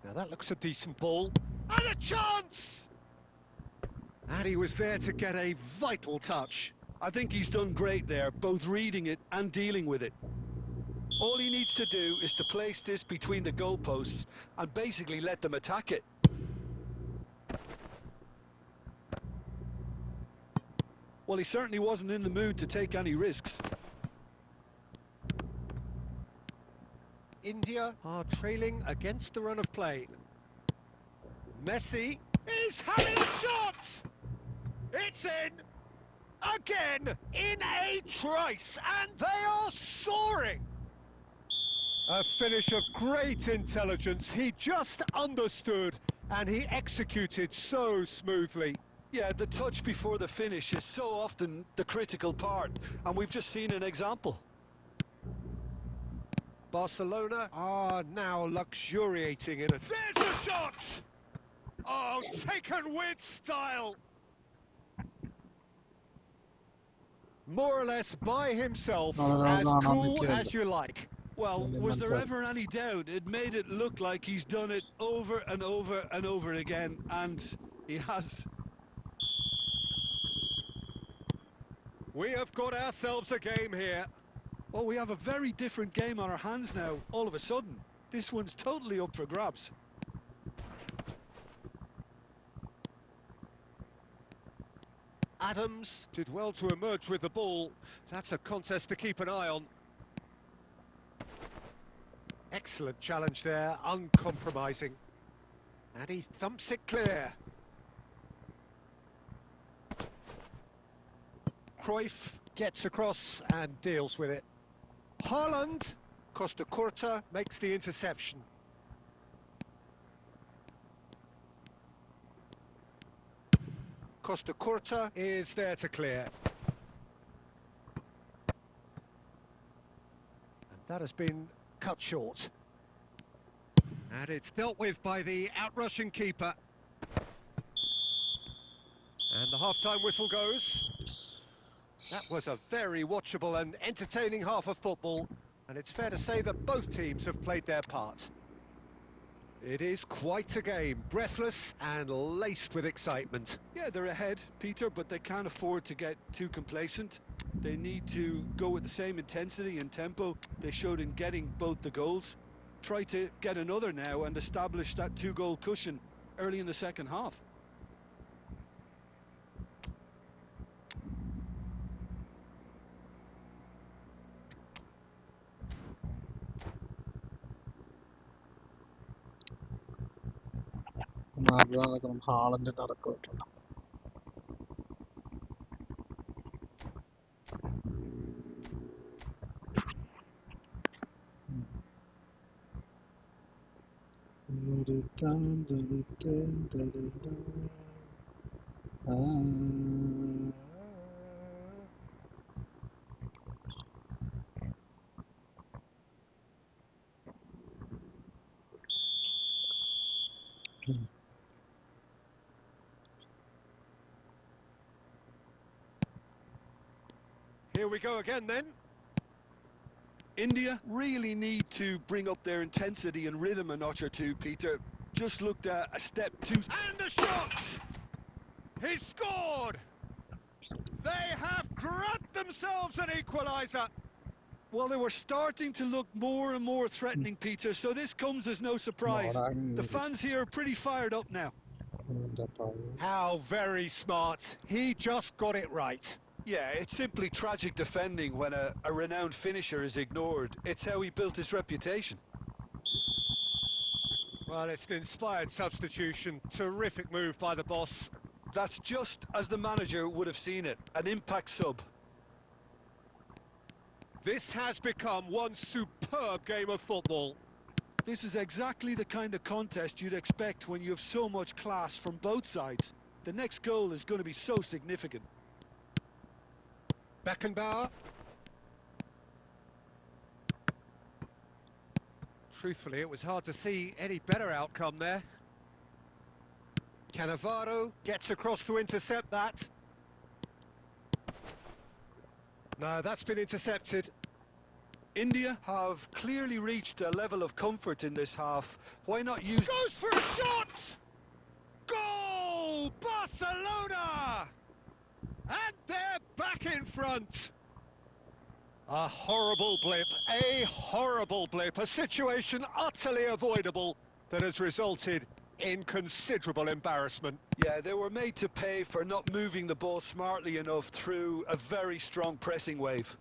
Now that looks a decent ball. And a chance! And he was there to get a vital touch. I think he's done great there, both reading it and dealing with it. All he needs to do is to place this between the goalposts and basically let them attack it. Well, he certainly wasn't in the mood to take any risks. India are trailing against the run of play. Messi is having a shot! It's in! Again, in a trice, and they are soaring! A finish of great intelligence. He just understood, and he executed so smoothly. Yeah, the touch before the finish is so often the critical part, and we've just seen an example. Barcelona are now luxuriating in it. There's the shot! Oh, taken with style! More or less by himself, as cool as you like. Well, was there ever any doubt? It made it look like he's done it over and over and over again, and he has. We have got ourselves a game here. Oh, we have a very different game on our hands now, all of a sudden. This one's totally up for grabs. Adams did well to emerge with the ball. That's a contest to keep an eye on. Excellent challenge there, uncompromising. And he thumps it clear. Cruyff gets across and deals with it. Haaland, Costa Curta makes the interception. Costa Curta is there to clear. And that has been cut short. And it's dealt with by the out-rushing keeper. And the half-time whistle goes. That was a very watchable and entertaining half of football, and it's fair to say that both teams have played their part. It is quite a game, breathless and laced with excitement. Yeah, they're ahead, Peter, but they can't afford to get too complacent. They need to go with the same intensity and tempo they showed in getting both the goals. Try to get another now and establish that two-goal cushion early in the second half. ഹാളന്റെ അടക്കം ഇട്ടുണ്ട്. Here we go again then. India really need to bring up their intensity and rhythm a notch or two, Peter. Just looked a step too... And the shot! He's scored! They have grabbed themselves an equaliser. Well, they were starting to look more and more threatening, Peter, so this comes as no surprise. The fans here are pretty fired up now. How very smart. He just got it right. Yeah, it's simply tragic defending when a renowned finisher is ignored. It's how he built his reputation. Well, it's an inspired substitution. Terrific move by the boss. That's just as the manager would have seen it. An impact sub. This has become one superb game of football. This is exactly the kind of contest you'd expect when you have so much class from both sides. The next goal is going to be so significant. Beckenbauer. Truthfully, it was hard to see any better outcome there. Cannavaro gets across to intercept that. No, that's been intercepted. India have clearly reached a level of comfort in this half. Why not use... Goes for a shot! Goal! Barcelona! And they're back in front. A horrible blip, a situation utterly avoidable that has resulted in considerable embarrassment. Yeah, they were made to pay for not moving the ball smartly enough through a very strong pressing wave.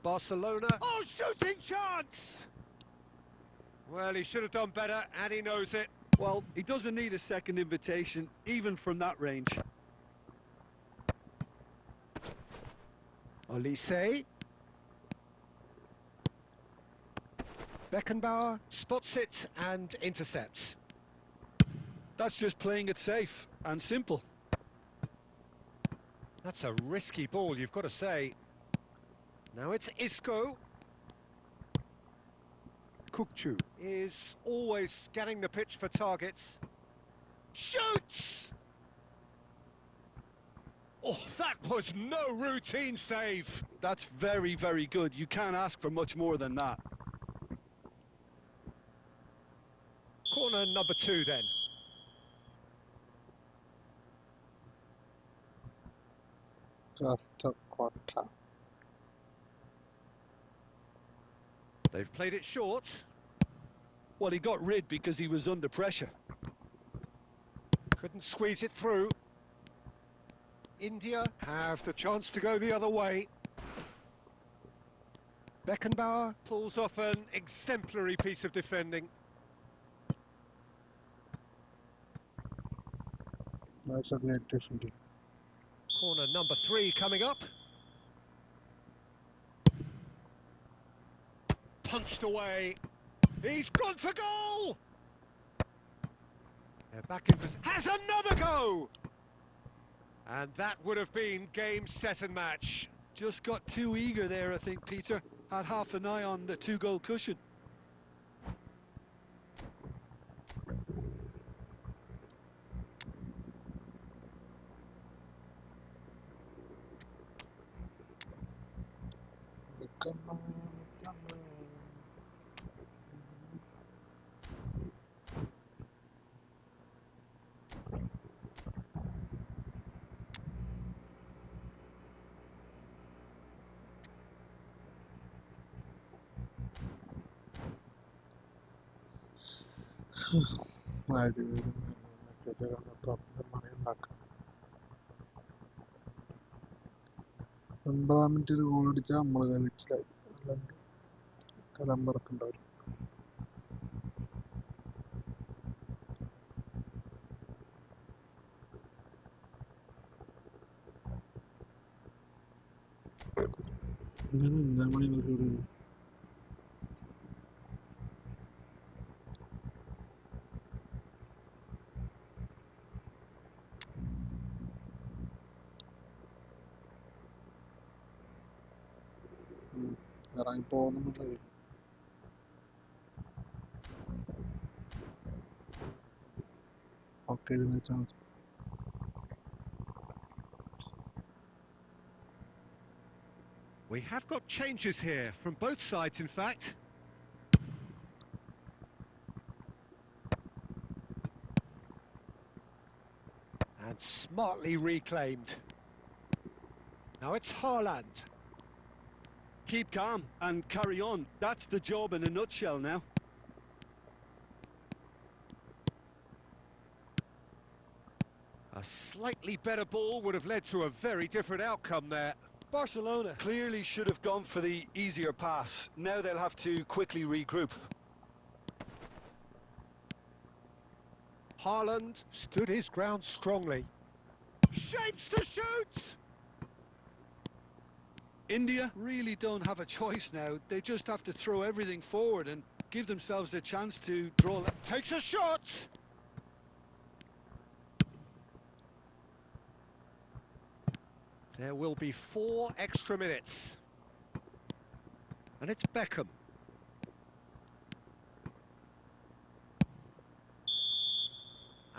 Barcelona. Oh, shooting chance! Well, he should have done better, and he knows it. Well, he doesn't need a second invitation, even from that range. Olise. Beckenbauer spots it and intercepts. That's just playing it safe and simple. That's a risky ball, you've got to say. Now it's Isco. Kukçu is always scanning the pitch for targets. Shoots! Oh, that was no routine save. That's very, very good. You can't ask for much more than that. Corner number 2 then. Just a quarter. They've played it short. Well, he got rid because he was under pressure. Couldn't squeeze it through. India have the chance to go the other way. Beckenbauer pulls off an exemplary piece of defending. That's a great defending. Corner number 3 coming up. Punched away. He's gone for goal! They're back in position. Has another go! And that would have been game, set and match. Just got too eager there, I think, Peter. Had half an eye on the 2-goal cushion. Come on, come on. ഒൻപതാം മിനിറ്റിൽ goal അടിച്ചാൽ നമ്മൾ കളിച്ചിലായി അല്ലെങ്കിൽ കലം പറക്കണ്ടാവും. ഇങ്ങനെ 9 മണി വരെ ഇറങ്ങി പോകുന്നുണ്ടെങ്കിൽ ഒക്കെ എഴുന്നേച്ചാൽ മതി. We have got changes here, from both sides in fact. And smartly reclaimed. Now it's Haaland. Keep calm and carry on. That's the job in a nutshell now. A slightly better ball would have led to a very different outcome there. Barcelona clearly should have gone for the easier pass. Now they'll have to quickly regroup. Haaland stood his ground strongly. Shapes to shoot! India really don't have a choice now. They just have to throw everything forward and give themselves a chance to draw. Takes a shot! There will be 4 extra minutes. And it's Beckham.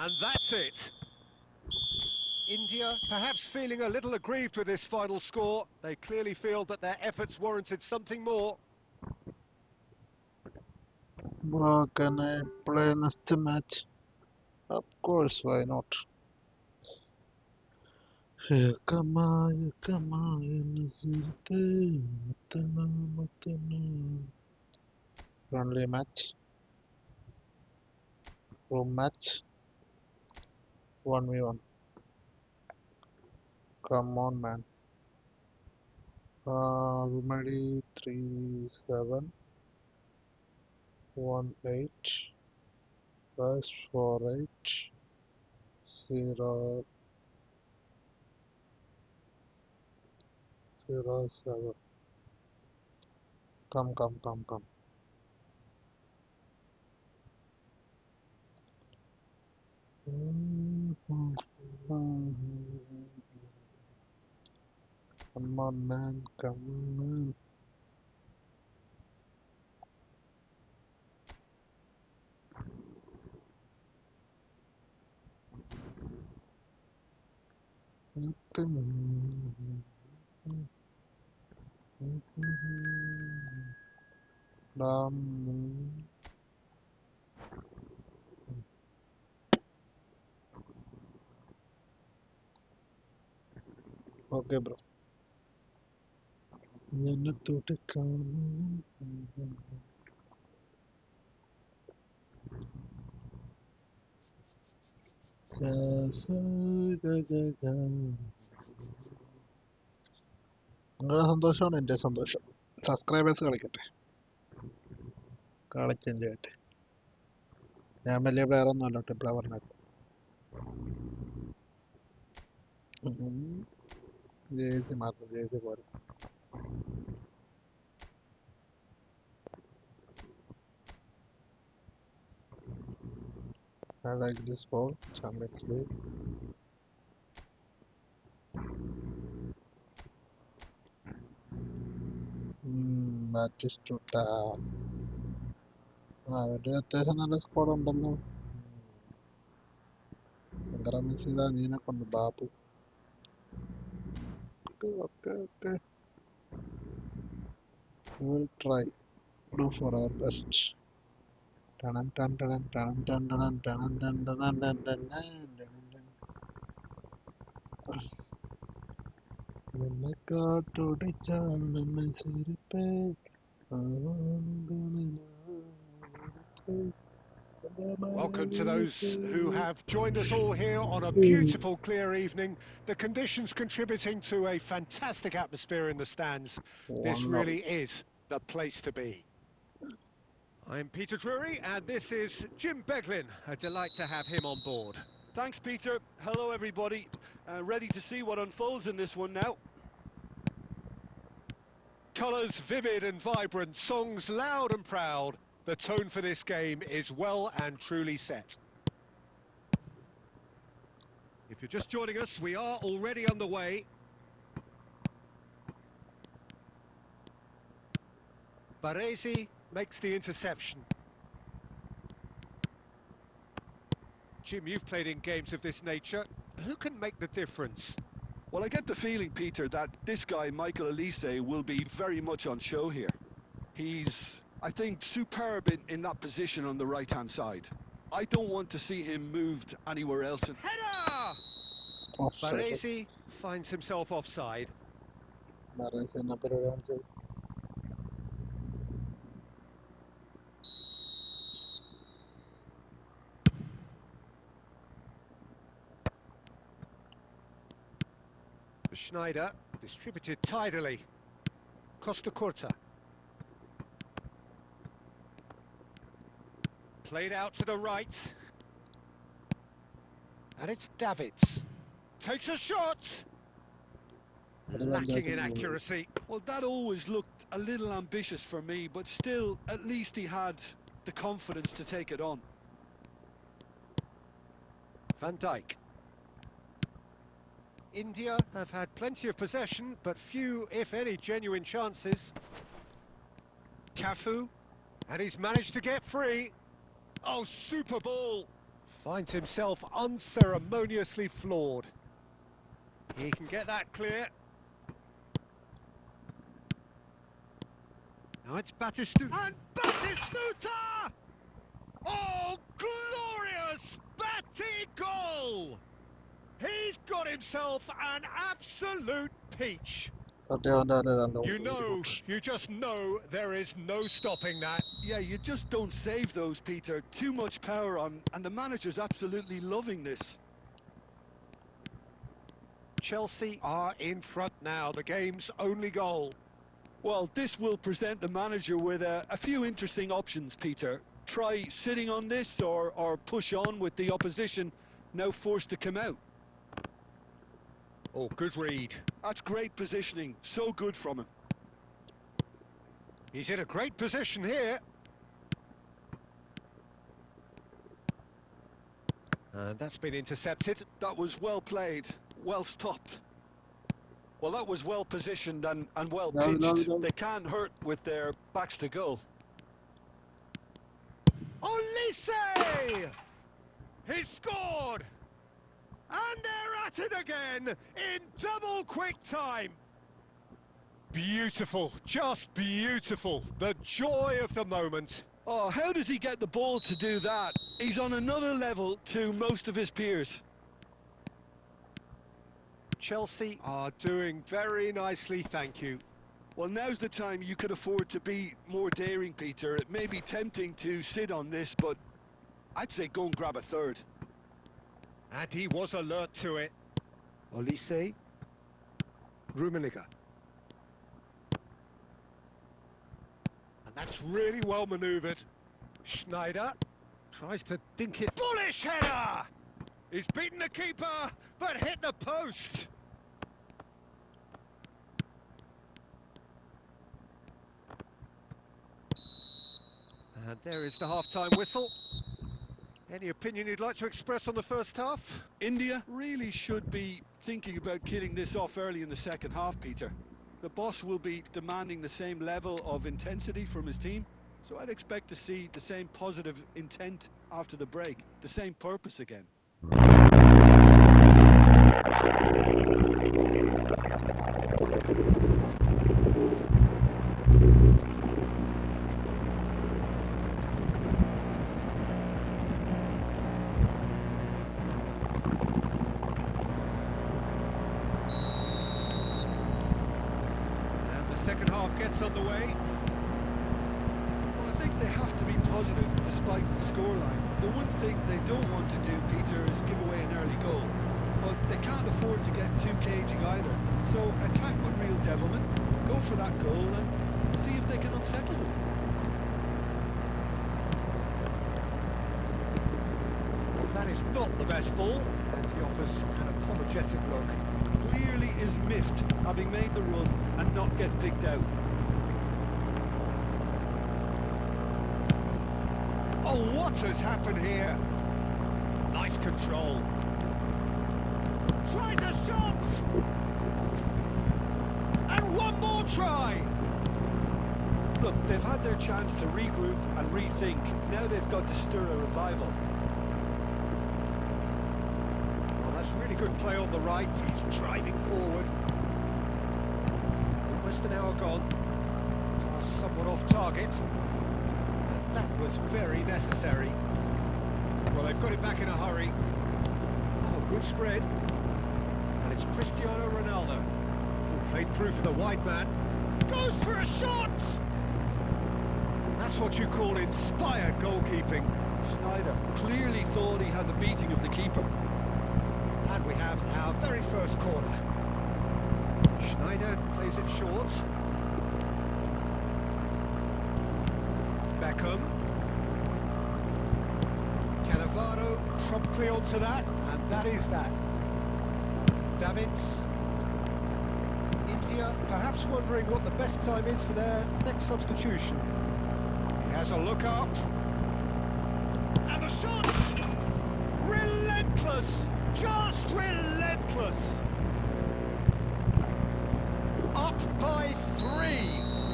And that's it. India perhaps feeling a little aggrieved with this final score. They clearly feel that their efforts warranted something more. Bro, can I play next match? Of course, why not? Friendly match. Room match 1v1. Come on, man. Room ID 3718/4807. Come. Come on, man. Come on, man. Okay, bro. നിങ്ങളുടെ സന്തോഷമാണ് എൻ്റെ സന്തോഷം. Subscribers കളിക്കട്ടെ, കളിച്ച് enjoy ചെയ്യട്ടെ. ഞാൻ വലിയ player ഒന്നും അല്ല കേട്ടോ, ഇപ്പോഴാണ് പറഞ്ഞത്. ജേഴ്സി മാറും, ജേഴ്സി പോരും. I like this ball, Champions League. Batistuta. അവരുടെ അത്യാവശ്യം നല്ല സ്കോഡ് ഉണ്ടല്ലോ. ഭയങ്കര മിസ് ചെയ്താ നീനെ കൊണ്ട് Babu. Okay. We will try, do for our best. Welcome to those who have joined us all here on a beautiful, clear evening. The conditions contributing to a fantastic atmosphere in the stands. This really is the place to be. I'm Peter Drury, and this is Jim Beglin. A delight to have him on board. Thanks, Peter. Hello, everybody. Ready to see what unfolds in this one now. Colours vivid and vibrant, songs loud and proud. The tone for this game is well and truly set. If you're just joining us, we are already underway. Baresi makes the interception. Jim, you've played in games of this nature. Who can make the difference? Well, I get the feeling, Peter, that this guy, Michael Elise, will be very much on show here. He's, I think, superb in that position on the right-hand side. I don't want to see him moved anywhere else. Header! Baresi finds himself offside. Schneider distributed tidily. Costa Curta. Played out to the right. And it's Davids. Takes a shot! Lacking in accuracy. Well, that always looked a little ambitious for me, but still, at least he had the confidence to take it on. Van Dijk. India have had plenty of possession, but few, if any, genuine chances. Cafu, and he's managed to get free. Oh, super ball! Finds himself unceremoniously floored. He can get that clear. Now it's Batistuta. And Batistuta! Oh, glorious Batty goal! He's got himself an absolute peach. You just know there is no stopping that. Yeah, you just don't save those, Peter. Too much power on, and the manager's absolutely loving this. Chelsea are in front now, the game's only goal. Well, this will present the manager with a few interesting options, Peter. Try sitting on this or push on with the opposition now forced to come out. Oh, good read. That's great positioning. So good from him. He's in a great position here. And that's been intercepted. That was well played, well stopped. Well, that was well positioned and well pitched. They can't hurt with their backs to goal. Olise! He scored! And they're at it again in double quick time. Beautiful, just beautiful. The joy of the moment. Oh, how does he get the ball to do that? He's on another level to most of his peers. Chelsea are doing very nicely, thank you. Well, now's the time you could afford to be more daring, Peter. It may be tempting to sit on this, but I'd say go and grab a third. And he was alert to it. Olise. Rummenigge. And that's really well manoeuvred. Schneider tries to dink it. Bullish header! He's beaten the keeper, but hit the post. And there is the half-time whistle. Any opinion you'd like to express on the first half? India really should be thinking about killing this off early in the second half, Peter. The boss will be demanding the same level of intensity from his team, so I'd expect to see the same positive intent after the break, the same purpose again. And the second half gets underway. Well, I think they have to be positive despite the scoreline. The one thing they don't want to do, Peter, is give away an early goal. But they can't afford to get too cagey either. So attack with real devilment, go for that goal and see if they can unsettle them. That is not the best ball, and he offers an apologetic look. Clearly is miffed, having made the run and not get picked out. Oh, what has happened here? Nice control. Tries a shot! And one more try! Look, they've had their chance to regroup and rethink. Now they've got to stir a revival. Well, that's really good play on the right. He's driving forward. Almost an hour gone. Pass somewhat off target. And that was very necessary. Well, they've got it back in a hurry. Oh, good spread. And it's Cristiano Ronaldo, who played through for the wide man. Goes for a shot! And that's what you call inspired goalkeeping. Schneider clearly thought he had the beating of the keeper. And we have our very first corner. Schneider plays it short. Beckham. Cannavaro promptly onto that, and that is that. Davids. India perhaps wondering what the best time is for their next substitution. He has a look up. And the shot! Relentless! Just relentless! Up by 3.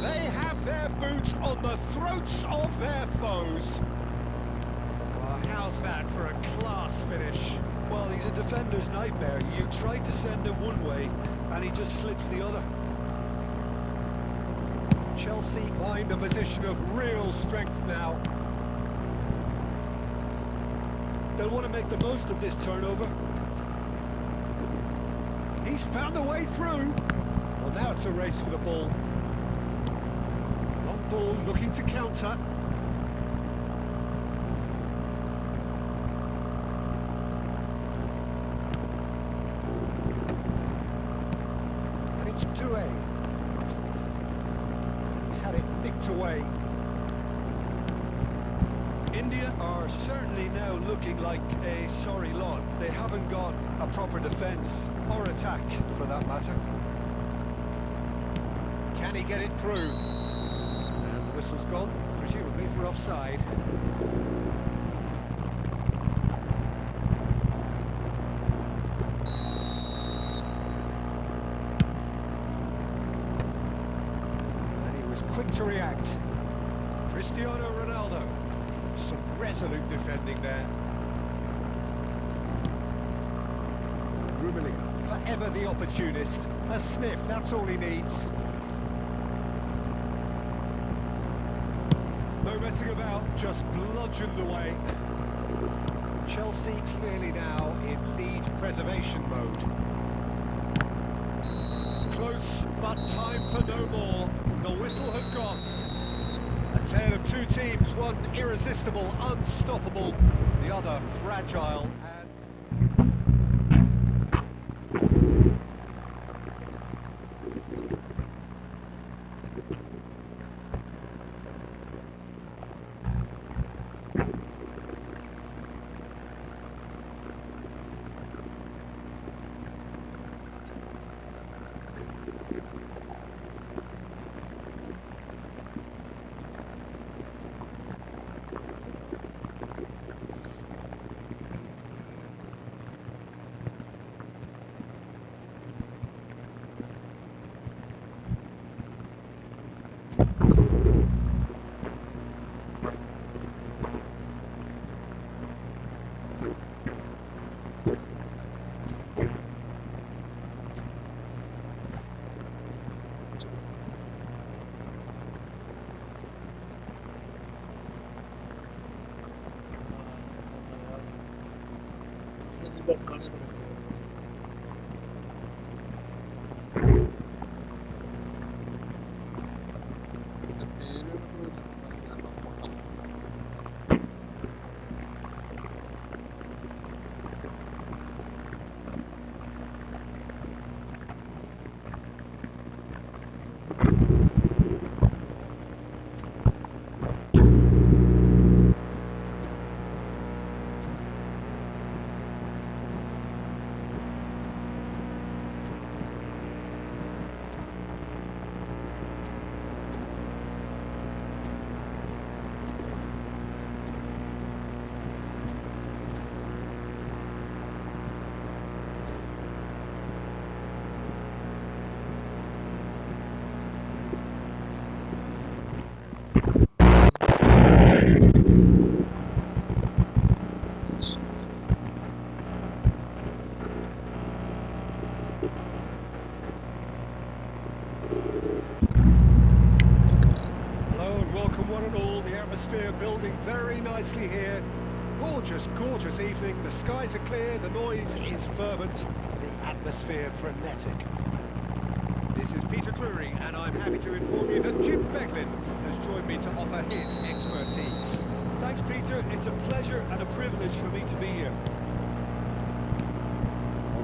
They have their boots on the throats of their foes. Well, how's that for a class finish? Well, he's a defender's nightmare. You try to send him one way, and he just slips the other. Chelsea find a position of real strength now. They'll want to make the most of this turnover. He's found a way through. Well, now it's a race for the ball. Long ball looking to counter. And it's Doué. He's had it nicked away. India are certainly now looking like a sorry lot. They haven't got a proper defence or attack, for that matter. Can he get it through? And the whistle's gone, presumably for offside. And he was quick to react. Cristiano Ronaldo. Some resolute defending there. Rummenigge, forever the opportunist. A sniff, that's all he needs. No messing about, just bludgeoned away. Chelsea clearly now in lead preservation mode. Close, but time for no more. The whistle has gone. A tale of two teams, one irresistible, unstoppable, the other fragile and... Welcome one and all, the atmosphere building very nicely here. Gorgeous, gorgeous evening, the skies are clear, the noise is fervent, the atmosphere frenetic. This is Peter Drury and I'm happy to inform you that Jim Beglin has joined me to offer his expertise. Thanks, Peter. It's a pleasure and a privilege for me to be here.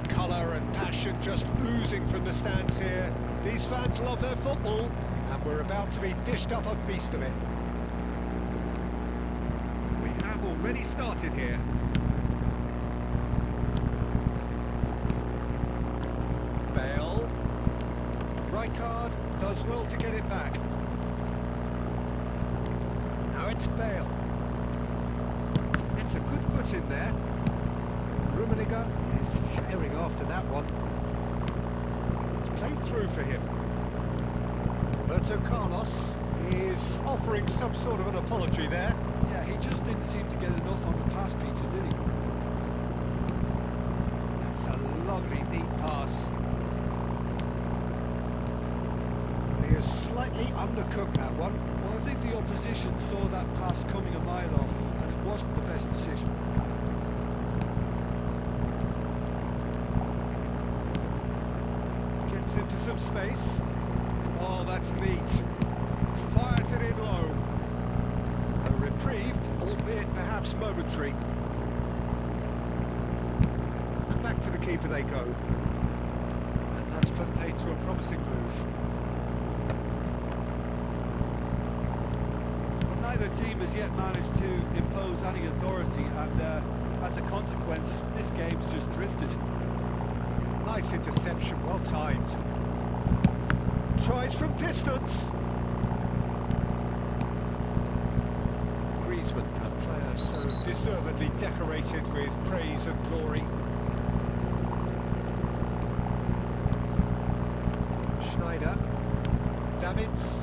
Colour and passion just oozing from the stands here. These fans love their football. And we're about to be dished up a feast of it. We have already started here. Bale. Rijkaard does well to get it back. Now it's Bale. It's a good foot in there. Rummenigge is herring after that one. It's played through for him. Roberto Carlos is offering some sort of an apology there. Yeah, he just didn't seem to get enough on the pass, Peter, did he? That's a lovely, neat pass. He has slightly undercooked that one. Well, I think the opposition saw that pass coming a mile off, and it wasn't the best decision. Gets into some space. Oh, that's neat. Fires it in low. A reprieve, albeit perhaps momentary. And back to the keeper they go. And that's put paid to a promising move. Well, neither team has yet managed to impose any authority, and as a consequence, this game's just drifted. Nice interception, well timed. Tries from distance. Griezmann, a player so deservedly decorated with praise and glory. Schneider. Davids.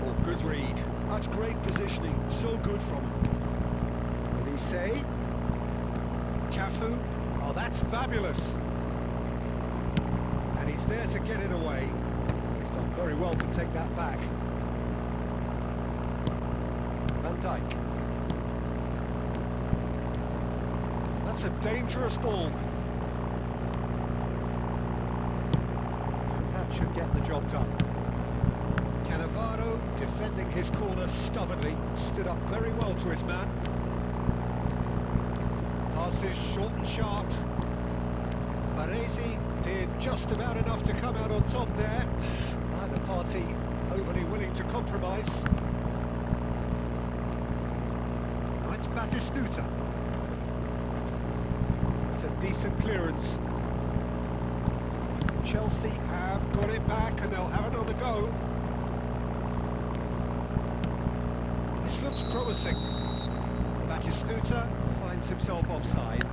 Oh, good read. That's great positioning, so good from him. Olise. Cafu. Oh, that's fabulous. And he's there to get it away. He's done very well to take that back. Van Dijk. And that's a dangerous ball. And that should get the job done. Cannavaro defending his corner stubbornly, stood up very well to his man. Passes short and sharp. Baresi did just about enough to come out on top there. Neither party overly willing to compromise. Now it's Batistuta. That's a decent clearance. Chelsea have got it back and they'll have another go. This looks promising. Batistuta finds himself offside.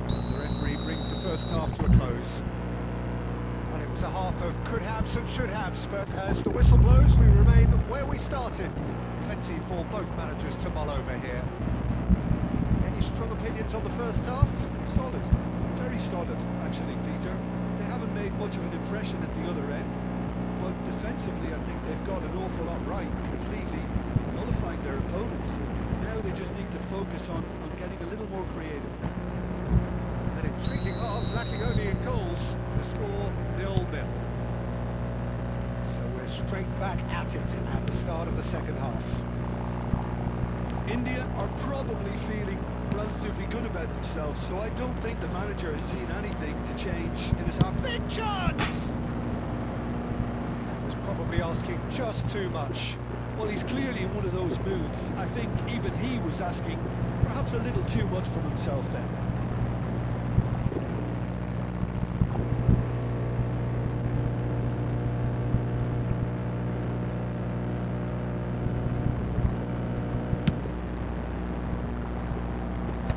The referee brings the first half to a close. Well, it was a half of could-haves and should-haves, but as the whistle blows, we remain where we started. Plenty for both managers to mull over here. Any strong opinions on the first half? Solid, very solid, actually, Peter. They haven't made much of an impression at the other end, but defensively I think they've got an awful lot right, completely nullifying their opponents. Now they just need to focus on getting a little more creative. An intriguing half, lacking only in goals. The score 0-0. So we're straight back at it at the start of the second half. India are probably feeling relatively good about themselves, so I don't think the manager has seen anything to change in his half-time. Big chance! That was probably asking just too much. Well, he's clearly in one of those moods. I think even he was asking perhaps a little too much from himself then.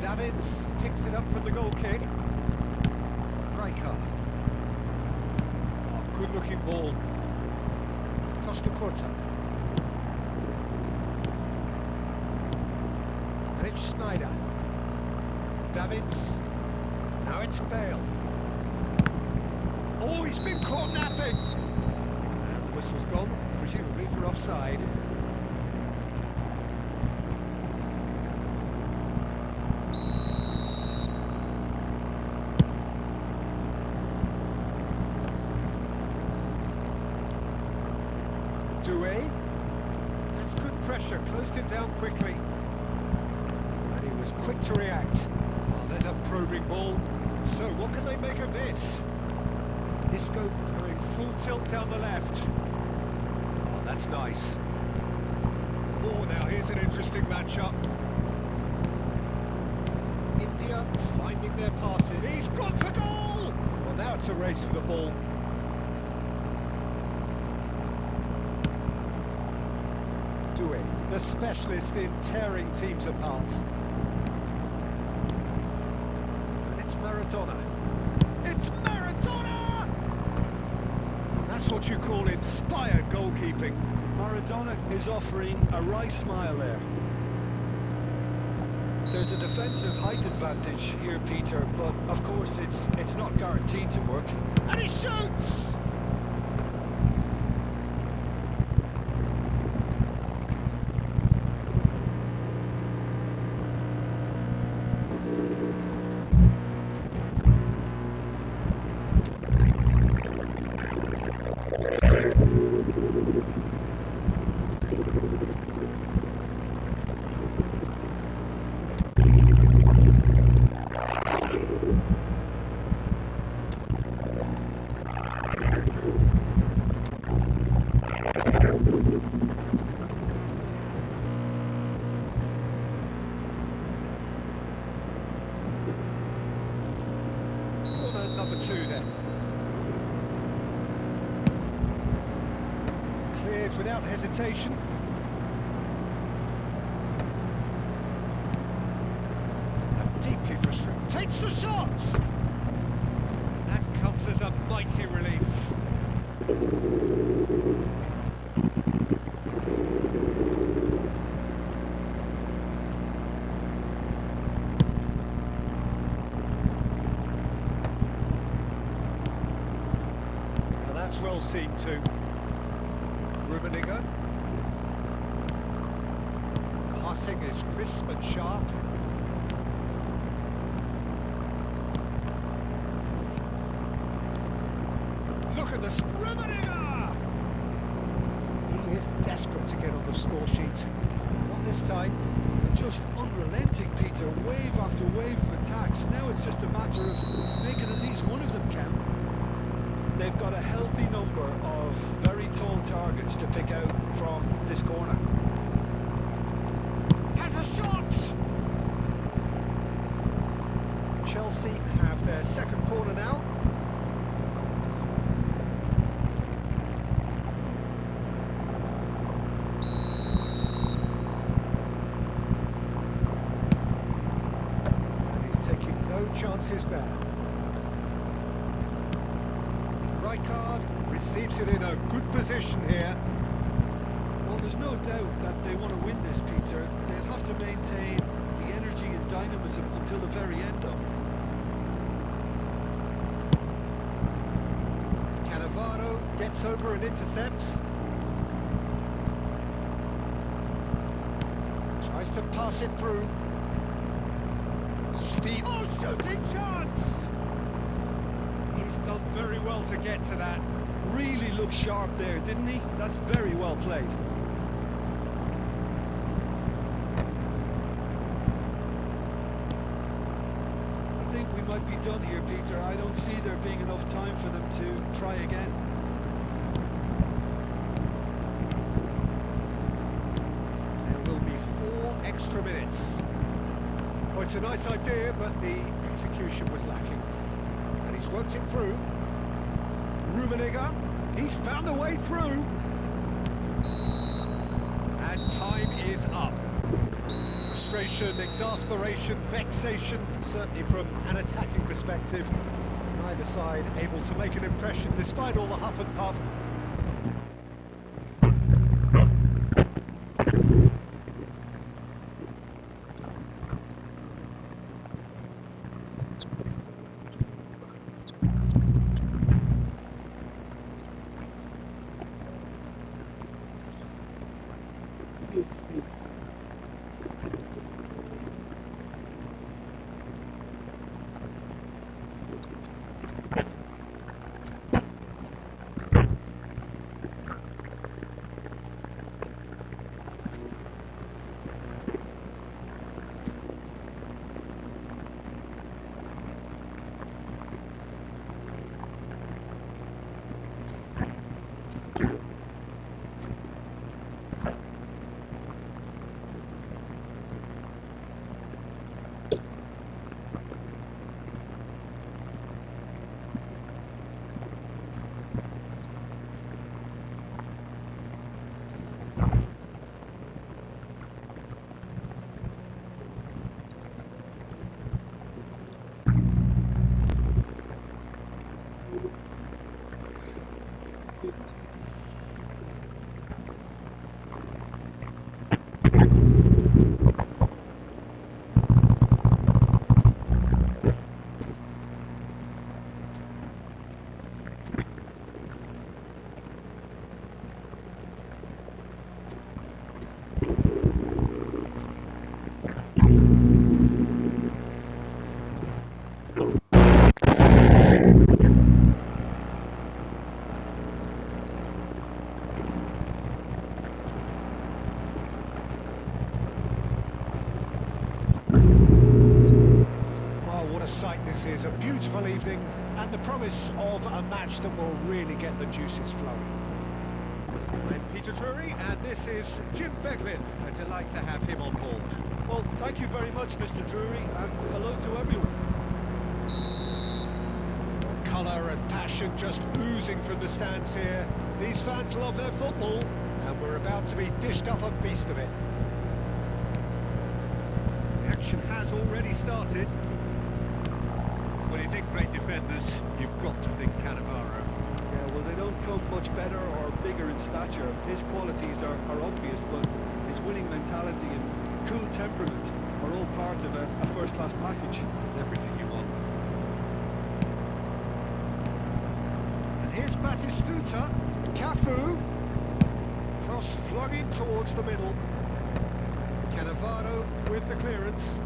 Davids picks it up from the goal kick. Rijkaard. Oh, good-looking ball. Costa Curta. And it's Schneider. Davids. Now it's Bale. Oh, he's been caught napping. And the whistle's gone, presumably for offside. Doué. That's good pressure, closed him down quickly. And he was quick to react. Well, there's a probing ball. So what can they make of this? Isco going full tilt down the left. Oh, that's nice. Oh, now here's an interesting matchup. India finding their passes. He's gone for goal! Well, now it's a race for the ball. Doué, the specialist in tearing teams apart. And it's Maradona. It's Maradona! And that's what you call inspired goalkeeping. Maradona is offering a wry smile there. There's a defensive height advantage here, Peter, but of course it's not guaranteed to work. And he shoots! turn number 2 then. Cleared without hesitation. Deeply frustrating. Takes the shot! That comes as a mighty relief. Now that's well seen too. Rummenigge. Passing is crisp and sharp. Look at this, Rummenigge! He is desperate to get on the score sheet. Not this time. They're just unrelenting, Peter. Wave after wave of attacks. Now it's just a matter of making at least one of them count. They've got a healthy number of very tall targets to pick out from this corner. Has a shot! Chelsea have their second corner now. Chances there. Rijkaard receives it in a good position here. Well, there's no doubt that they want to win this, Peter. They'll have to maintain the energy and dynamism until the very end, though. Cannavaro gets over and intercepts. Tries to pass it through. Steve, oh, shooting chance! He's done very well to get to that. Really looked sharp there, didn't he? That's very well played. I think we might be done here, Peter. I don't see there being enough time for them to try again. There will be 4 extra minutes. Well, it's a nice idea, but the execution was lacking. And he's worked it through. Rummenigge, he's found a way through. And time is up. Frustration, exasperation, vexation, certainly from an attacking perspective. Neither side able to make an impression despite all the huff and puff. This is a beautiful evening and the promise of a match that will really get the juices flowing. I'm Peter Drury and this is Jim Beglin. A delight to have him on board. Well, thank you very much, Mr. Drury, and hello to everyone. colour and passion just oozing from the stands here. These fans love their football, and we're about to be dished up a feast of it. The action has already started. When you think great defenders, you've got to think Cannavaro. Yeah, well, they don't come much better or bigger in stature. His qualities are obvious, but his winning mentality and cool temperament are all part of a first-class package. It's everything you want. And here's Batistuta. Cafu. Cross flung in towards the middle. Cannavaro with the clearance.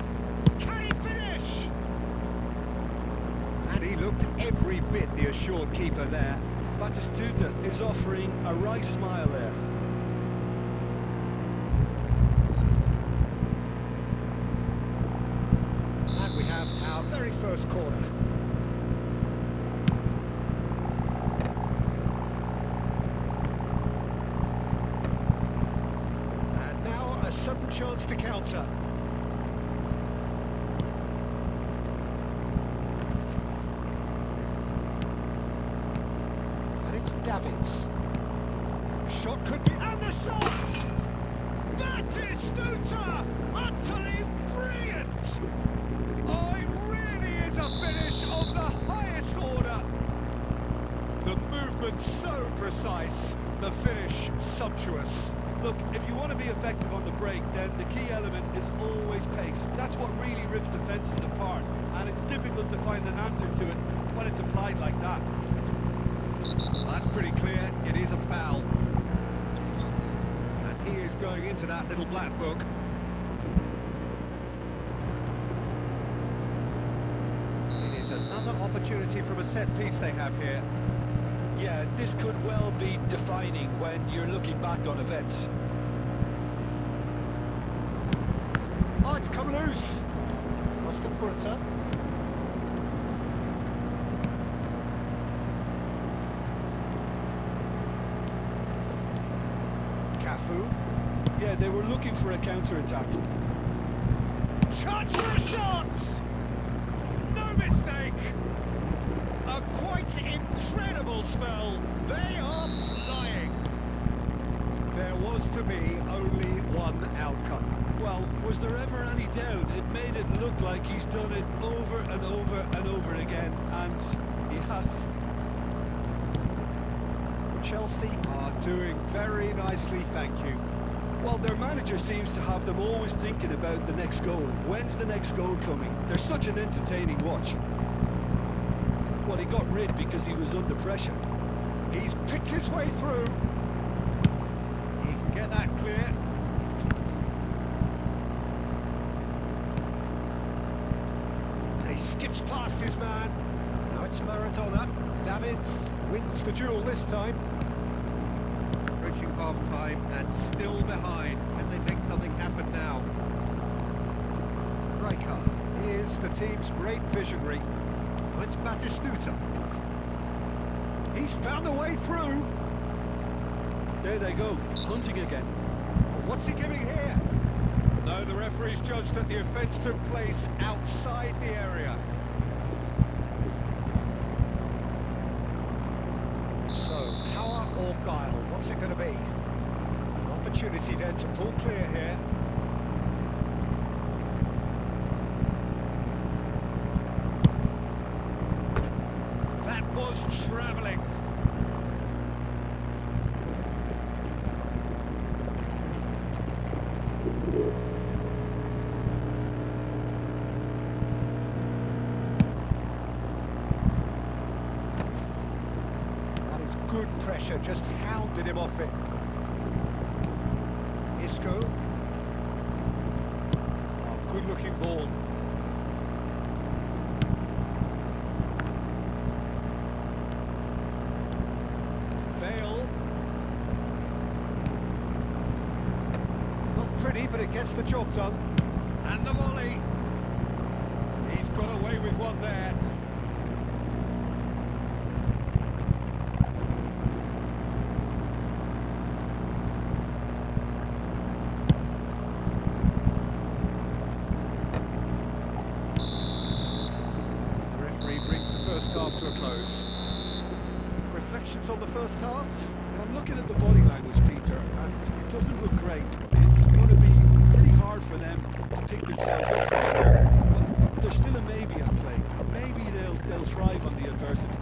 Can he finish? And he looked every bit the assured keeper there. Batistuta is offering a wry smile there. And we have our very first corner. And now a sudden chance to counter. And it's Davids. Shot could be, and the shot! Batistuta! Utterly brilliant! Oh, it really is a finish of the highest order. The movement so precise, the finish sumptuous. Look, if you want to be effective on the break, then the key element is always pace. That's what really rips defences apart, and it's difficult to find an answer to it when it's applied like that. Well, that's pretty clear. It is a foul. And he is going into that little black book. It is another opportunity from a set piece they have here. Yeah, this could well be defining when you're looking back on events. Oh, it's come loose. Costa Curta. Cafu. Yeah, they were looking for a counter-attack. Chance for a shot! No mistake! A quite incredible spell. They are flying. There was to be only one outcome. Well, was there ever any doubt? It made it look like he's done it over and over and over again, and he has. Chelsea are doing very nicely, thank you. Well, their manager seems to have them always thinking about the next goal. When's the next goal coming? They're such an entertaining watch. Well, he got rid because he was under pressure. He's picked his way through. He can get that clear. And he skips past his man. Now it's Maradona. Davids wins the duel this time. Approaching half-time and still behind. Can they make something happen now? Rijkaard is the team's great visionary. Now it's Batistuta. He's found a way through. There they go, hunting again. What's he giving here? No, the referee's judged that the offence took place outside the area. So, power or guile, what's it going to be? An opportunity then to pull clear here. That was travelling. That is good pressure, just hounded him off it. Isco. Oh, good-looking ball. Bale. Not pretty, but it gets the job done. And the volley. He's got away with one there. The referee brings the first first half to a close. Reflections on the first half? Well, I'm looking at the body language, Peter, and it doesn't look great. It's going to be pretty hard for them to pick themselves up from here. But there's still a maybe at play. Maybe they'll thrive on the adversity.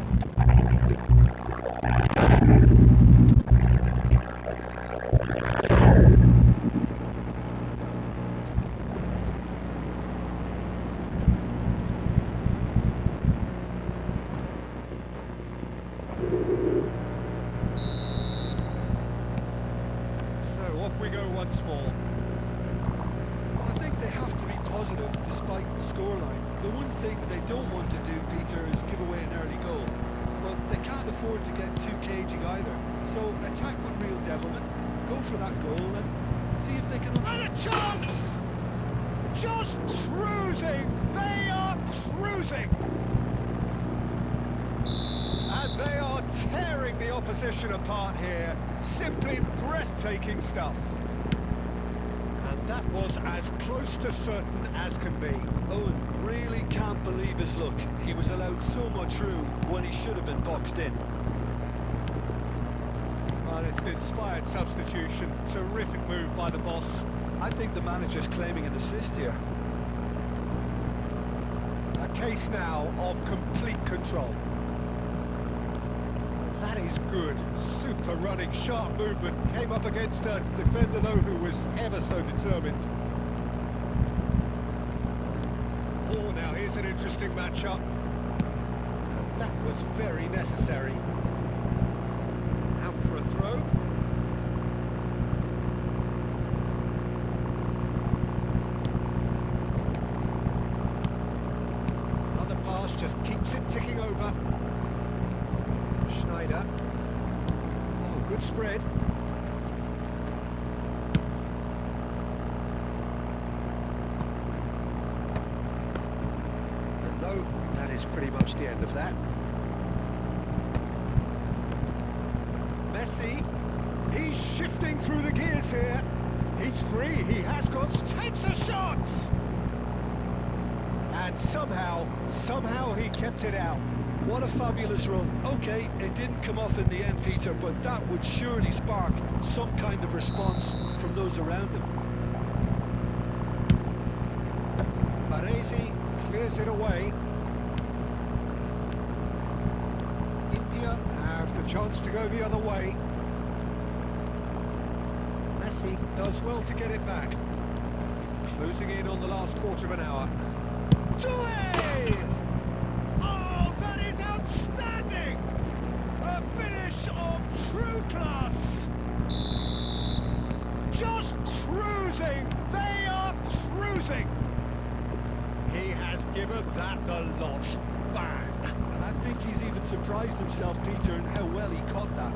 So off we go once more. I think they have to be positive despite the scoreline. The one thing they don't want to do, Peter, is give away an early goal. But they can't afford to get too cagey either. So attack with real devilment, go for that goal and see if they can... And a chance! Just cruising! They are cruising! And they are tearing the opposition apart here. Simply breathtaking stuff. And that was as close to certain as can be. Owen really can't believe his luck. He was allowed so much room when he should have been boxed in. Well, it's an inspired substitution. Terrific move by the boss. I think the manager's claiming an assist here. A case now of complete control. That is good. Super running, sharp movement. Came up against a defender, though, who was ever so determined. Oh, now here's an interesting matchup. And that was very necessary. Out for a throw. Another pass just keeps it ticking over. Schneider. Oh, good spread. And no, that is pretty much the end of that. Messi. He's shifting through the gears here. He's free. He has got... Takes a shot! And somehow he kept it out. What a fabulous run. Okay, it didn't come off in the end, Peter, but that would surely spark some kind of response from those around him. Baresi clears it away. India have the chance to go the other way. Messi does well to get it back. Closing in on the last quarter of an hour. Doué! Oh, that is outstanding! A finish of true class! Just cruising! They are cruising! He has given that the lot. Bang! And I think he's even surprised himself, Peter, in how well he caught that.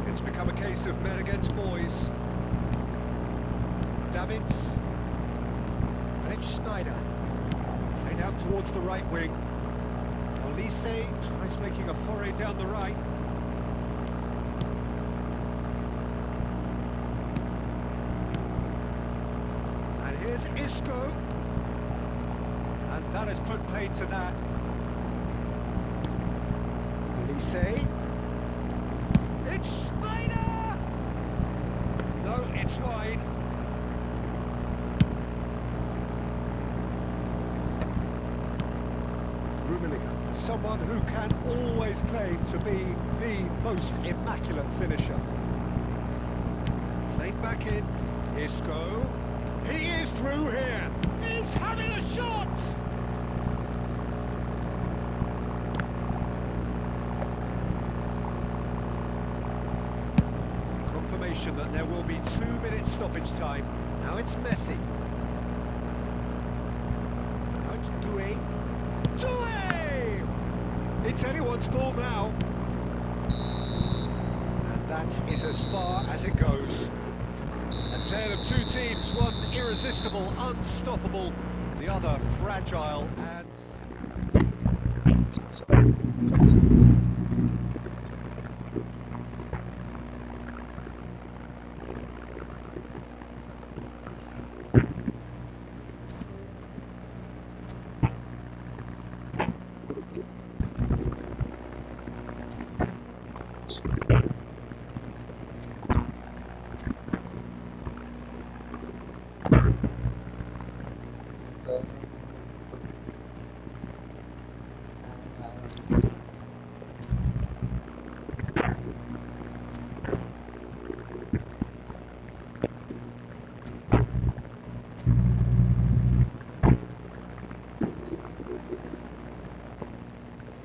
It's become a case of men against boys. Davids. And it's Schneider. Played out towards the right wing. Olise tries making a foray down the right. And here's Isco. And that has put paid to that. Olise. It's Schneider! No, it's wide. Rummenigge, someone who can always claim to be the most immaculate finisher. Played back in. Isco. He is through here. He's having a shot! Confirmation that there will be 2 minutes stoppage time. Now it's Messi. Now it's Doué. Doué! It's anyone's ball now. And that is as far as it goes. A tale of two teams, one irresistible, unstoppable, the other fragile and...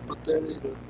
മുപ്പത്തേഴ് 26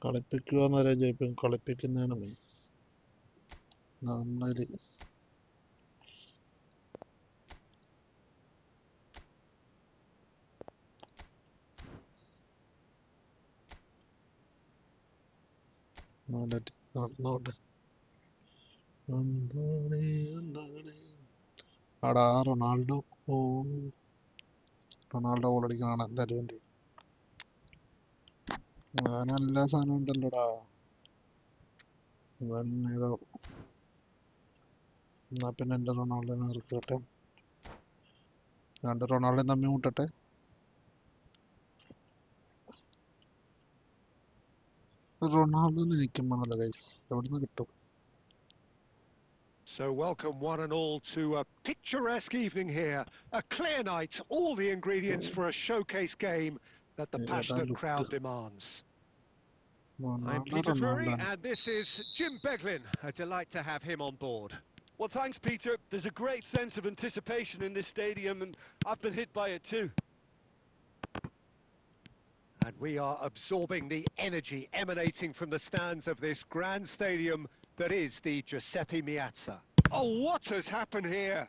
കളിപ്പിക്കുക എന്നറിയാൻ ചോദിക്കും. കളിപ്പിക്കുന്നതാണ് main. നമ്മളതിൽ നടന്നോട്ടെ. ആടാ Ronaldo. ഓ Ronaldo goal അടിക്കണാണ് എന്തായാലും വേണ്ടി. നല്ല സാധനം ഉണ്ടല്ലോടാ. ഇവൻ ഏതോ. എന്നാ പിന്നെ എൻ്റെ റൊണാൾഡോനെ ഇറക്കട്ടെ. രണ്ട് റൊണാൾഡോ തമ്മി മുട്ടട്ടെ. റൊണാൾഡോനെ നിൽക്കുമ്പോഴല്ല ഗൈസ് എവിടുന്ന് കിട്ടും? So welcome one and all to a picturesque evening here. A clear night, all the ingredients for a showcase game that the ഏതാ passionate look? crowd demands. I'm Ronaldo Peter Drury Ronaldo. and this is Jim Beglin. A delight to have him on board. Well, thanks, Peter. There's a great sense of anticipation in this stadium, and I've been hit by it too. And we are absorbing the energy emanating from the stands of this grand stadium that is the Giuseppe Meazza. Oh, what has happened here?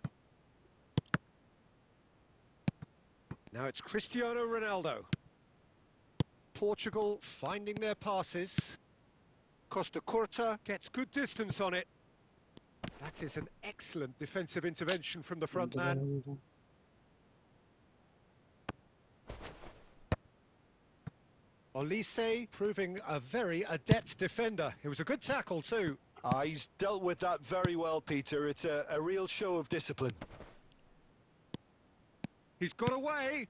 Now it's Cristiano Ronaldo. Portugal finding their passes. Costa Curta gets good distance on it. That is an excellent defensive intervention from the front man. Olise proving a very adept defender. It was a good tackle too. He's dealt with that very well, Peter. It's a real show of discipline. He's got away.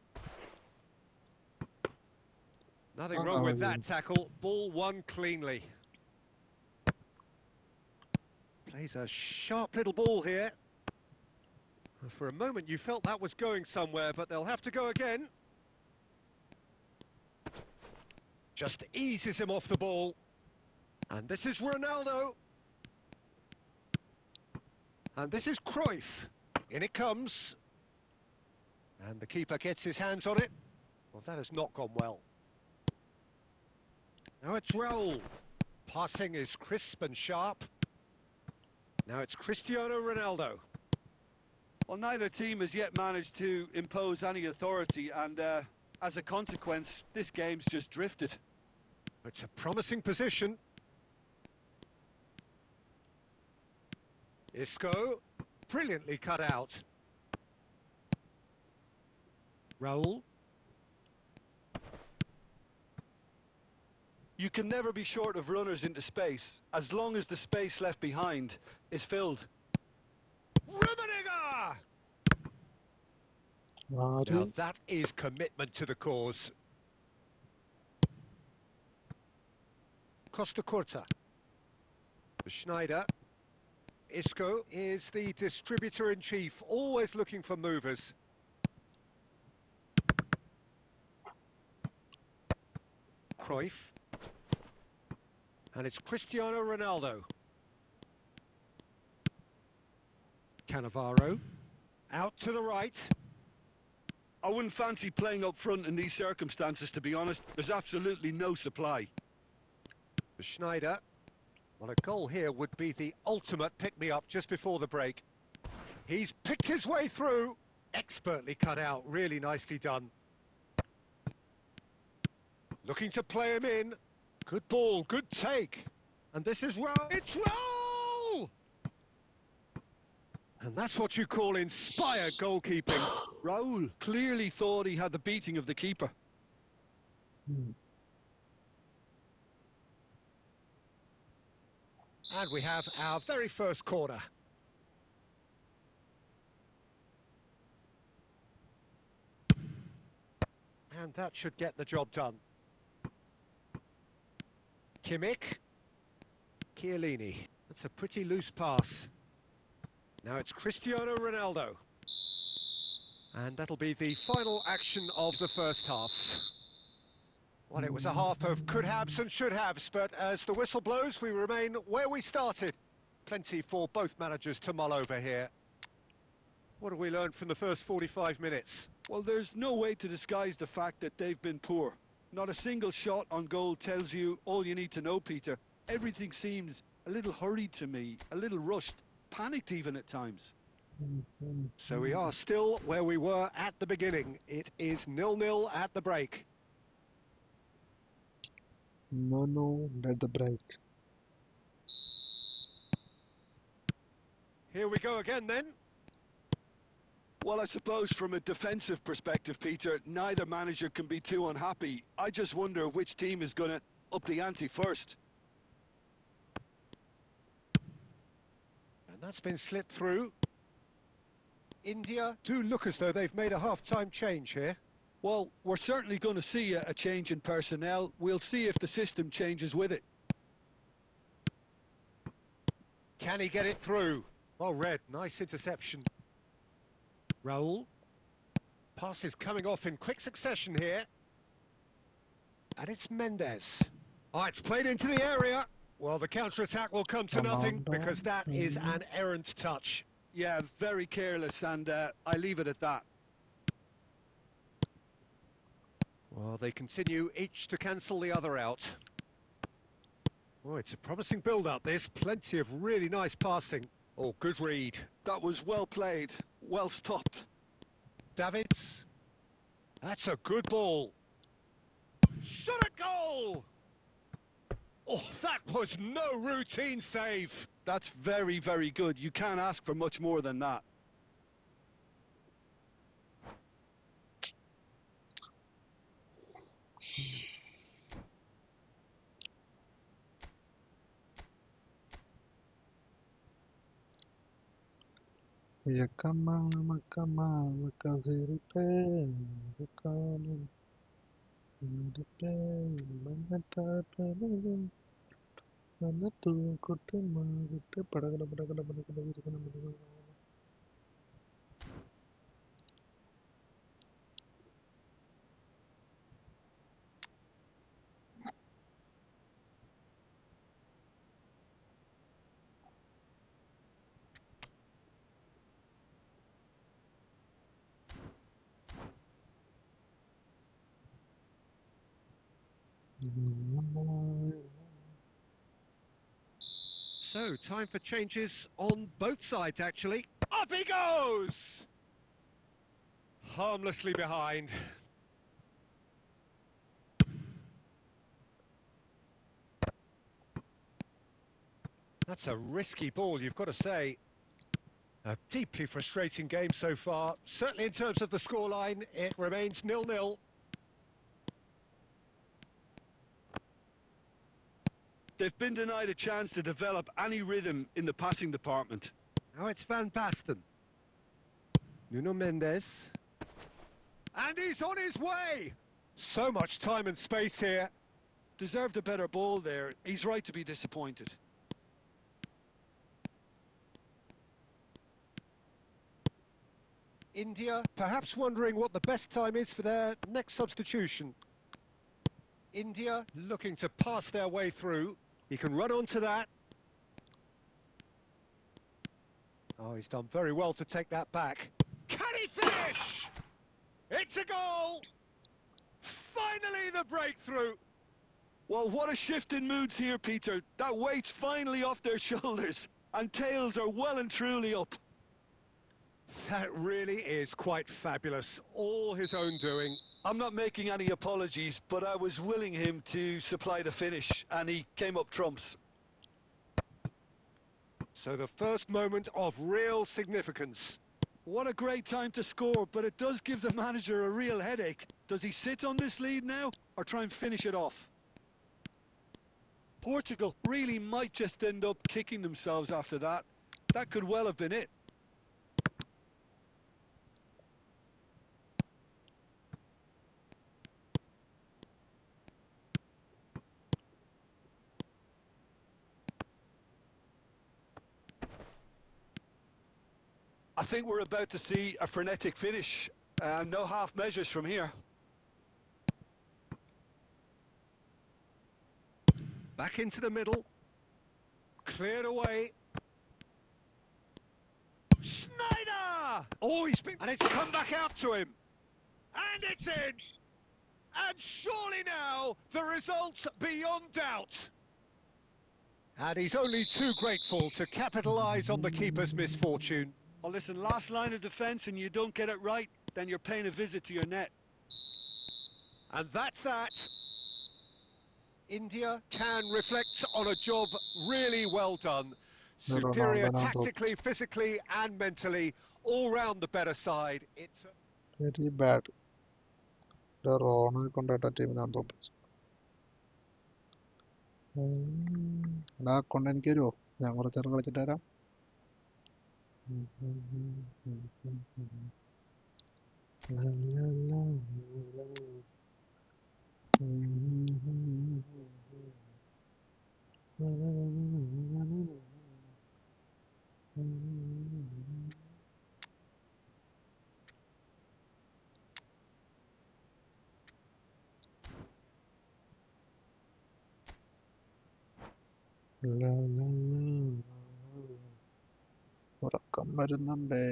Nothing wrong with that tackle. Ball won cleanly. Plays a sharp little ball here. For a moment you felt that was going somewhere, but they'll have to go again. Just eases him off the ball. And this is Ronaldo. And this is Cruyff. In it comes. And the keeper gets his hands on it. Well, that has not gone well. Now it's Raul. Passing is crisp and sharp. Now it's Cristiano Ronaldo. Well, neither team has yet managed to impose any authority, and as a consequence, this game's just drifted. It's a promising position. Isco, brilliantly cut out. Raul. You can never be short of runners into space, as long as the space left behind is filled. Rummenigge! Now that is commitment to the cause. Costa Curta. Schneider. Isco is the distributor-in-chief, always looking for movers. Cruyff. And it's Cristiano Ronaldo. Cannavaro. Out to the right. I wouldn't fancy playing up front in these circumstances, to be honest. There's absolutely no supply. Schneider. Well, a goal here would be the ultimate pick-me-up just before the break. He's picked his way through. Expertly cut out, really nicely done. Looking to play him in. Good ball, good take. And this is Raul. It's Raul! And that's what you call inspired goalkeeping. Raul clearly thought he had the beating of the keeper. And we have our very first corner. And that should get the job done. Kimmich. Chiellini. That's a pretty loose pass. Now it's Cristiano Ronaldo. And that'll be the final action of the first half. Well, it was a half of could-haves and should-haves, but as the whistle blows, we remain where we started. Plenty for both managers to mull over here. What have we learned from the first 45 minutes? Well, there's no way to disguise the fact that they've been poor. Not a single shot on goal tells you all you need to know, Peter. Everything seems a little hurried to me, a little rushed, panicked even at times. So we are still where we were at the beginning. It is 0-0 at the break. No, let the break. Here we go again then. Well, I suppose from a defensive perspective, Peter, neither manager can be too unhappy. I just wonder which team is going to up the ante first. And that's been slipped through. India do look as though they've made a half-time change here. Well, we're certainly going to see a change in personnel. We'll see if the system changes with it. Can he get it through? Well read, nice interception. Raul. Pass is coming off in quick succession here. And it's Mendes. Oh, it's played into the area. Well, the counter-attack will come to nothing because that is an errant touch. Yeah, very careless, and I leave it at that. Well, they continue each to cancel the other out. Oh, it's a promising build-up, this. Plenty of really nice passing. Oh, good read. That was well played, well stopped. Davids. That's a good ball. Shot a goal! Oh, that was no routine save. That's very, very good. You can't ask for much more than that. Yakama, makama, makaziripe, yakama, makaziripe, manata, manatu, kutuma, kutte, padagala, padagala, padagala, virgana, padagala. So, time for changes on both sides, actually. Up he goes! Harmlessly behind. That's a risky ball, you've got to say. A deeply frustrating game so far. Certainly in terms of the scoreline, it remains 0-0. They've been denied a chance to develop any rhythm in the passing department. Now it's Van Basten. Nuno Mendes. And he's on his way! So much time and space here. Deserved a better ball there. He's right to be disappointed. India perhaps wondering what the best time is for their next substitution. India looking to pass their way through. He can run onto that. Oh, he's done very well to take that back. Can he finish? It's a goal! Finally the breakthrough! Well, what a shift in moods here, Peter. That weight's finally off their shoulders, and tails are well and truly up. That really is quite fabulous. All his own doing. I'm not making any apologies, but I was willing him to supply the finish, and he came up trumps. So the first moment of real significance. What a great time to score, but it does give the manager a real headache. Does he sit on this lead now, or try and finish it off? Portugal really might just end up kicking themselves after that. That could well have been it. I think we're about to see a frenetic finish. No half measures from here. Back into the middle. Cleared away. Snyder! Oh, he's been... And it's come back out to him. And it's in! And surely now, the result's beyond doubt. And he's only too grateful to capitalise on the keeper's misfortune. Well, listen, last line of defence and you don't get it right, then you're paying a visit to your net. And that's that. India can reflect on a job really well done. Superior tactically, physically and mentally, all round the better side. It's very bad. The wrong contact team on top. Now, content kero. Yang orang cara kalau cedera. La la la la. ഉറക്കം വരുന്നുണ്ടേ.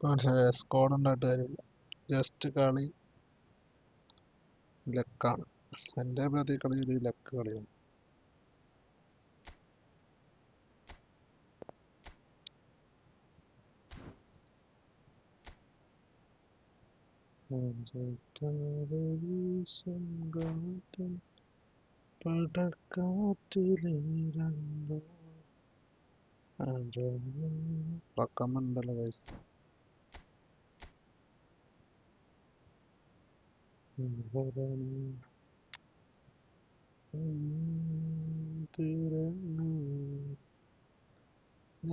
പക്ഷേ squad ഉണ്ടായിട്ട് കാര്യമില്ല. Just കളി ലക്കാണ്. എൻ്റെ പ്രതി കളി ഒരു luck കളിയാണ്. പക്കമുണ്ടല്ലോ guys.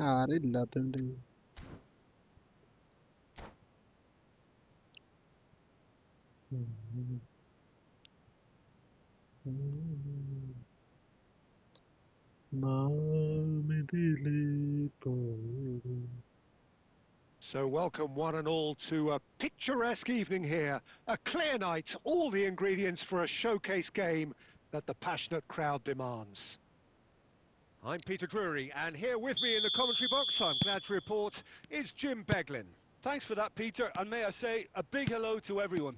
ആരില്ലാത്തണ്ട്. So welcome one and all to a picturesque evening here. A clear night, all the ingredients for a showcase game that the passionate crowd demands. I'm Peter Drury, and here with me in the commentary box, I'm glad to report, is Jim Beglin. Thanks for that, Peter, and may I say a big hello to everyone.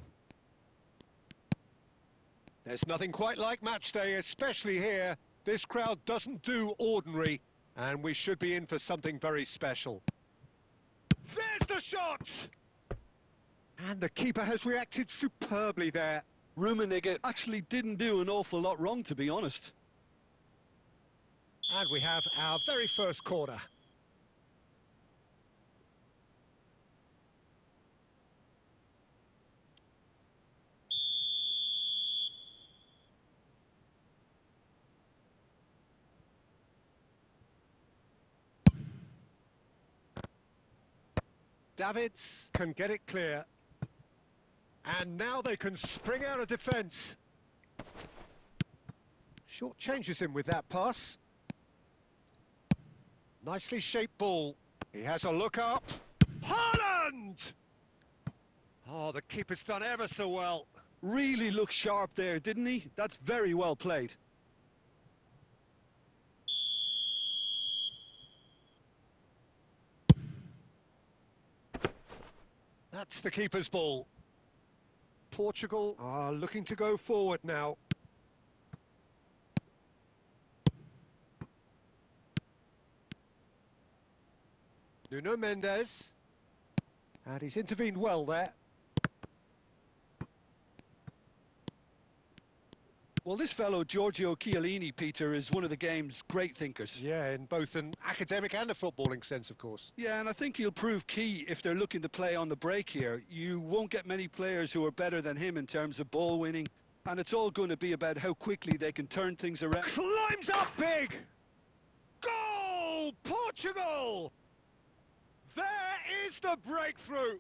There's nothing quite like match day, especially here. This crowd doesn't do ordinary, and we should be in for something very special. There's the shot! And the keeper has reacted superbly there. Rummenigge actually didn't do an awful lot wrong, to be honest. And we have our very first corner. Davids can get it clear. And now they can spring out of defence. Short changes him with that pass. Nicely shaped ball. He has a look up. Haaland! Oh, the keeper's done ever so well. Really looked sharp there, didn't he? That's very well played. That's the keeper's ball. Portugal are looking to go forward now. Nuno Mendes. And he's intervened well there. Well, this fellow, Giorgio Chiellini, Peter, is one of the game's great thinkers. Yeah, in both an academic and a footballing sense, of course. Yeah, and I think he'll prove key if they're looking to play on the break here. You won't get many players who are better than him in terms of ball winning, and it's all going to be about how quickly they can turn things around. Climbs up big! Goal! Portugal! There is the breakthrough!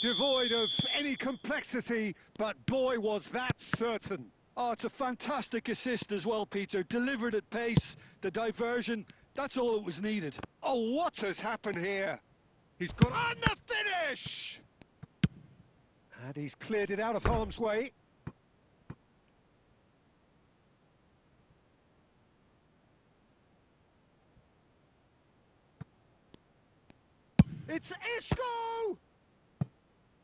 Devoid of any complexity, but boy was that certain. Oh, it's a fantastic assist as well, Peter. Delivered at pace, the diversion, that's all that was needed. Oh, what has happened here? He's got on the finish! And he's cleared it out of harm's way. It's Isco!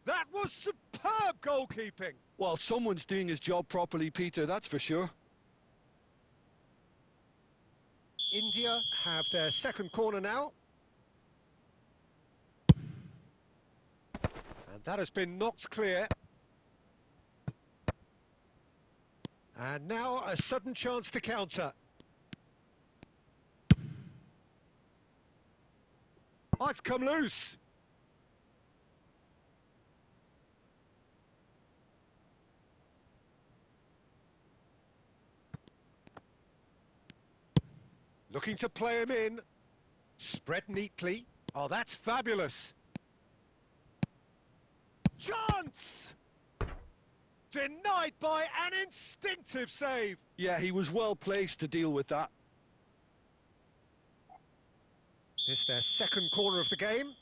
That was superb goalkeeping. Well, someone's doing his job properly, Peter, that's for sure. India have their second corner now. And that has been knocked clear. And now a sudden chance to counter. Oh, it's come loose. Looking to play him in. Spread neatly. Oh, that's fabulous. Chance! Denied by an instinctive save. Yeah, he was well placed to deal with that. It's their second corner of the game.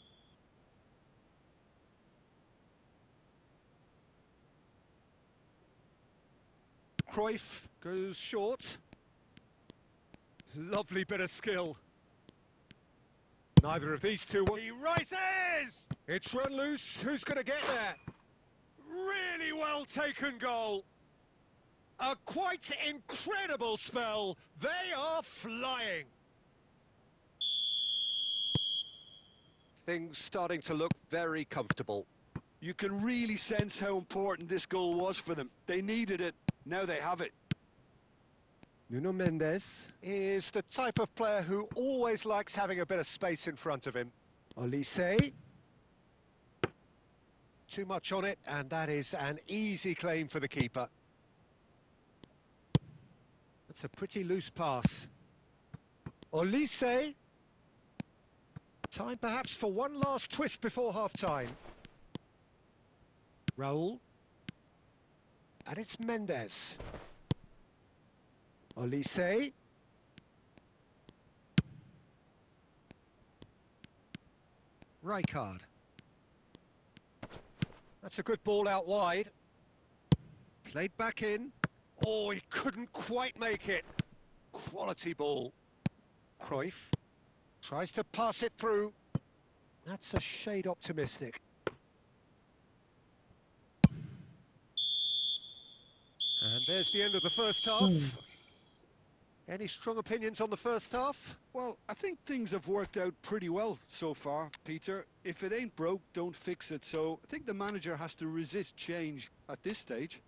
Cruyff goes short. Lovely bit of skill. Neither of these two. He rises! It's run loose. Who's going to get there? Really well taken goal. A quite incredible spell. They are flying. Things starting to look very comfortable. You can really sense how important this goal was for them. They needed it. Now they have it. Nuno Mendes is the type of player who always likes having a bit of space in front of him. Olise. Too much on it, and that is an easy claim for the keeper. That's a pretty loose pass. Olise. Time perhaps for one last twist before half-time. Raul. And it's Mendes. Olise. Rijkaard. That's a good ball out wide. Played back in. Oh, he couldn't quite make it. Quality ball. Cruyff tries to pass it through. That's a shade optimistic. And there's the end of the first half. Any strong opinions on the first half? Well, I think things have worked out pretty well so far, Peter. If it ain't broke, don't fix it. So I think the manager has to resist change at this stage.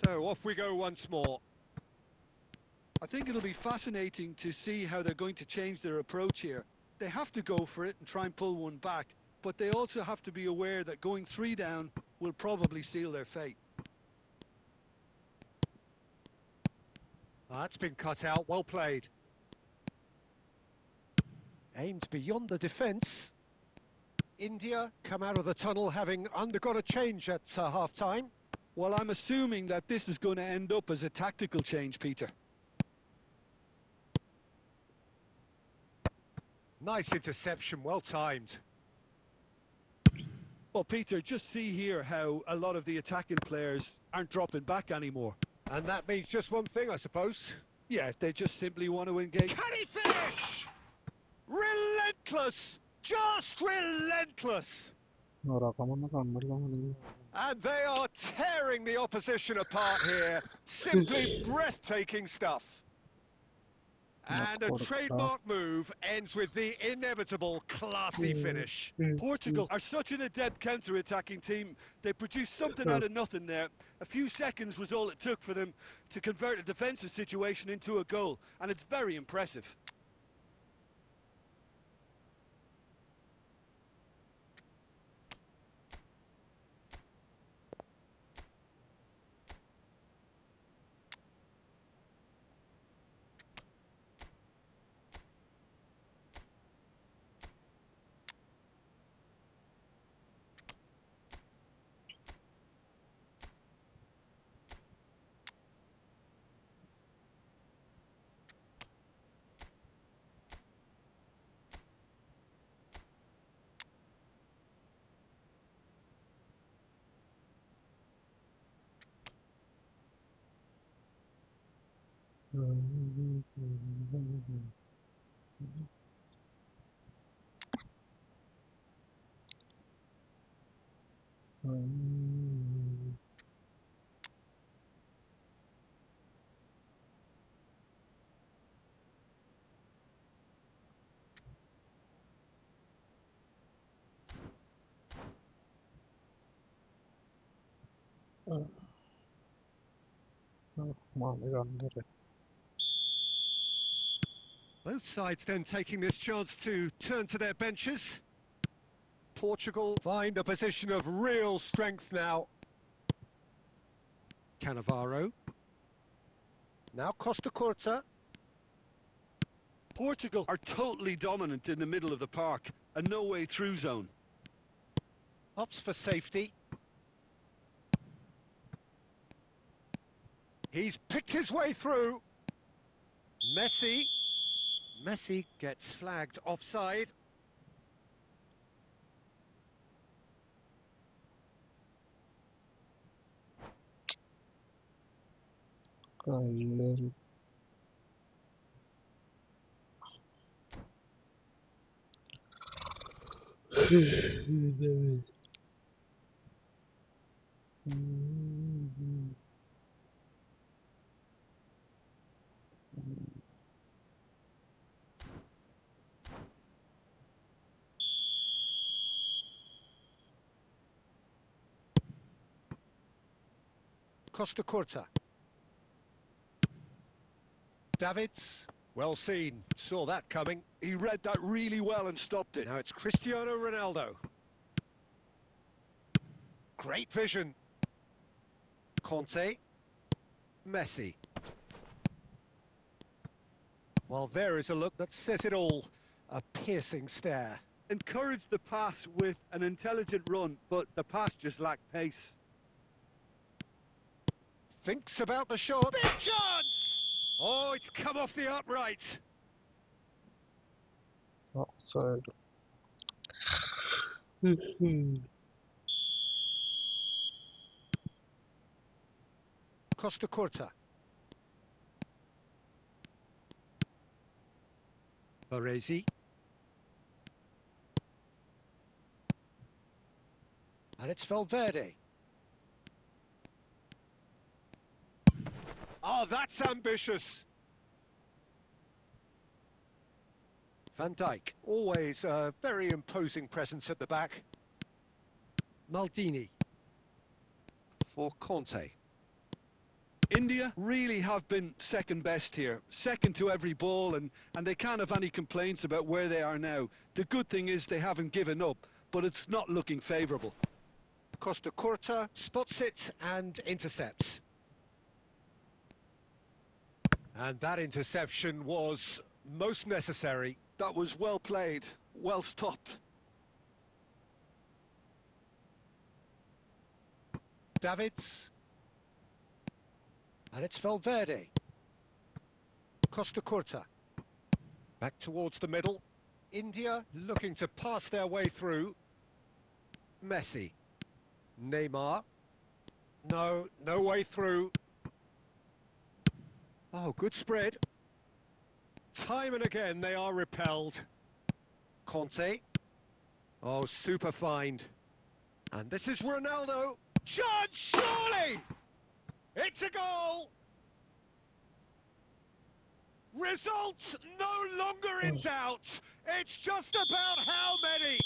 So off we go once more. I think it'll be fascinating to see how they're going to change their approach here. They have to go for it and try and pull one back, but they also have to be aware that going 3 down will probably seal their fate. That's been cut out, well played. Aimed beyond the defence. India come out of the tunnel having undergone a change at half-time. Well, I'm assuming that this is going to end up as a tactical change, Peter. Nice interception, well timed. Well, Peter, just see here how a lot of the attacking players aren't dropping back anymore. And that means just one thing, I suppose. Yeah, they just simply want to engage. Can he finish? Relentless! Just relentless! And they are tearing the opposition apart here. Simply breathtaking stuff. And a trademark move ends with the inevitable classy finish. Portugal are such an adept counter-attacking team. They produced something out of nothing there. A few seconds was all it took for them to convert a defensive situation into a goal, and it's very impressive. Both sides then taking this chance to turn to their benches. Portugal find a position of real strength now. Cannavaro. Now Costa Curta. Portugal are totally dominant in the middle of the park, a no-way through zone. Opts for safety. He's picked his way through. Messi. Messi gets flagged offside. Costa Curta. Davids, well seen, saw that coming. He read that really well and stopped it. Now it's Cristiano Ronaldo. Great vision. Conte. Messi. Well, there is a look that says it all. A piercing stare. Encouraged the pass with an intelligent run, but the pass just lacked pace. Thinks about the shot. Big chance! Oh, it's come off the upright. Offside. Costa Curta. Baresi. And it's Valverde. Oh, that's ambitious. Van Dijk, always a very imposing presence at the back. Maldini. For Conte. India really have been second best here, second to every ball, and they can't have any complaints about where they are now. The good thing is they haven't given up, but it's not looking favourable. Costa Curta spots it and intercepts. And that interception was most necessary. That was well played, well stopped. Davids. And it's Valverde. Costa Curta. Back towards the middle. India looking to pass their way through. Messi. Neymar. No way through. Oh, good spread. Time and again they are repelled. Conte. Oh, super find. And this is Ronaldo. Judge, surely! It's a goal! Results no longer in doubt. It's just about how many.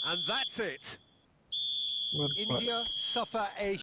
And that's it. India suffer a